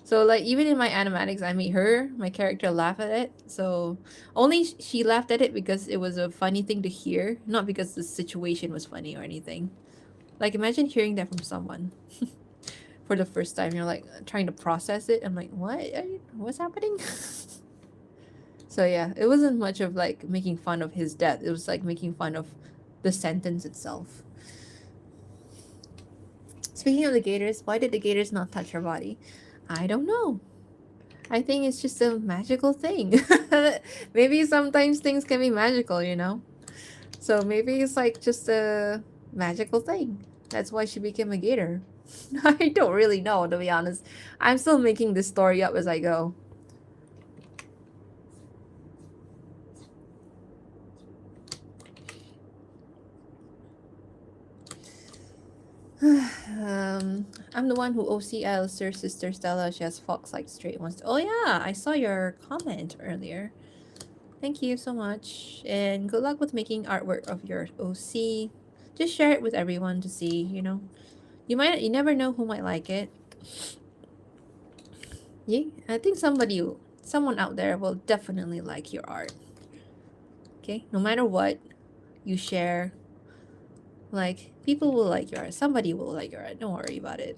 So like even in my animatics, I made her, my character, laugh at it. So only she laughed at it because it was a funny thing to hear, not because the situation was funny or anything. Like imagine hearing that from someone for the first time. You're like trying to process it. I'm like, what's happening? So yeah, it wasn't much of like making fun of his death. It was like making fun of the sentence itself. Speaking of the gators, why did the gators not touch her body? I don't know. I think it's just a magical thing. Maybe sometimes things can be magical, you know? So maybe it's like just a magical thing. That's why she became a gator. I don't really know, to be honest. I'm still making this story up as I go. I'm the one who OC Alistair's sister Stella. She has fox-like straight ones. Oh yeah, I saw your comment earlier. Thank you so much, and good luck with making artwork of your OC. Just share it with everyone to see. You know, you never know who might like it. Yeah, I think someone out there will definitely like your art. Okay, no matter what you share, like people will like your art. Somebody will like your art. Don't worry about it.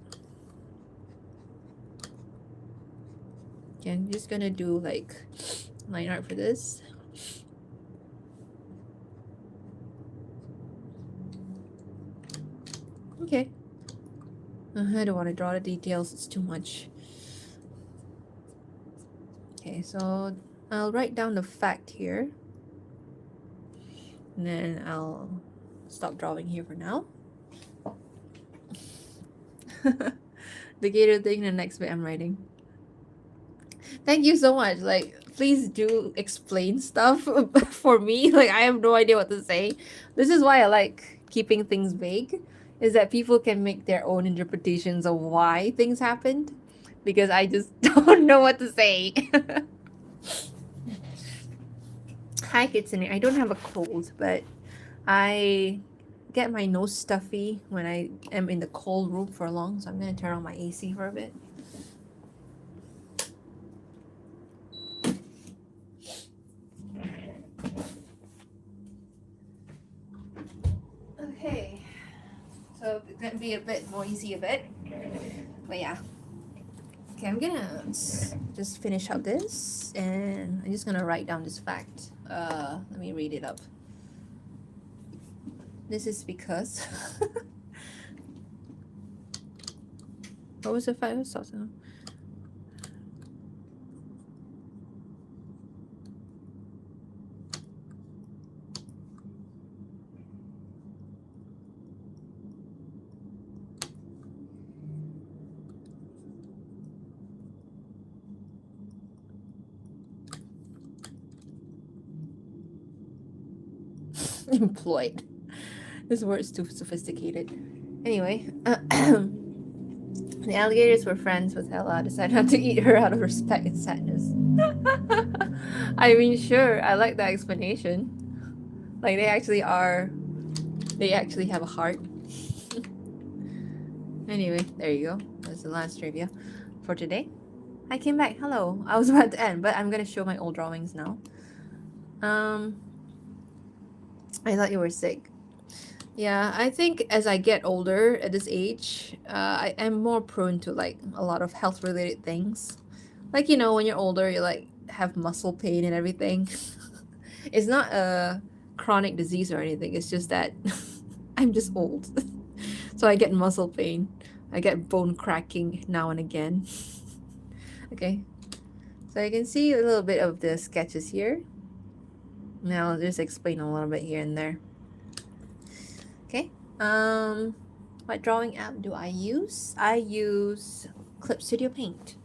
Okay, I'm just gonna do like line art for this. Okay. I don't want to draw the details. It's too much. Okay, so I'll write down the fact here, and then I'll stop drawing here for now. The gator thing, the next bit I'm writing. Thank you so much. Like, please do explain stuff for me. Like, I have no idea what to say. This is why I like keeping things vague, is that people can make their own interpretations of why things happened, because I just don't know what to say. Hi, Kitsune. I don't have a cold, but I get my nose stuffy when I am in the cold room for long, so I'm gonna turn on my AC for a bit. Okay, so it's gonna be a bit noisy a bit, but yeah. Okay, I'm gonna just finish up this, and I'm just gonna write down this fact. Let me read it up. This is because what was the fact? Employed. This word's too sophisticated. Anyway, the alligators were friends with Hella, decided not to eat her out of respect and sadness. I mean, sure, I like that explanation. Like, they actually have a heart. Anyway, there you go. That's the last trivia for today. I came back. Hello. I was about to end, but I'm gonna show my old drawings now. I thought you were sick. Yeah, I think as I get older at this age, I am more prone to like a lot of health related things. Like, you know, when you're older, you like have muscle pain and everything. It's not a chronic disease or anything. It's just that I'm just old. So I get muscle pain. I get bone cracking now and again. Okay. So you can see a little bit of the sketches here. Now I'll just explain a little bit here and there. Okay. What drawing app do I use? I use Clip Studio Paint.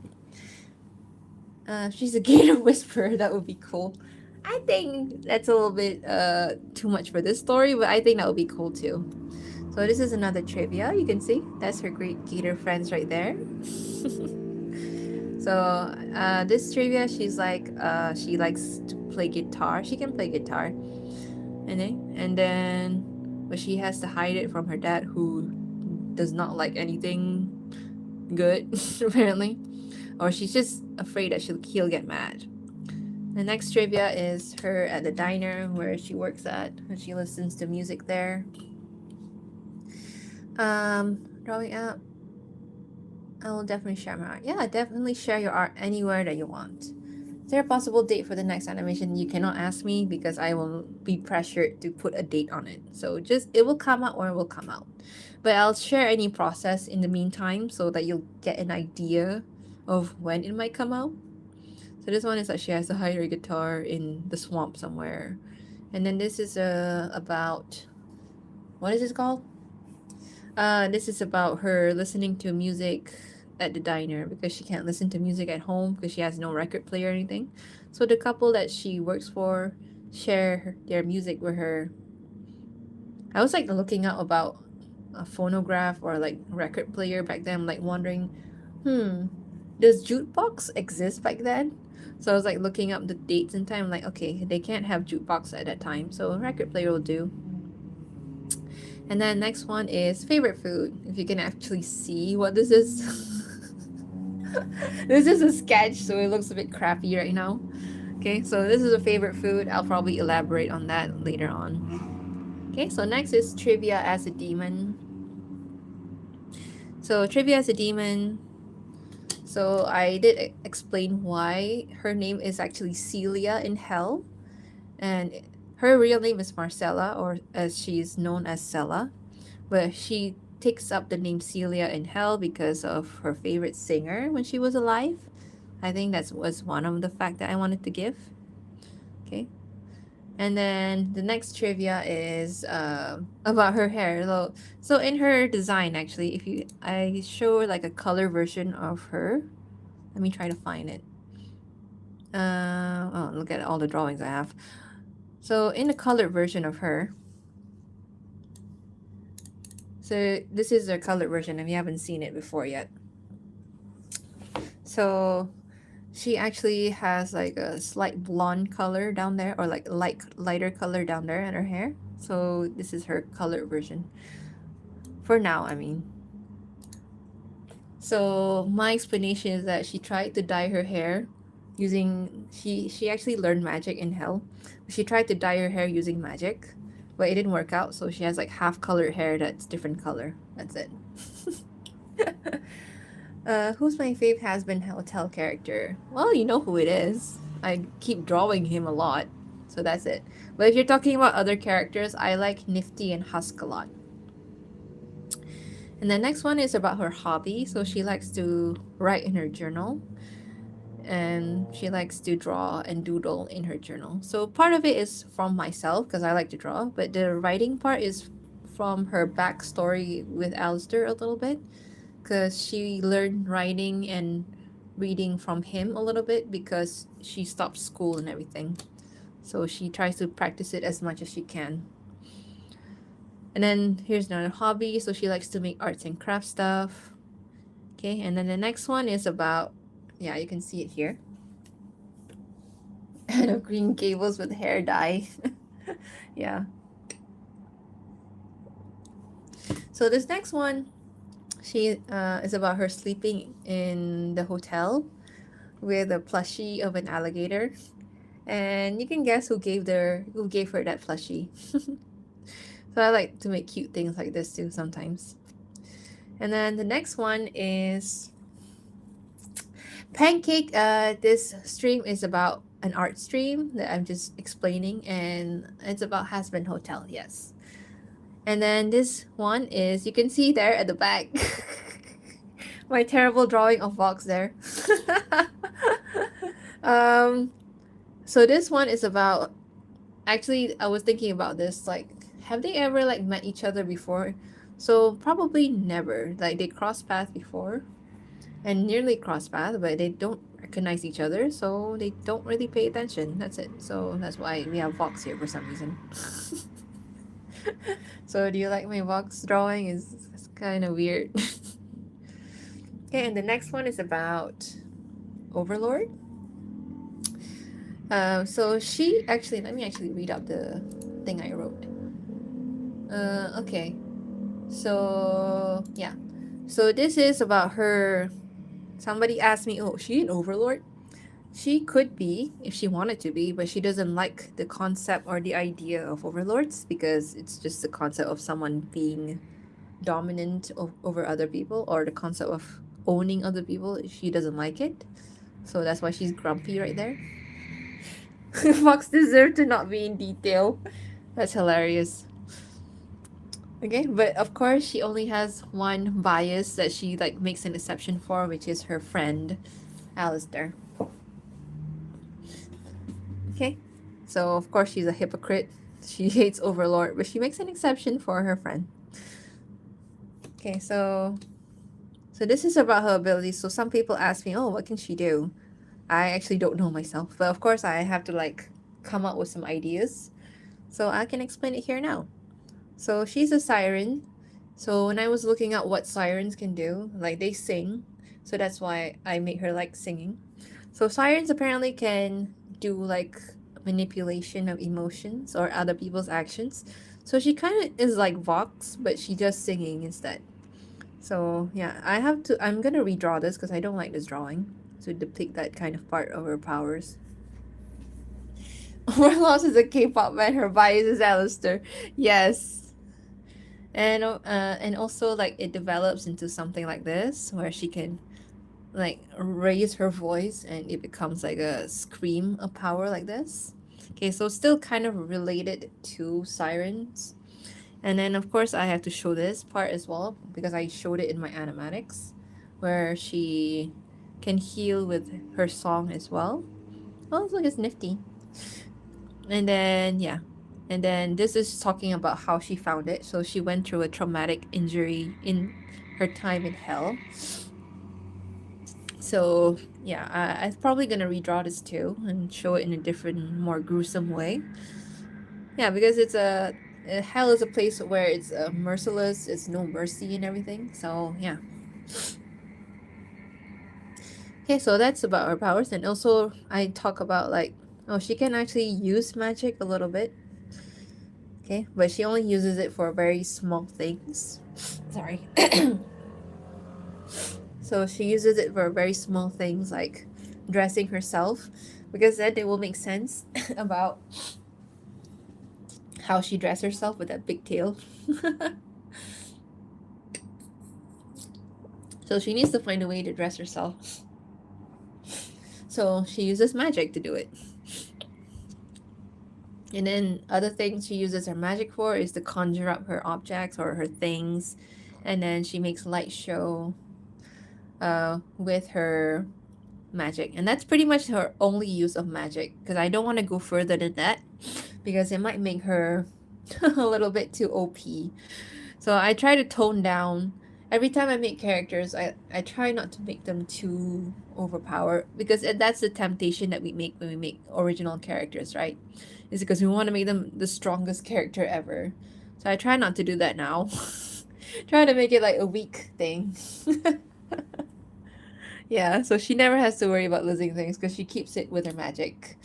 She's a gator whisperer. That would be cool. I think that's a little bit too much for this story, but I think that would be cool too. So this is another trivia. You can see that's her great gator friends right there. So this trivia, she's like she likes to play guitar. She can play guitar, and then but she has to hide it from her dad, who does not like anything good apparently, or she's just afraid that he'll get mad. The next trivia is her at the diner where she works at, and she listens to music there. Drawing app. I will definitely share my art. Yeah, definitely share your art anywhere that you want. Is there a possible date for the next animation? You cannot ask me because I will be pressured to put a date on it. So just it will come out or it will come out. But I'll share any process in the meantime so that you'll get an idea of when it might come out. So this one is that she has to hide her guitar in the swamp somewhere. And then this is about, what is this called? This is about her listening to music at the diner because she can't listen to music at home because she has no record player or anything. So the couple that she works for share their music with her. I was like looking up about a phonograph or like record player back then. I'm like wondering, does jukebox exist back then? So I was like looking up the dates and time. I'm like, okay, they can't have jukebox at that time, so a record player will do. And then next one is favorite food. If you can actually see what this is. This is a sketch, so it looks a bit crappy right now. Okay, so this is a favorite food. I'll probably elaborate on that later on. Okay, so next is trivia as a demon. So trivia as a demon. So I did explain why her name is actually Celia in hell, and her real name is Marcella, or as she's known as Sella, but she takes up the name Celia in hell because of her favorite singer when she was alive. I think that was one of the fact that I wanted to give. Okay. And then the next trivia is about her hair. So in her design, actually, if you I show like a color version of her. Let me try to find it. Oh, look at all the drawings I have. So in the colored version of her, so this is the colored version if you haven't seen it before yet. So she actually has like a slight blonde color down there, or like lighter color down there in her hair. So this is her colored version. For now, I mean. So my explanation is that she tried to dye her hair using she actually learned magic in hell. She tried to dye her hair using magic, but it didn't work out, so she has like half colored hair that's different color. That's it. Who's my fave has been hotel character? Well, you know who it is. I keep drawing him a lot, so that's it. But if you're talking about other characters, I like Nifty and Husk a lot. And the next one is about her hobby. So she likes to write in her journal, and she likes to draw and doodle in her journal. So part of it is from myself because I like to draw, but the writing part is from her backstory with Alistair a little bit, because she learned writing and reading from him a little bit because she stopped school and everything. So she tries to practice it as much as she can. And then here's another hobby. So she likes to make arts and craft stuff. Okay, and then the next one is about, yeah, you can see it here. And of Green Gables with hair dye. Yeah. So this next one, she is about her sleeping in the hotel with a plushie of an alligator. And you can guess who gave her that plushie. So I like to make cute things like this too sometimes. And then the next one is Pancake. This stream is about an art stream that I'm just explaining, and it's about Hasbin Hotel, yes. And then this one is, you can see there at the back, my terrible drawing of Vox there. um, so this one is about, actually, I was thinking about this, like, have they ever like met each other before? So probably never. Like they crossed paths before, and nearly crossed paths, but they don't recognize each other, so they don't really pay attention. That's it. So that's why we have Vox here for some reason. So do you like my Vox drawing? It's kind of weird. Okay, and the next one is about Overlord. So she actually, let me actually read out the thing I wrote. Okay. So yeah. So this is about her. Somebody asked me, "Oh, she an overlord?" She could be if she wanted to be, but she doesn't like the concept or the idea of overlords because it's just the concept of someone being dominant over other people, or the concept of owning other people. She doesn't like it. So that's why she's grumpy right there. Fox deserved to not be in detail. That's hilarious. Okay, but of course she only has one bias that she like makes an exception for, which is her friend, Alistair. Okay, so of course she's a hypocrite. She hates Overlord, but she makes an exception for her friend. Okay, so this is about her abilities. So some people ask me, "Oh, what can she do?" I actually don't know myself, but of course I have to like come up with some ideas. So I can explain it here now. So she's a siren. So when I was looking at what sirens can do, like they sing. So that's why I made her like singing. So sirens apparently can do like manipulation of emotions or other people's actions. So she kind of is like Vox, but she just singing instead. So yeah, I'm gonna redraw this because I don't like this drawing to depict that kind of part of her powers. Overloss is a K-pop band. Her bias is Alistair. Yes, and also like it develops into something like this where she can like raise her voice and it becomes like a scream of power like this. Okay, so still kind of related to sirens. And then of course I have to show this part as well because I showed it in my animatics where she can heal with her song as well. Oh, look, it's nifty. And then yeah. And then this is talking about how she found it. So she went through a traumatic injury in her time in hell. So yeah, I'm probably gonna redraw this too and show it in a different, more gruesome way. Yeah, because it's a hell is a place where it's merciless, it's no mercy and everything. So yeah. Okay, so that's about her powers, and also I talk about like, oh, she can actually use magic a little bit. Okay, but she only uses it for very small things. Sorry. So she uses it for very small things like dressing herself, because then it will make sense about how she dressed herself with that big tail. So she needs to find a way to dress herself. So she uses magic to do it. And then other things she uses her magic for is to conjure up her objects or her things. And then she makes light show with her magic. And that's pretty much her only use of magic, because I don't want to go further than that because it might make her a little bit too OP. So I try to tone down. Every time I make characters, I try not to make them too overpowered, because that's the temptation that we make when we make original characters, right? Is because we want to make them the strongest character ever. So I try not to do that now. Try to make it like a weak thing. Yeah, so she never has to worry about losing things because she keeps it with her magic.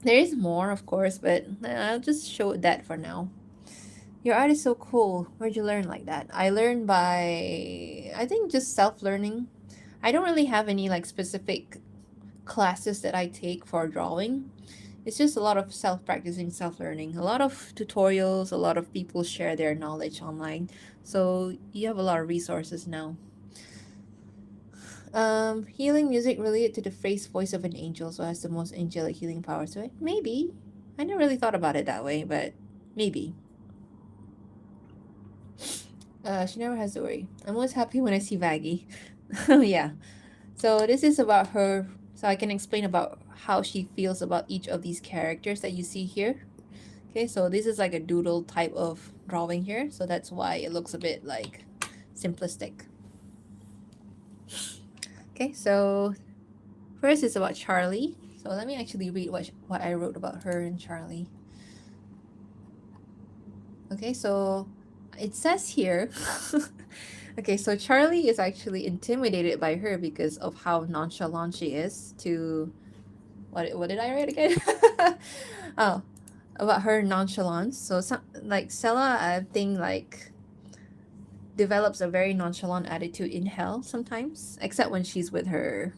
There is more, of course, but I'll just show that for now. Your art is so cool. Where'd you learn like that? I learned by, I think, just self-learning. I don't really have any like specific classes that I take for drawing. It's just a lot of self-practicing, self-learning. A lot of tutorials, a lot of people share their knowledge online. So you have a lot of resources now. Healing music related to the phrase voice of an angel, so has the most angelic healing powers to it. Maybe. I never really thought about it that way, but maybe. She never has to worry. I'm always happy when I see Vaggie. Oh yeah. So this is about her, so I can explain about how she feels about each of these characters that you see here. Okay, so this is like a doodle type of drawing here, so that's why it looks a bit like simplistic. Okay, so first is about Charlie. So let me actually read what I wrote about her and Charlie. Okay, so it says here. Okay, so Charlie is actually intimidated by her because of how nonchalant she is to what did I write again? Oh, about her nonchalance. So some like Sella, I think like develops a very nonchalant attitude in hell sometimes, except when she's with her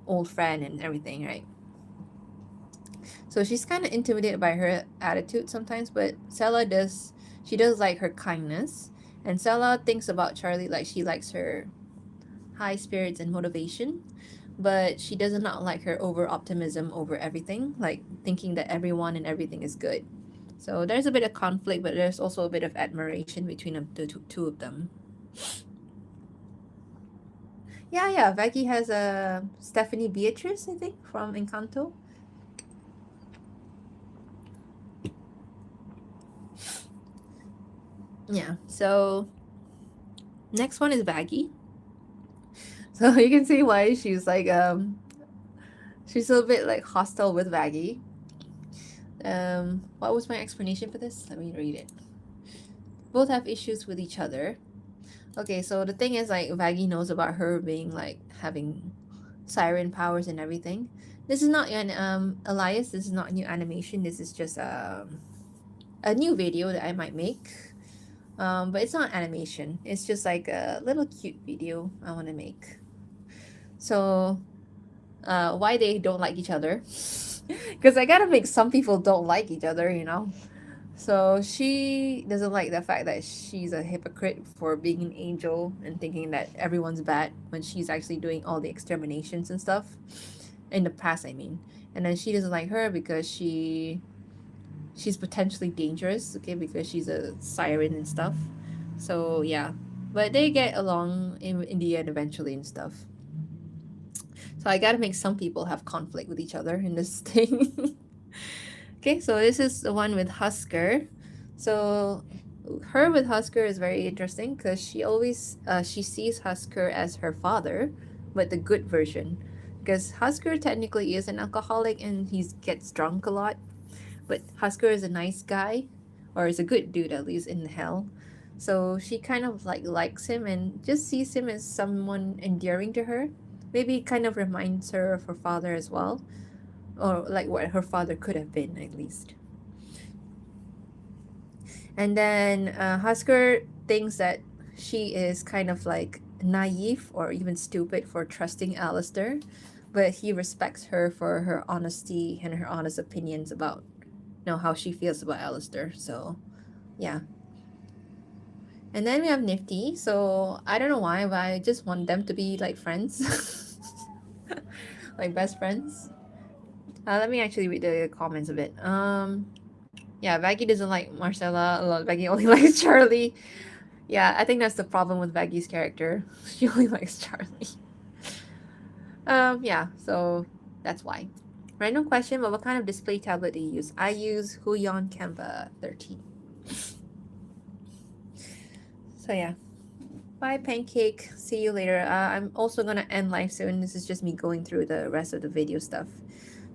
old friend and everything, right? So she's kind of intimidated by her attitude sometimes, but Sella does, she does like her kindness. And Sella thinks about Charlie like she likes her high spirits and motivation, but she does not like her over optimism over everything, like thinking that everyone and everything is good. So there's a bit of conflict, but there's also a bit of admiration between the two of them. Yeah, yeah. Vaggie has a Stephanie Beatrice, I think, from Encanto. Yeah. So next one is Vaggie. So you can see why she's like she's a bit like hostile with Vaggie. What was my explanation for this? Let me read it. Both have issues with each other. Okay, so the thing is like Vaggie knows about her being like having siren powers and everything. This is not an Elias, this is not new animation. This is just a new video that I might make. But it's not animation. It's just like a little cute video I want to make. So, why they don't like each other? Because I gotta make some people don't like each other, you know. So she doesn't like the fact that she's a hypocrite for being an angel and thinking that everyone's bad when she's actually doing all the exterminations and stuff in the past. I mean, and then she doesn't like her because she's potentially dangerous. Okay, because she's a siren and stuff. So yeah, but they get along in the end eventually and stuff. So I gotta make some people have conflict with each other in this thing. Okay, so this is the one with Husker. So her with Husker is very interesting because she sees Husker as her father, but the good version. Because Husker technically is an alcoholic and he gets drunk a lot, but Husker is a nice guy, or is a good dude at least in hell. So she kind of like likes him and just sees him as someone endearing to her. Maybe it kind of reminds her of her father as well, or like what her father could have been at least. And then Husker thinks that she is kind of like naive or even stupid for trusting Alistair, but he respects her for her honesty and her honest opinions about how she feels about Alistair. So yeah. And then we have Nifty. So I don't know why, but I just want them to be like friends. Like best friends. Let me actually read the comments a bit. Yeah, Vaggie doesn't like Marcella. Vaggie only likes Charlie. Yeah, I think that's the problem with Vaggie's character. She only likes Charlie. Yeah, so that's why. Random question, but what kind of display tablet do you use? I use Huion Canva 13. So yeah. Bye, Pancake. See you later. I'm also gonna end live soon. This is just me going through the rest of the video stuff.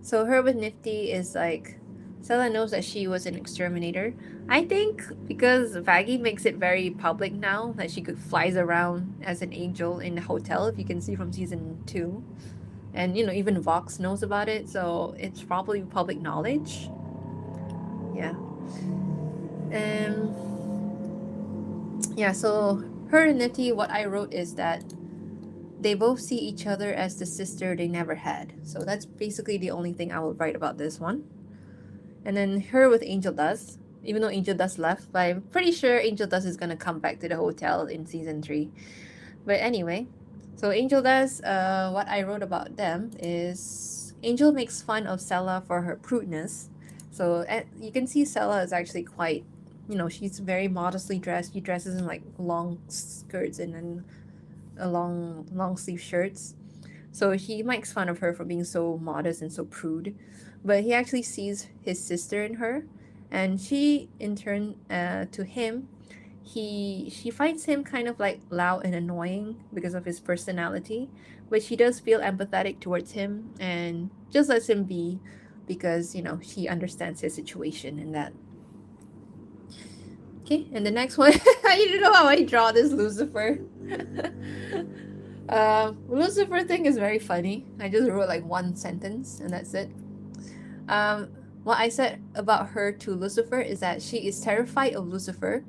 So her with Nifty is like, Stella knows that she was an exterminator. I think because Vaggie makes it very public now that she could flies around as an angel in the hotel, if you can see from season 2. And even Vox knows about it, so it's probably public knowledge. Yeah. Yeah, so her and Nifty, what I wrote is that they both see each other as the sister they never had. So that's basically the only thing I will write about this one. And then her with Angel Dust, even though Angel Dust left, but I'm pretty sure Angel Dust is gonna come back to the hotel in season 3. But anyway, so Angel Dust, what I wrote about them is Angel makes fun of Stella for her prudeness. So you can see Stella is actually quite, she's very modestly dressed. She dresses in like long skirts and then a long sleeve shirts. So he makes fun of her for being so modest and so prude, but he actually sees his sister in her, and she in turn to him, she finds him kind of like loud and annoying because of his personality, but she does feel empathetic towards him and just lets him be because she understands his situation and that. Okay, and the next one, I don't know how I draw this Lucifer. Lucifer thing is very funny. I just wrote like one sentence and that's it. What I said about her to Lucifer is that she is terrified of Lucifer,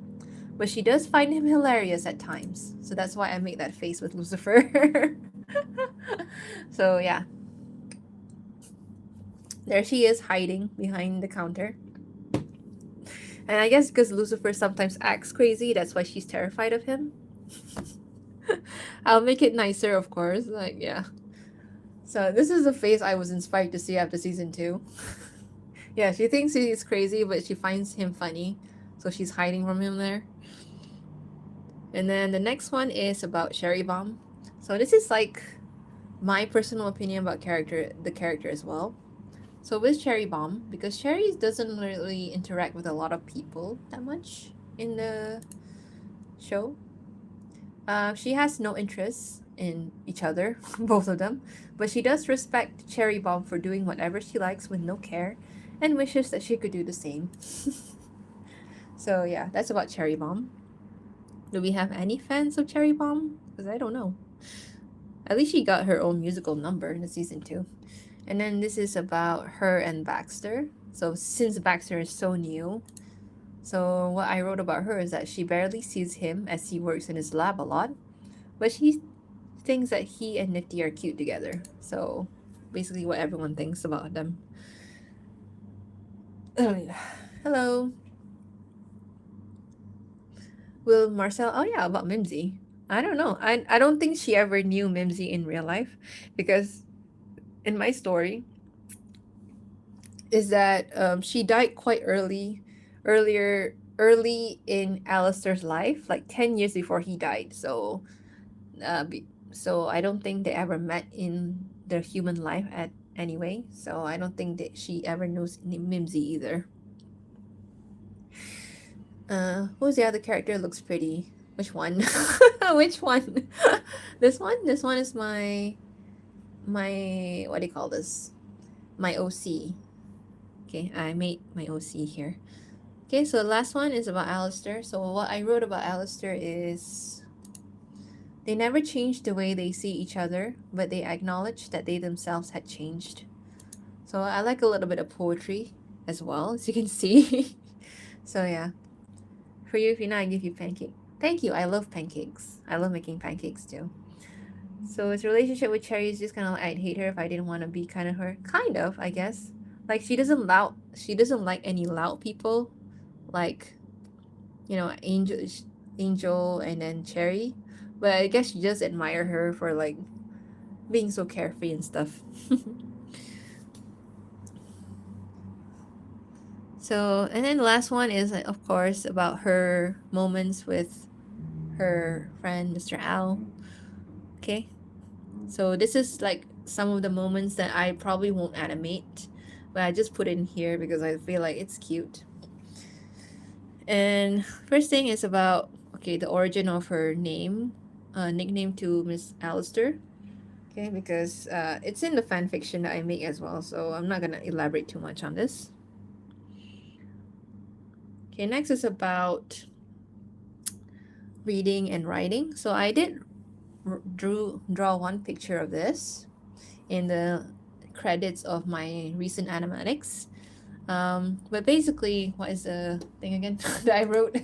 but she does find him hilarious at times. So that's why I made that face with Lucifer. So yeah. There she is hiding behind the counter. And I guess because Lucifer sometimes acts crazy, that's why she's terrified of him. I'll make it nicer, of course. Like, yeah. So this is the face I was inspired to see after season 2. Yeah, she thinks he's crazy, but she finds him funny. So she's hiding from him there. And then the next one is about Cherry Bomb. So this is like my personal opinion about the character as well. So with Cherry Bomb, because Cherry doesn't really interact with a lot of people that much in the show. She has no interest in each other, both of them, but she does respect Cherry Bomb for doing whatever she likes with no care and wishes that she could do the same. So yeah, that's about Cherry Bomb. Do we have any fans of Cherry Bomb? Because I don't know. At least she got her own musical number in the season 2. And then this is about her and Baxter. So since Baxter is so new, So what I wrote about her is that she barely sees him as he works in his lab a lot, but she thinks that he and Nifty are cute together. So basically what everyone thinks about them. Oh, yeah. Hello. Will Marcel? Oh yeah, about Mimsy. I don't know. I don't think she ever knew Mimsy in real life, because in my story is that she died quite early in Alistair's life, like 10 years before he died. So so I don't think they ever met in their human life at anyway. So I don't think that she ever knows Mimsy either. Who's the other character looks pretty? Which one? Which one? This one? This one is my what do you call this? My OC. Okay, I made my OC here. Okay, so the last one is about Alistair. So what I wrote about Alistair is they never changed the way they see each other, but they acknowledged that they themselves had changed. So I like a little bit of poetry as well, as you can see. So yeah. For you, Fina, I give you pancake. Thank you. I love pancakes. I love making pancakes too. So his relationship with Cherry is just kind of like I'd hate her if I didn't want to be kind of her. Kind of, I guess. Like she doesn't like any loud people, like Angel and then Cherry. But I guess she just admire her for like being so carefree and stuff. So, and then the last one is, of course, about her moments with her friend, Mr. Al. Okay. So, this is like some of the moments that I probably won't animate, but I just put it in here because I feel like it's cute. And first thing is about, okay, the origin of her name, nickname to Miss Alistair. Okay, because it's in the fan fiction that I make as well, so I'm not gonna elaborate too much on this. Okay, next is about reading and writing. So I did draw one picture of this in the credits of my recent animatics. But basically, what is the thing again that I wrote?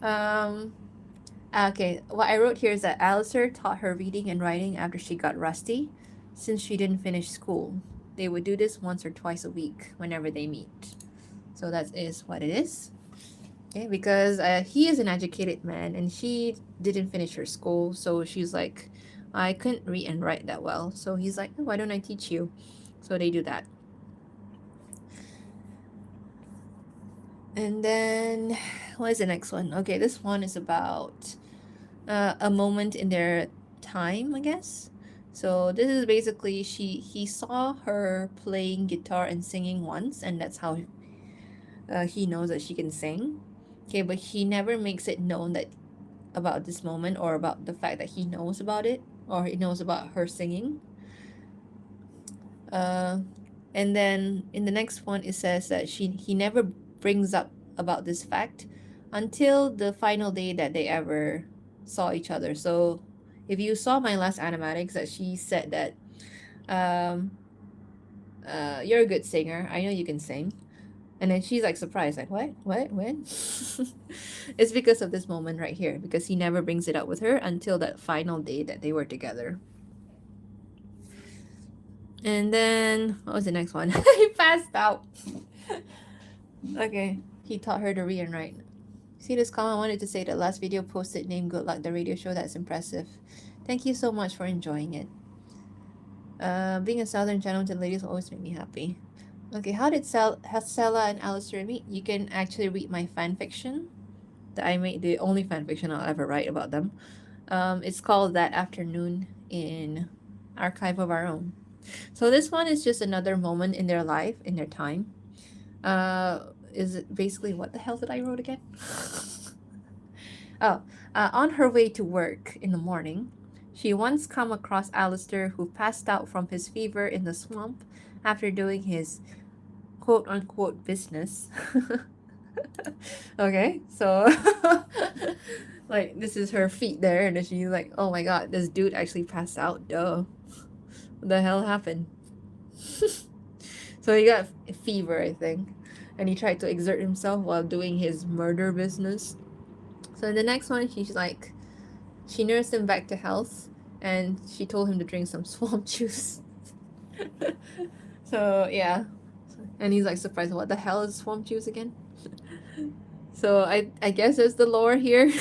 um, okay, what I wrote here is that Alistair taught her reading and writing after she got rusty, since she didn't finish school. They would do this once or twice a week whenever they meet. So that is what it is. Okay, because he is an educated man and she didn't finish her school, so she's like, I couldn't read and write that well. So he's like, oh, why don't I teach you? So they do that. And then, what is the next one? Okay, this one is about a moment in their time, I guess. So this is basically he saw her playing guitar and singing once, and that's how he knows that she can sing. Okay, but he never makes it known that about this moment or about the fact that he knows about it or he knows about her singing. And then in the next one it says that he never brings up about this fact until the final day that they ever saw each other. So if you saw my last animatics, that she said that um you're a good singer, I know you can sing. And then she's like surprised, like, what when? It's because of this moment right here, because he never brings it up with her until that final day that they were together. And then what was the next one? He passed out. Okay, he taught her to read and write. See this comment? I wanted to say that last video posted named Good Luck, the radio show. That's impressive. Thank you so much for enjoying it. Being a Southern channel to ladies always make me happy. Okay, how did Stella and Alistair meet? You can actually read my fan fiction that I made, the only fan fiction I'll ever write about them. It's called That Afternoon in Archive of Our Own. So this one is just another moment in their life, in their time. Is it basically, what the hell did I wrote again? On her way to work in the morning, she once come across Alistair, who passed out from his fever in the swamp after doing his quote unquote business. Okay, so like this is her feet there, and then she's like, oh my god, this dude actually passed out. Duh. What the hell happened? So he got fever, I think. and he tried to exert himself while doing his murder business. So in the next one, she's like, she nursed him back to health, and she told him to drink some swamp juice. So yeah, and he's like surprised, what the hell is swamp juice again? So I guess there's the lore here.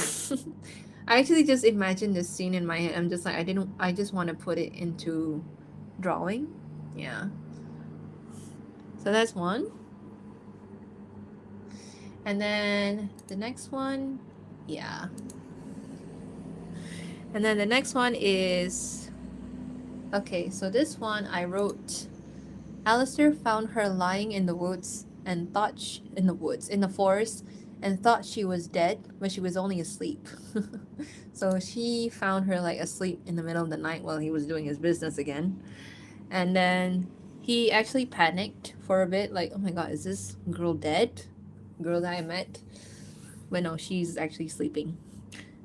I actually just imagined this scene in my head. I'm just like, I just want to put it into drawing. Yeah. So that's one. And then the next one, yeah. And then the next one is, okay, so this one I wrote, Alistair found her lying in the woods and thought in the forest, and thought she was dead, but she was only asleep. So she found her like asleep in the middle of the night while he was doing his business again. And then he actually panicked for a bit, like, oh my god, is this girl dead? Girl that I met? But no, she's actually sleeping.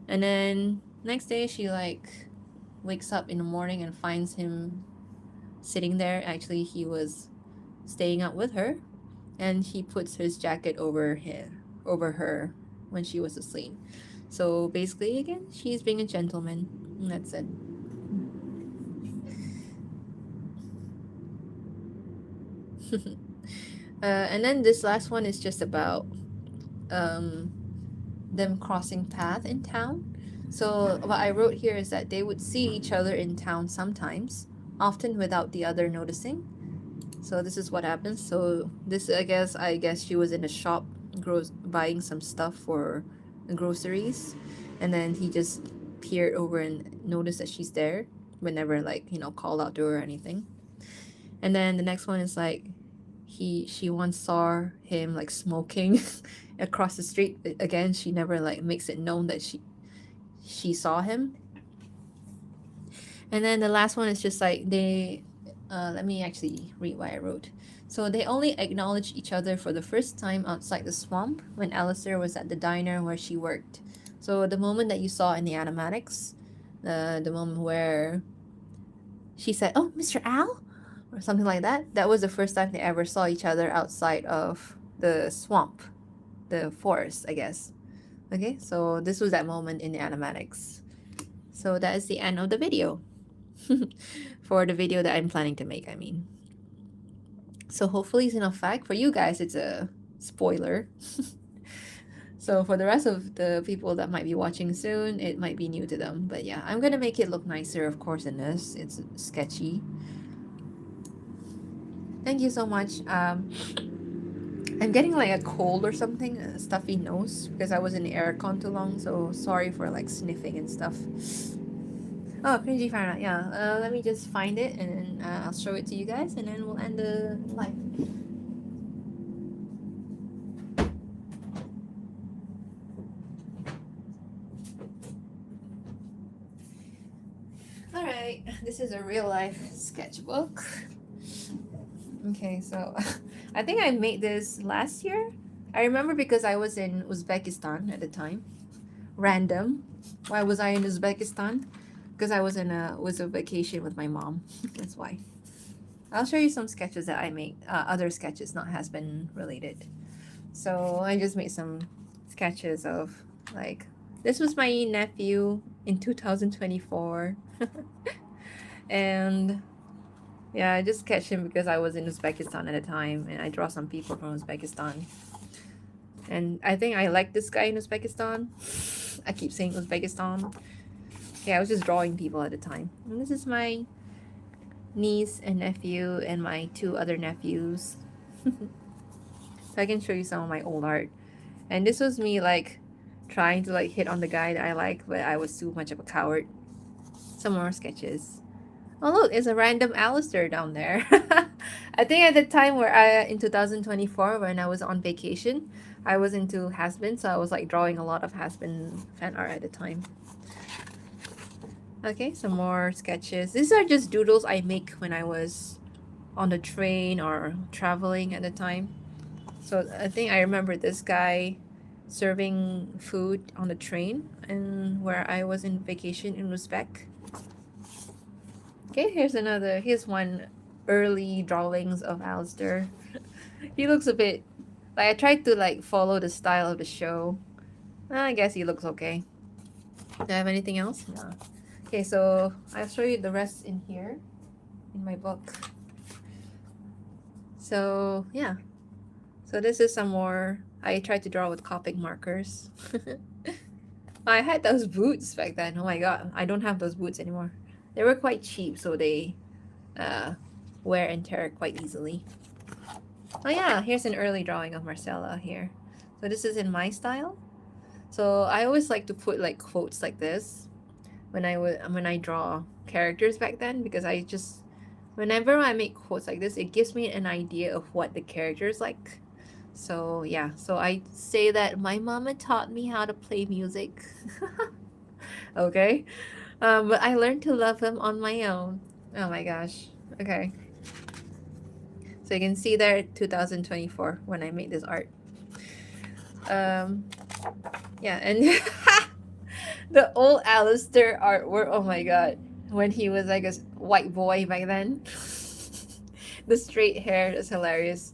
And then next day she like wakes up in the morning and finds him sitting there. Actually, he was staying out with her, and he puts his jacket over her when she was asleep. So basically, again, she's being a gentleman. And that's it. And then this last one is just about them crossing path in town. So what I wrote here is that they would see each other in town sometimes, often without the other noticing. So this is what happens. So this, I guess she was in a shop buying some stuff for groceries, and then he just peered over and noticed that she's there, but never like, called out to her or anything. And then the next one is like, she once saw him like smoking across the street. Again, she never like makes it known that she saw him. And then the last one is just like they let me actually read what I wrote. So they only acknowledged each other for the first time outside the swamp when Alistair was at the diner where she worked. So the moment that you saw in the animatics, the moment where she said, "Oh, Mr. Al," or something like that, that was the first time they ever saw each other outside of the swamp, the forest, I guess. Okay, so this was that moment in the animatics. So that is the end of the video. For the video that I'm planning to make, I mean. So hopefully it's enough fact. For you guys, it's a spoiler. So for the rest of the people that might be watching soon, it might be new to them. But yeah, I'm gonna make it look nicer, of course, in this. It's sketchy. Thank you so much. I'm getting like a cold or something, a stuffy nose, because I was in the aircon too long. So sorry for like sniffing and stuff. Oh, cringy Fahrenheit, yeah. Let me just find it, and then I'll show it to you guys, and then we'll end the live. Alright, this is a real life sketchbook. Okay, so I think I made this last year. I remember because I was in Uzbekistan at the time. Random. Why was I in Uzbekistan? Because I was a vacation with my mom. That's why. I'll show you some sketches that I made. Other sketches, not has been related. So I just made some sketches of like, this was my nephew in 2024. And yeah, I just sketched him because I was in Uzbekistan at the time, and I draw some people from Uzbekistan. And I think I like this guy in Uzbekistan. I keep saying Uzbekistan. Yeah, I was just drawing people at the time. And this is my niece and nephew and my two other nephews. So I can show you some of my old art. And this was me like trying to like hit on the guy that I like, but I was too much of a coward. Some more sketches. Oh look, it's a random Alistair down there. I think at the time where in 2024 when I was on vacation, I was into has-been, so I was like drawing a lot of has-been fan art at the time. Okay, some more sketches. These are just doodles I make when I was on the train or traveling at the time. So I think I remember this guy serving food on the train and where I was in vacation in Uzbek. Okay, here's one early drawings of Alistair. He looks a bit Like I tried to like follow the style of the show. I guess he looks okay. Do I have anything else? No. Okay, so I'll show you the rest in here in my book. So yeah. So this is some more. I tried to draw with Copic markers. I had those boots back then. Oh my god, I don't have those boots anymore. They were quite cheap, so they uh, wear and tear quite easily. Oh yeah, here's an early drawing of Marcella here. So this is in my style. So I always like to put like quotes like this when I draw characters back then, because I just whenever I make quotes like this, it gives me an idea of what the character is like. So yeah, so I say that my mama taught me how to play music. Okay. But I learned to love him on my own. Oh my gosh. Okay. So you can see there 2024 when I made this art. Um, yeah, and the old Alistair artwork. Oh my god. When he was like a white boy back then. The straight hair is hilarious.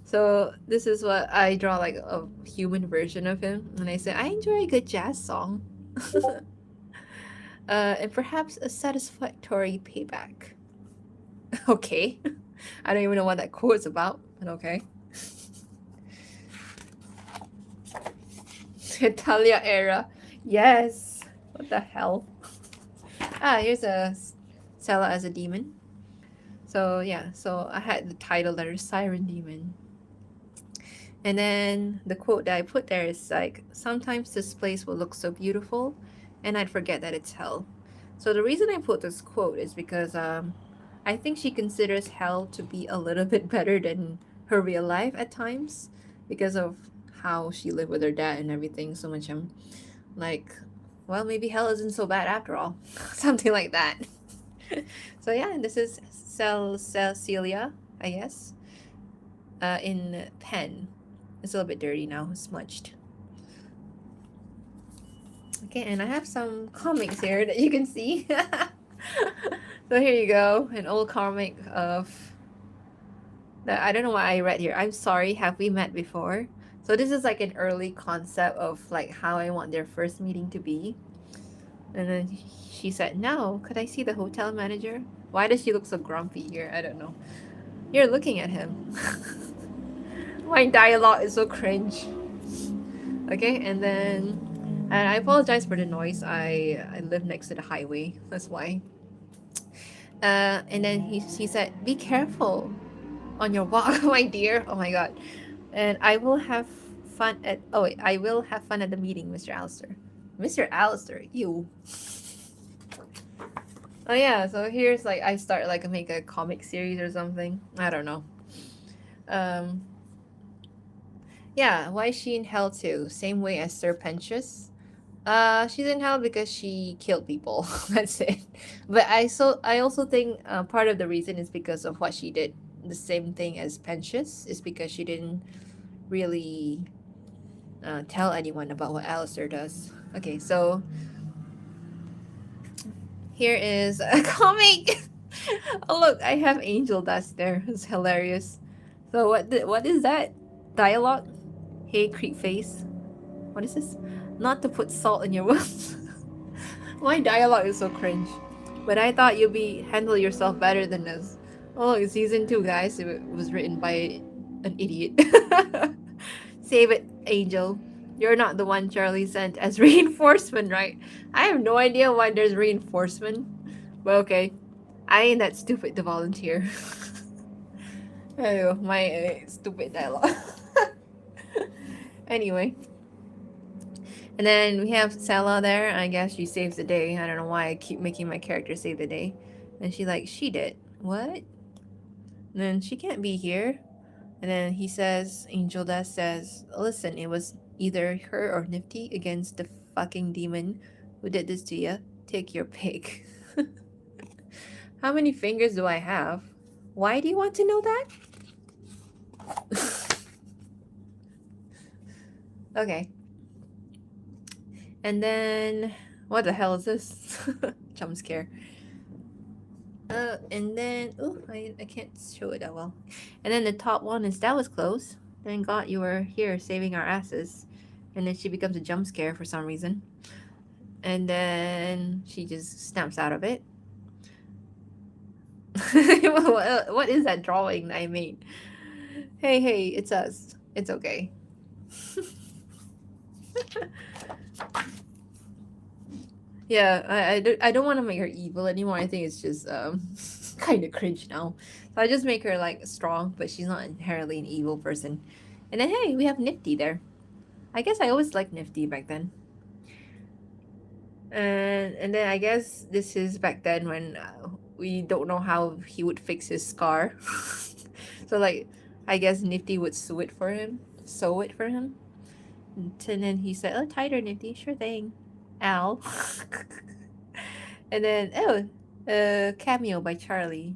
So this is what I draw, like a human version of him. And I say, I enjoy a good jazz song. And perhaps a satisfactory payback. Okay. I don't even know what that quote's about, but okay. Italia era. Yes. What the hell? Ah, here's a Stella as a demon. So yeah, so I had the title letter Siren Demon. And then the quote that I put there is like, sometimes this place will look so beautiful and I'd forget that it's hell. So the reason I put this quote is because I think she considers hell to be a little bit better than her real life at times, because of how she lived with her dad and everything. So much like, well, maybe hell isn't so bad after all. Something like that. So yeah, this is Cecilia, I guess, in pen. It's a little bit dirty now, smudged. Okay, and I have some comics here that you can see. So here you go, an old comic of that. I don't know what I read here. I'm sorry, have we met before? So this is like an early concept of like how I want their first meeting to be. And then she said, no, could I see the hotel manager? Why does she look so grumpy here? I don't know. You're looking at him. My dialogue is so cringe. Okay, and then and I apologize for the noise. I live next to the highway. That's why. And then he said, "Be careful on your walk, my dear." Oh my god. And I will have fun at. Oh wait, I will have fun at the meeting, Mr. Alistair. Mr. Alistair, you. Oh yeah. So here's like I start like make a comic series or something. I don't know. Um. Yeah. Why is she in hell too? Same way as Sir Pentious. She's in hell because she killed people. That's it. But I also think part of the reason is because of what she did. The same thing as Pentious is because she didn't really tell anyone about what Alistair does. Okay, so here is a comic. Oh look, I have Angel Dust there. It's hilarious. So what is that dialogue? Hey, creep face. What is this? Not to put salt in your wounds. My dialogue is so cringe. But I thought you'd be handle yourself better than this. Oh, look, season 2, guys. It was written by an idiot. Save it, Angel. You're not the one Charlie sent as reinforcement, right? I have no idea why there's reinforcement. But okay. I ain't that stupid to volunteer. Oh, my stupid dialogue. Anyway. And then we have Sela there. I guess she saves the day. I don't know why I keep making my character save the day. And she like, she did. What? And then she can't be here. And then he says, Angel Dust says, listen, it was either her or Nifty against the fucking demon who did this to you. Take your pick. How many fingers do I have? Why do you want to know that? Okay. And then, what the hell is this? Jump scare. And then, oh, I can't show it that well. And then the top one is, that was close. Thank God you were here saving our asses. And then she becomes a jump scare for some reason. And then she just snaps out of it. What is that drawing I made? Hey, hey, it's us. It's okay. Yeah, I don't want to make her evil anymore. I think it's just kind of cringe now. So I just make her like strong, but she's not inherently an evil person. And then hey, we have Nifty there. I guess I always liked Nifty back then. And then I guess this is back then when we don't know how he would fix his scar. So like I guess Nifty would sew it for him. And then he said, "Oh, tighter, Nifty. Sure thing, Al." And then cameo by Charlie.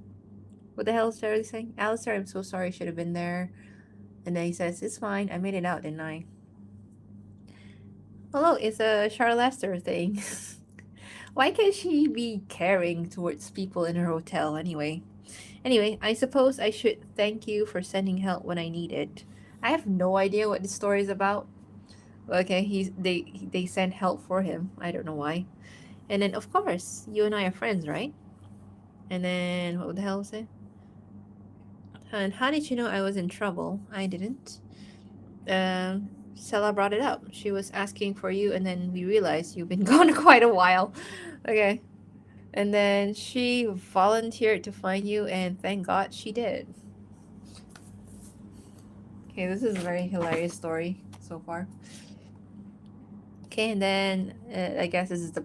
What the hell is Charlie saying? Alistair, I'm so sorry. Should have been there. And then he says, "It's fine. I made it out, didn't I?" Hello, it's a Charlester thing. Why can't she be caring towards people in her hotel anyway? Anyway, I suppose I should thank you for sending help when I need it. I have no idea what this story is about. Okay, they sent help for him. I don't know why. And then of course, you and I are friends, right? And then what the hell was it? And how did you know I was in trouble? I didn't. Stella brought it up. She was asking for you, and then we realized you've been gone quite a while. Okay. And then she volunteered to find you, and thank God she did. Okay, this is a very hilarious story so far. Okay, and then I guess this is the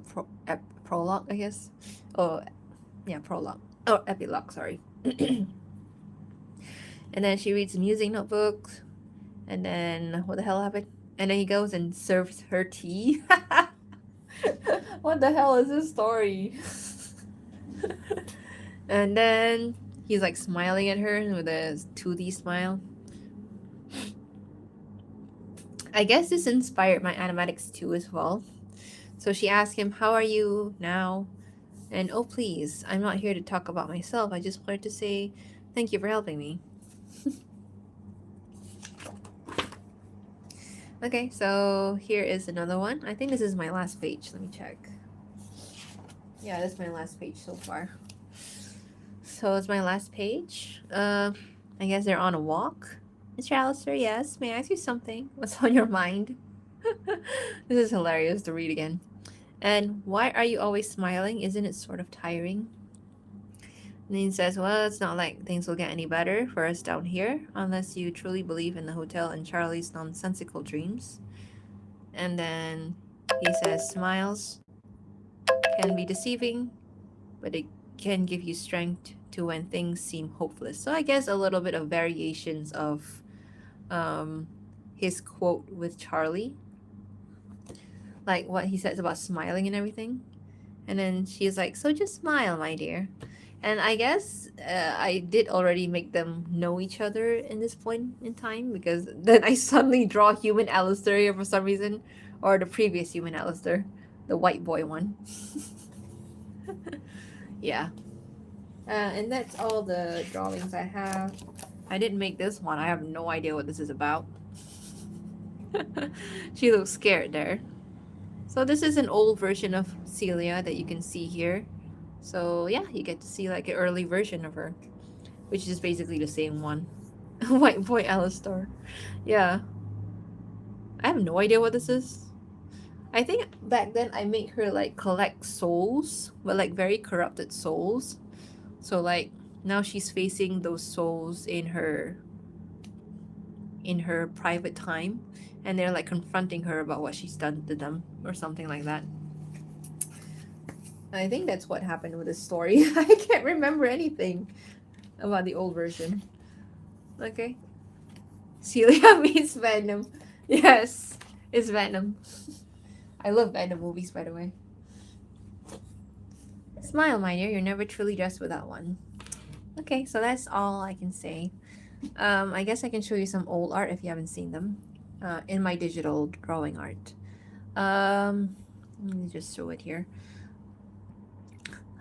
prologue, I guess. Oh, yeah, prologue. Oh, epilogue, sorry. And then she reads the music notebook. And then what the hell happened? And then he goes and serves her tea. What the hell is this story? And then he's like smiling at her with a 2D smile. I guess this inspired my animatics too as well. So she asked him, "How are you now?" And oh please, I'm not here to talk about myself. I just wanted to say thank you for helping me. Okay, so here is another one. I think this is my last page. Let me check. Yeah, this is my last page so far. So it's my last page. I guess they're on a walk. Mr. Alistair, yes. May I ask you something? What's on your mind? This is hilarious to read again. And why are you always smiling? Isn't it sort of tiring? And he says, well, it's not like things will get any better for us down here unless you truly believe in the hotel and Charlie's nonsensical dreams. And then he says, smiles can be deceiving, but it can give you strength to when things seem hopeless. So I guess a little bit of variations of his quote with Charlie, like what he says about smiling and everything. And then she's like, so just smile, my dear. And I guess I did already make them know each other in this point in time, because then I suddenly draw human Alistair here for some reason, or the previous human Alistair, the white boy one. Yeah. And that's all the drawings I have. I didn't make this one. I have no idea what this is about. She looks scared there. So this is an old version of Celia that you can see here. So yeah, you get to see like an early version of her, which is basically the same one. White boy Alistair. Yeah. I have no idea what this is. I think back then I made her like collect souls, but like very corrupted souls. So like now she's facing those souls in her private time, and they're like confronting her about what she's done to them or something like that. I think that's what happened with this story. I can't remember anything about the old version. Okay. Celia meets Venom. Yes, it's Venom. I love Venom movies, by the way. Smile, my dear. You're never truly dressed without one. Okay, so that's all I can say. I guess I can show you some old art if you haven't seen them in my digital drawing art. Let me just show it here.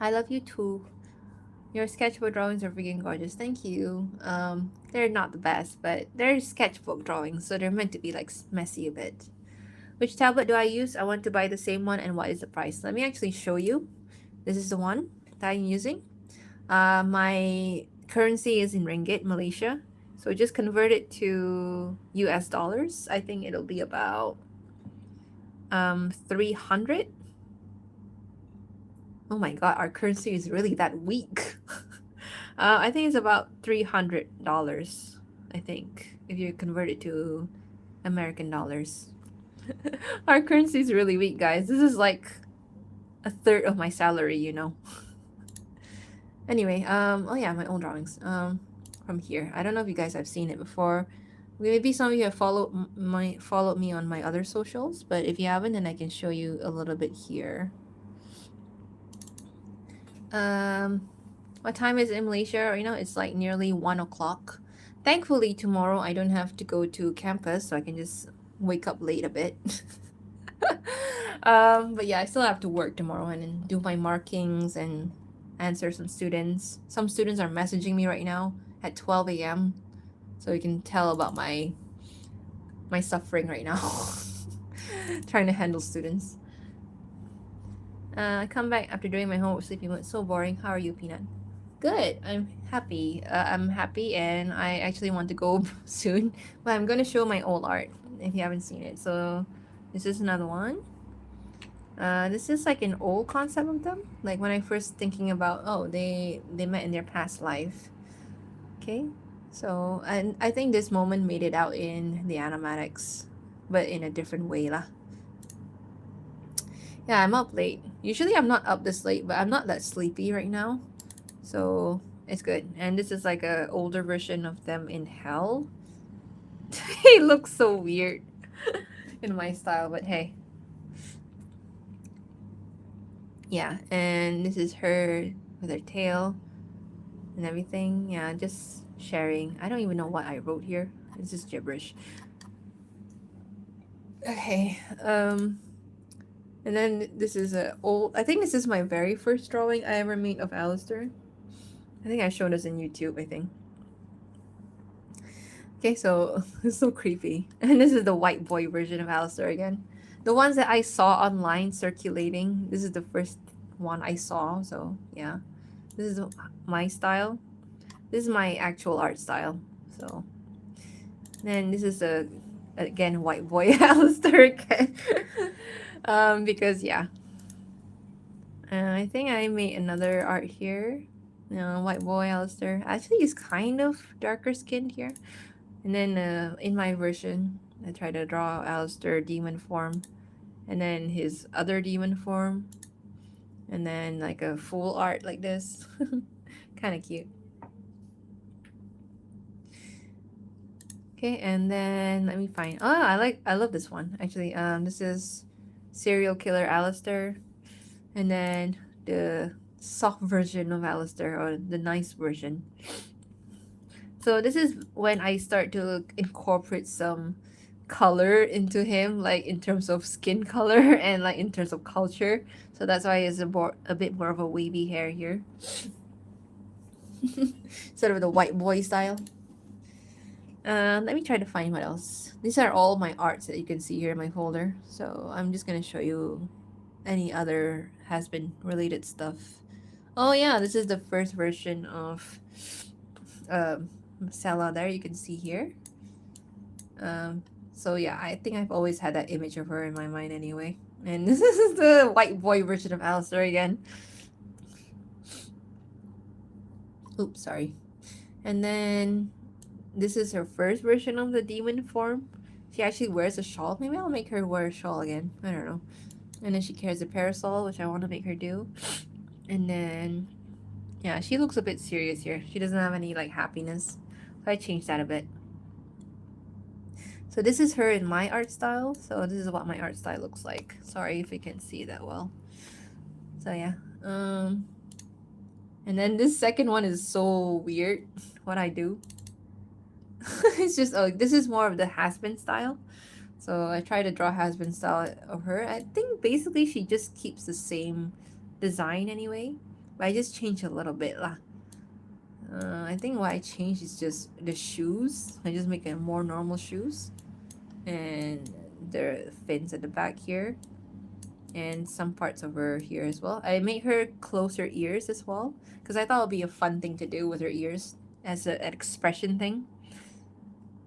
I love you too. Your sketchbook drawings are freaking gorgeous. Thank you. They're not the best, but they're sketchbook drawings, so they're meant to be like messy a bit. Which tablet do I use? I want to buy the same one, and what is the price? Let me actually show you. This is the one that I'm using. My currency is in ringgit, Malaysia. So just convert it to US dollars. I think it'll be about 300. Oh my god, our currency is really that weak. I think it's about $300, I think, if you convert it to American dollars. Our currency is really weak, guys. This is like a third of my salary, you know. Anyway, oh yeah, my own drawings. From here. I don't know if you guys have seen it before. Maybe some of you have followed me on my other socials, but if you haven't, then I can show you a little bit here. What time is it in Malaysia right now? It's like nearly 1 o'clock. Thankfully, tomorrow I don't have to go to campus, so I can just wake up late a bit. But yeah, I still have to work tomorrow and then do my markings and answer some students. Some students are messaging me right now at 12 a.m. So you can tell about my suffering right now. Trying to handle students. I come back after doing my homework sleeping mode. So boring. How are you, Peanut? Good. I'm happy. I'm happy, and I actually want to go soon. But I'm gonna show my old art if you haven't seen it. So this is another one. This is like an old concept of them. Like when I first thinking about, oh, they met in their past life. Okay. So, and I think this moment made it out in the animatics, but in a different way lah. Yeah, I'm up late. Usually I'm not up this late, but I'm not that sleepy right now. So it's good. And this is like a older version of them in hell. He looks so weird in my style, but hey. Yeah, and this is her with her tail and everything. Yeah, just sharing. I don't even know what I wrote here. It's just gibberish. Okay. And then this is a old. I think this is my very first drawing I ever made of Alistair. I think I showed this in YouTube. I think. Okay, so it's so creepy. And this is the white boy version of Alistair again. The ones that I saw online circulating. This is the first one I saw. So yeah, this is my style. This is my actual art style. So then this is a again white boy Alistair again. Because yeah, I think I made another art here. White boy Alistair. Actually, he's kind of darker skinned here. And then in my version, I try to draw Alistair demon form, and then his other demon form, and then like a full art like this. Kind of cute. Okay, and then let me find. Oh, I love this one actually. This is serial killer Alistair, and then the soft version of Alistair, or the nice version. So this is when I start to incorporate some color into him, like in terms of skin color and like in terms of culture. So that's why it's a bit more of a wavy hair here. Sort of the white boy style. Let me try to find what else. These are all my arts that you can see here in my folder. So I'm just gonna show you any other has-been related stuff. Oh yeah, this is the first version of Sella there, you can see here. So yeah, I think I've always had that image of her in my mind anyway. And this is the white boy version of Alistair again. Oops, sorry. And then this is her first version of the demon form. She actually wears a shawl. Maybe I'll make her wear a shawl again. I don't know. And then she carries a parasol, which I want to make her do. And then, yeah, she looks a bit serious here. She doesn't have any like happiness. So I changed that a bit. So this is her in my art style. So this is what my art style looks like. Sorry if you can't see that well. So yeah. And then this second one is so weird. What I do. It's just, oh, this is more of the has-been style. So I try to draw has-been style of her. I think basically she just keeps the same design anyway. But I just change a little bit lah. I think what I changed is just the shoes. I just make it more normal shoes, and the fins at the back here, and some parts over here as well. I made her close her ears as well because I thought it would be a fun thing to do with her ears as an expression thing.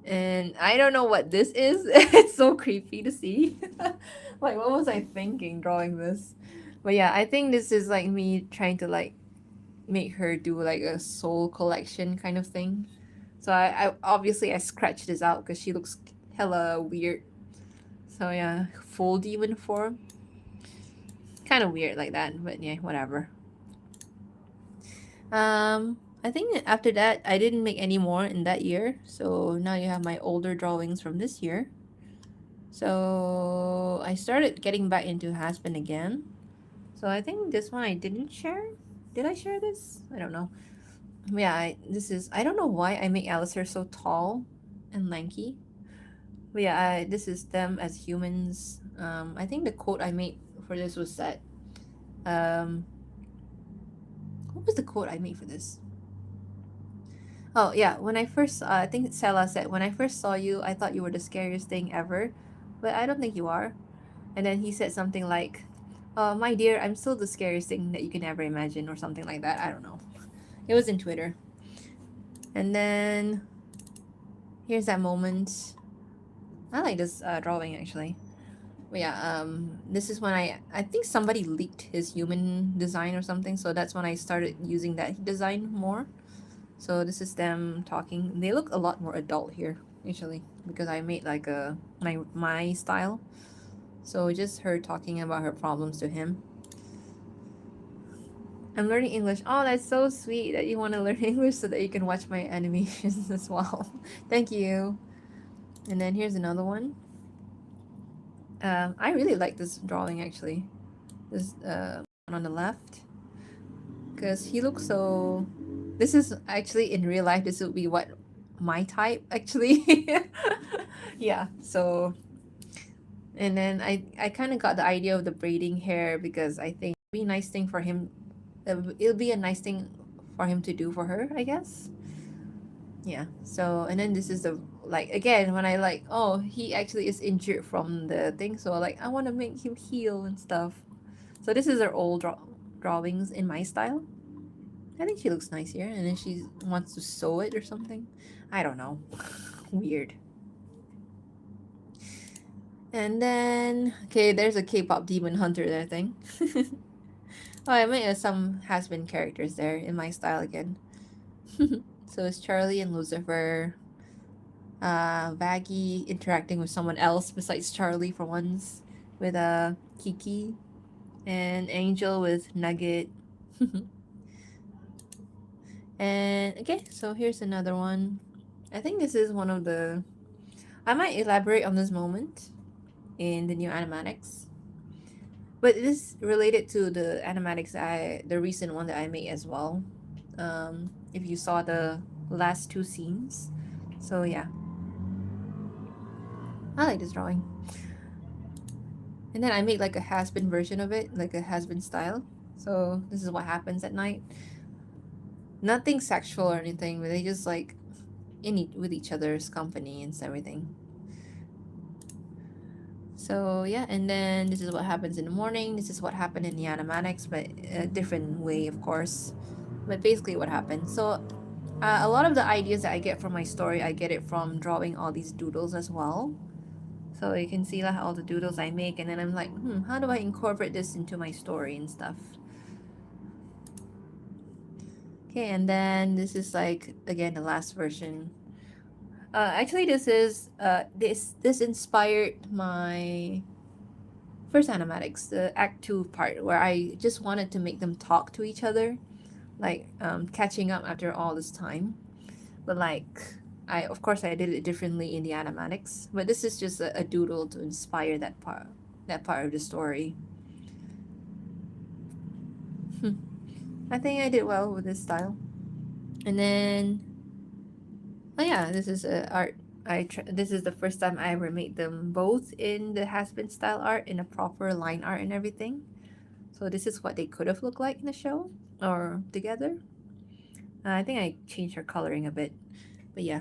And I don't know what this is. It's so creepy to see. Like, what was I thinking drawing this? But yeah, I think this is like me trying to like make her do like a soul collection kind of thing. So I obviously I scratched this out because she looks hella weird. So yeah, full demon form. Kind of weird like that, but yeah, whatever. I think after that I didn't make any more in that year. So now you have my older drawings from this year. So I started getting back into Hasbin again. So I think this one I didn't share. Did I share this? I don't know. Yeah, this is I don't know why I make Alistair so tall and lanky. But yeah, this is them as humans. I think the quote I made for this was that. Um, what was the quote I made for this? Oh yeah, when I first, I think Sela said, when I first saw you, I thought you were the scariest thing ever, but I don't think you are. And then he said something like, my dear, I'm still the scariest thing that you can ever imagine, or something like that. I don't know. It was in Twitter. And then here's that moment. I like this drawing actually. But yeah, this is when I think somebody leaked his human design or something, so that's when I started using that design more. So this is them talking. They look a lot more adult here actually because I made like a my style. So just her talking about her problems to him. I'm learning English. Oh, that's so sweet that you want to learn English so that you can watch my animations as well. Thank you. And then here's another one. I really like this drawing actually. This one on the left, because he looks so. This is actually in real life. This would be what my type actually. Yeah. So and then I kind of got the idea of the braiding hair because I think it'd be a nice thing for him. It'll be a nice thing for him to do for her, I guess. Yeah. So and then this is the like again when I like oh he actually is injured from the thing so like I want to make him heal and stuff. So this is her old drawings in my style. I think she looks nice here, and then she wants to sew it or something. I don't know. Weird. And then okay, there's a K-pop demon hunter there thing. Oh, I made some has-been characters there in my style again. So it's Charlie and Lucifer. Vaggie interacting with someone else besides Charlie for once, with Kiki, and Angel with Nugget. And okay, so here's another one. I think this is one of the. I might elaborate on this moment in the new animatics, but it is related to the animatics the recent one that I made as well. If you saw the last two scenes, so yeah, I like this drawing. And then I made like a has-been version of it, like a has-been style. So this is what happens at night. Nothing sexual or anything, but they just like with each other's company and everything. So yeah, and then this is what happens in the morning. This is what happened in the animatics, but a different way, of course. But basically, what happened. So a lot of the ideas that I get from my story, I get it from drawing all these doodles as well. So you can see like all the doodles I make, and then I'm like, how do I incorporate this into my story and stuff? Okay, and then this is like again the last version. Actually, this is this inspired my first animatics, the Act Two part, where I just wanted to make them talk to each other, like catching up after all this time. But like, I of course I did it differently in the animatics, but this is just a doodle to inspire that part of the story. I think I did well with this style. And then, oh yeah, this is art. This is the first time I ever made them both in the has-been style art, in a proper line art and everything. So this is what they could have looked like in the show or together. I think I changed her coloring a bit, but yeah.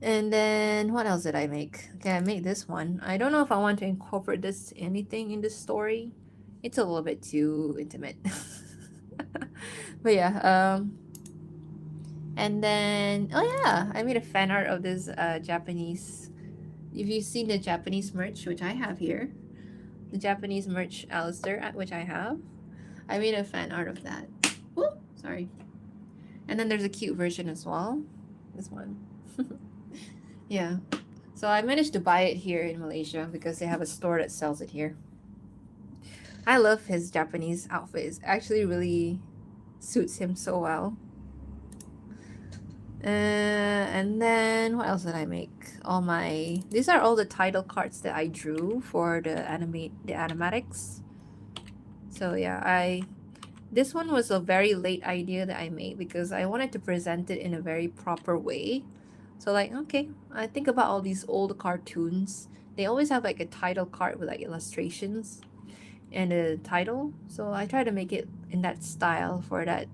And then what else did I make? Okay, I made this one. I don't know if I want to incorporate this anything in this story. It's a little bit too intimate. But yeah, and then oh yeah, I made a fan art of this Japanese. If you've seen the Japanese merch, which I have here, the Japanese merch Alistair, which I made a fan art of that. Woo, sorry. And then there's a cute version as well. This one. Yeah. So I managed to buy it here in Malaysia because they have a store that sells it here. I love his Japanese outfit. It actually really suits him so well. And then what else did I make? These are all the title cards that I drew for the animatics. So yeah, this one was a very late idea that I made because I wanted to present it in a very proper way. So like, okay, I think about all these old cartoons. They always have like a title card with like illustrations and a title. So I try to make it in that style for that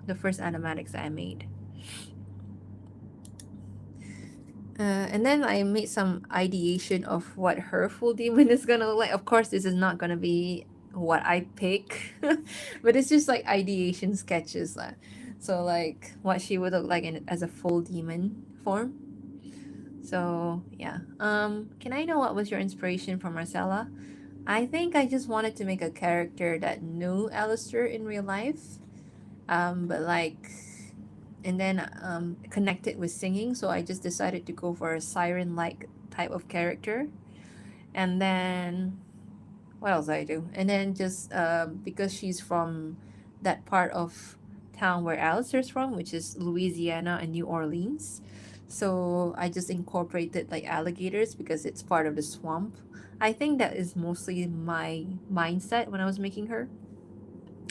the first animatics that I made. And then I made some ideation of what her full demon is gonna look like. Of course, this is not gonna be what I pick, but it's just like ideation sketches. So like what she would look like as a full demon form. So yeah. Can I know what was your inspiration for Marcella? I think I just wanted to make a character that knew Alistair in real life. But like and then connect it with singing. So I just decided to go for a siren-like type of character. And then what else I do? And then just because she's from that part of town where Alistair's from, which is Louisiana and New Orleans. So I just incorporated like alligators because it's part of the swamp. I think that is mostly my mindset when I was making her.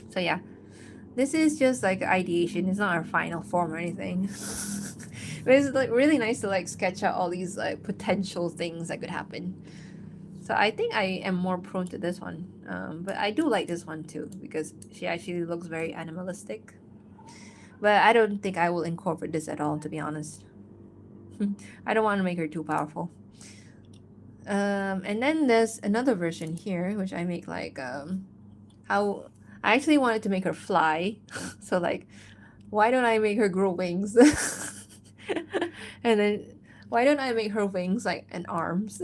So yeah, this is just like ideation. It's not our final form or anything. But it's like really nice to like sketch out all these like potential things that could happen. So I think I am more prone to this one. But I do like this one too because she actually looks very animalistic. But I don't think I will incorporate this at all, to be honest. I don't want to make her too powerful. And then there's another version here, which I make like how I actually wanted to make her fly. So like why don't I make her grow wings? And then why don't I make her wings like and arms?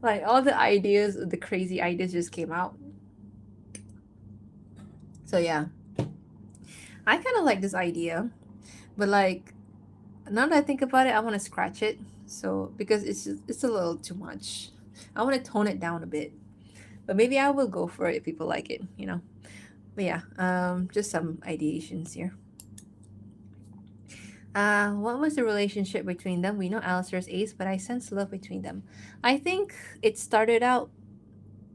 Like all the ideas, the crazy ideas just came out. So yeah, I kind of like this idea, but like now that I think about it, I want to scratch it. So because it's a little too much. I want to tone it down a bit, but maybe I will go for it if people like it, you know. But yeah, just some ideations here. What was the relationship between them? We know Alistair's ace, but I sense love between them. I think it started out,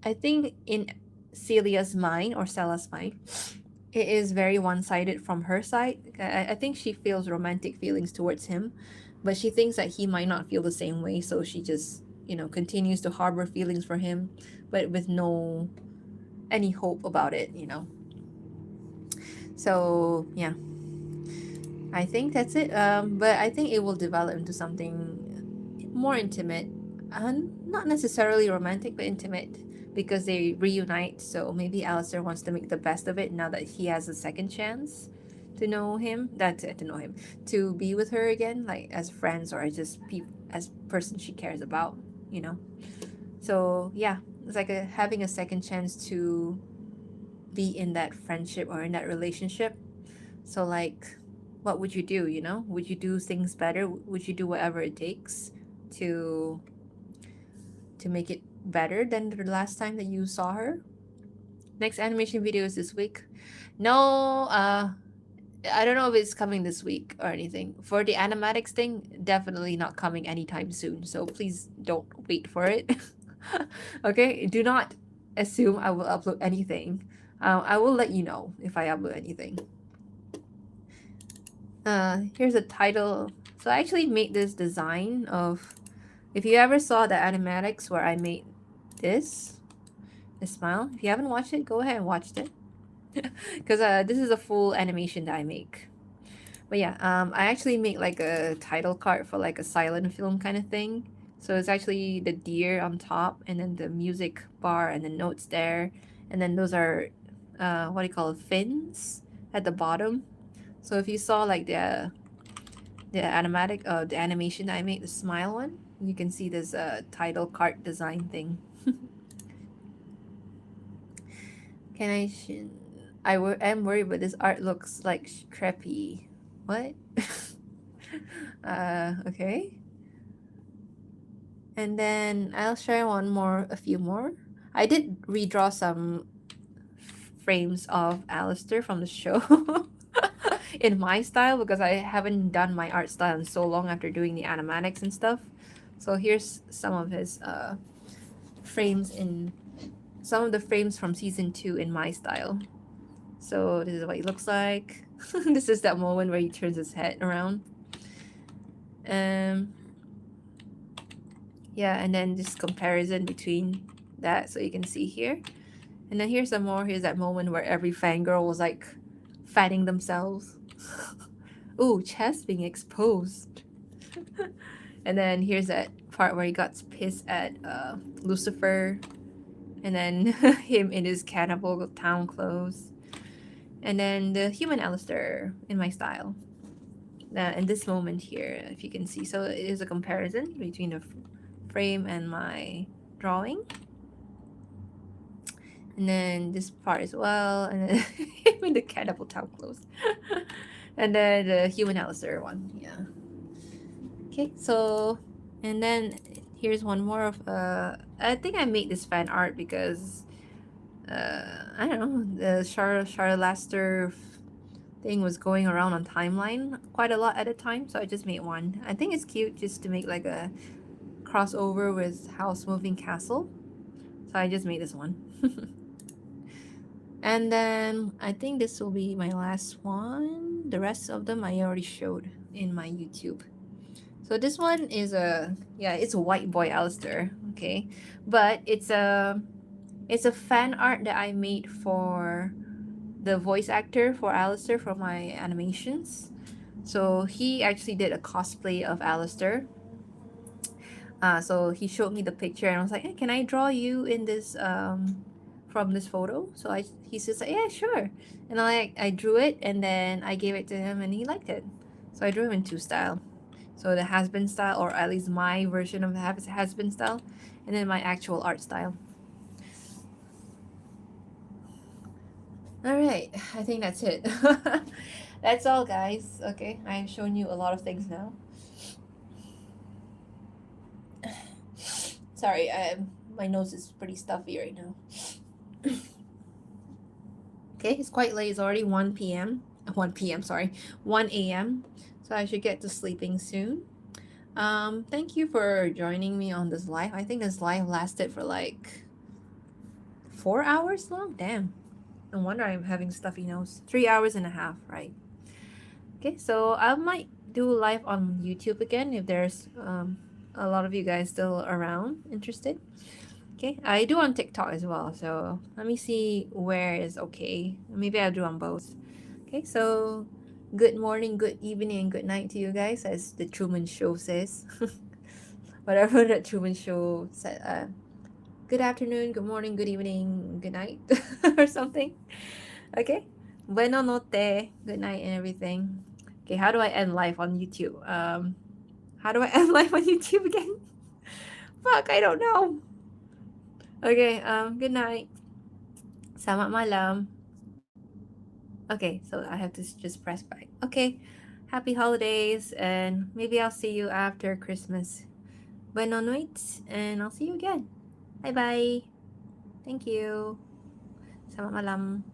I think in Celia's mind or Stella's mind, it is very one-sided from her side. I think she feels romantic feelings towards him, but she thinks that he might not feel the same way, so she just, continues to harbor feelings for him, but with no any hope about it, So yeah, I think that's it. But I think it will develop into something more intimate, and not necessarily romantic, but intimate because they reunite. So maybe Alistair wants to make the best of it now that he has a second chance to know him, to know him, to be with her again, like as friends or just as person she cares about, you know. So yeah, it's like having a second chance to be in that friendship or in that relationship. So like what would you do, would you do things better, would you do whatever it takes to make it better than the last time that you saw her? Next animation video is this week. No, I don't know if it's coming this week or anything. For the animatics thing, definitely not coming anytime soon, so please don't wait for it. Okay, do not assume I will upload anything. I will let you know if I upload anything. Here's a title. So I actually made this design of, if you ever saw the animatics where I made this smile, if you haven't watched it, go ahead and watch it. because this is a full animation that I make. But yeah, I actually make like a title card for like a silent film kind of thing. So it's actually the deer on top, and then the music bar, and the notes there, and then those are, what do you call it, fins at the bottom. So if you saw like the animation that I made, the smile one, you can see this title card design thing. Can I? Am worried, but this art looks like preppy. What? Okay. And then I'll share a few more. I did redraw some frames of Alistair from the show in my style because I haven't done my art style in so long after doing the animatics and stuff. So here's some of the frames from season 2 in my style. So this is what he looks like. This is that moment where he turns his head around. Um, yeah, and then this comparison between that, so you can see here. And then here's some more. Here's that moment where every fangirl was like fatting themselves. Ooh, chest being exposed. And then here's that part where he got pissed at Lucifer. And then him in his cannibal town clothes. And then the human Alistair in my style. In this moment here, if you can see. So it is a comparison between the frame and my drawing. And then this part as well, and then with the cannibal town clothes. And then the human Alistair one, yeah. Okay, so, and then here's one more of, I think I made this fan art because, I don't know, the Charlotte Laster thing was going around on timeline quite a lot at a time, so I just made one. I think it's cute just to make like a crossover with House Moving Castle, so I just made this one. And then I think this will be my last one. The rest of them I already showed in my YouTube. So this one is it's a white boy Alistair, okay? But it's a fan art that I made for the voice actor for Alistair for my animations. So he actually did a cosplay of Alistair. So he showed me the picture and I was like, hey, can I draw you in this from this photo? So he's just like, yeah, sure. And I drew it and then I gave it to him and he liked it. So I drew him in 2 style. So the has-been style, or at least my version of the has-been style, and then my actual art style. All right, I think that's it. That's all, guys. Okay, I've shown you a lot of things now. Sorry, my nose is pretty stuffy right now. Okay, it's quite late. It's already 1 p.m. 1 p.m. Sorry, 1 a.m. So I should get to sleeping soon. Thank you for joining me on this live. I think this live lasted for like 4 hours long. Damn. No wonder I'm having stuffy nose. 3 hours and a half, right? Okay, so I might do live on YouTube again if there's a lot of you guys still around interested. Okay, I do on TikTok as well. So let me see where is okay. Maybe I'll do on both. Okay, so good morning, good evening, and good night to you guys, as the Truman Show says. Whatever the Truman Show said. Good afternoon, good morning, good evening, good night, or something. Okay. Bueno notte, good night, and everything. Okay, how do I end life on YouTube? How do I end life on YouTube again? Fuck, I don't know. Okay, good night. Selamat malam. Okay, so I have to just press back. Okay, happy holidays, and maybe I'll see you after Christmas. Buenos noches, and I'll see you again. Bye bye. Thank you. Selamat malam.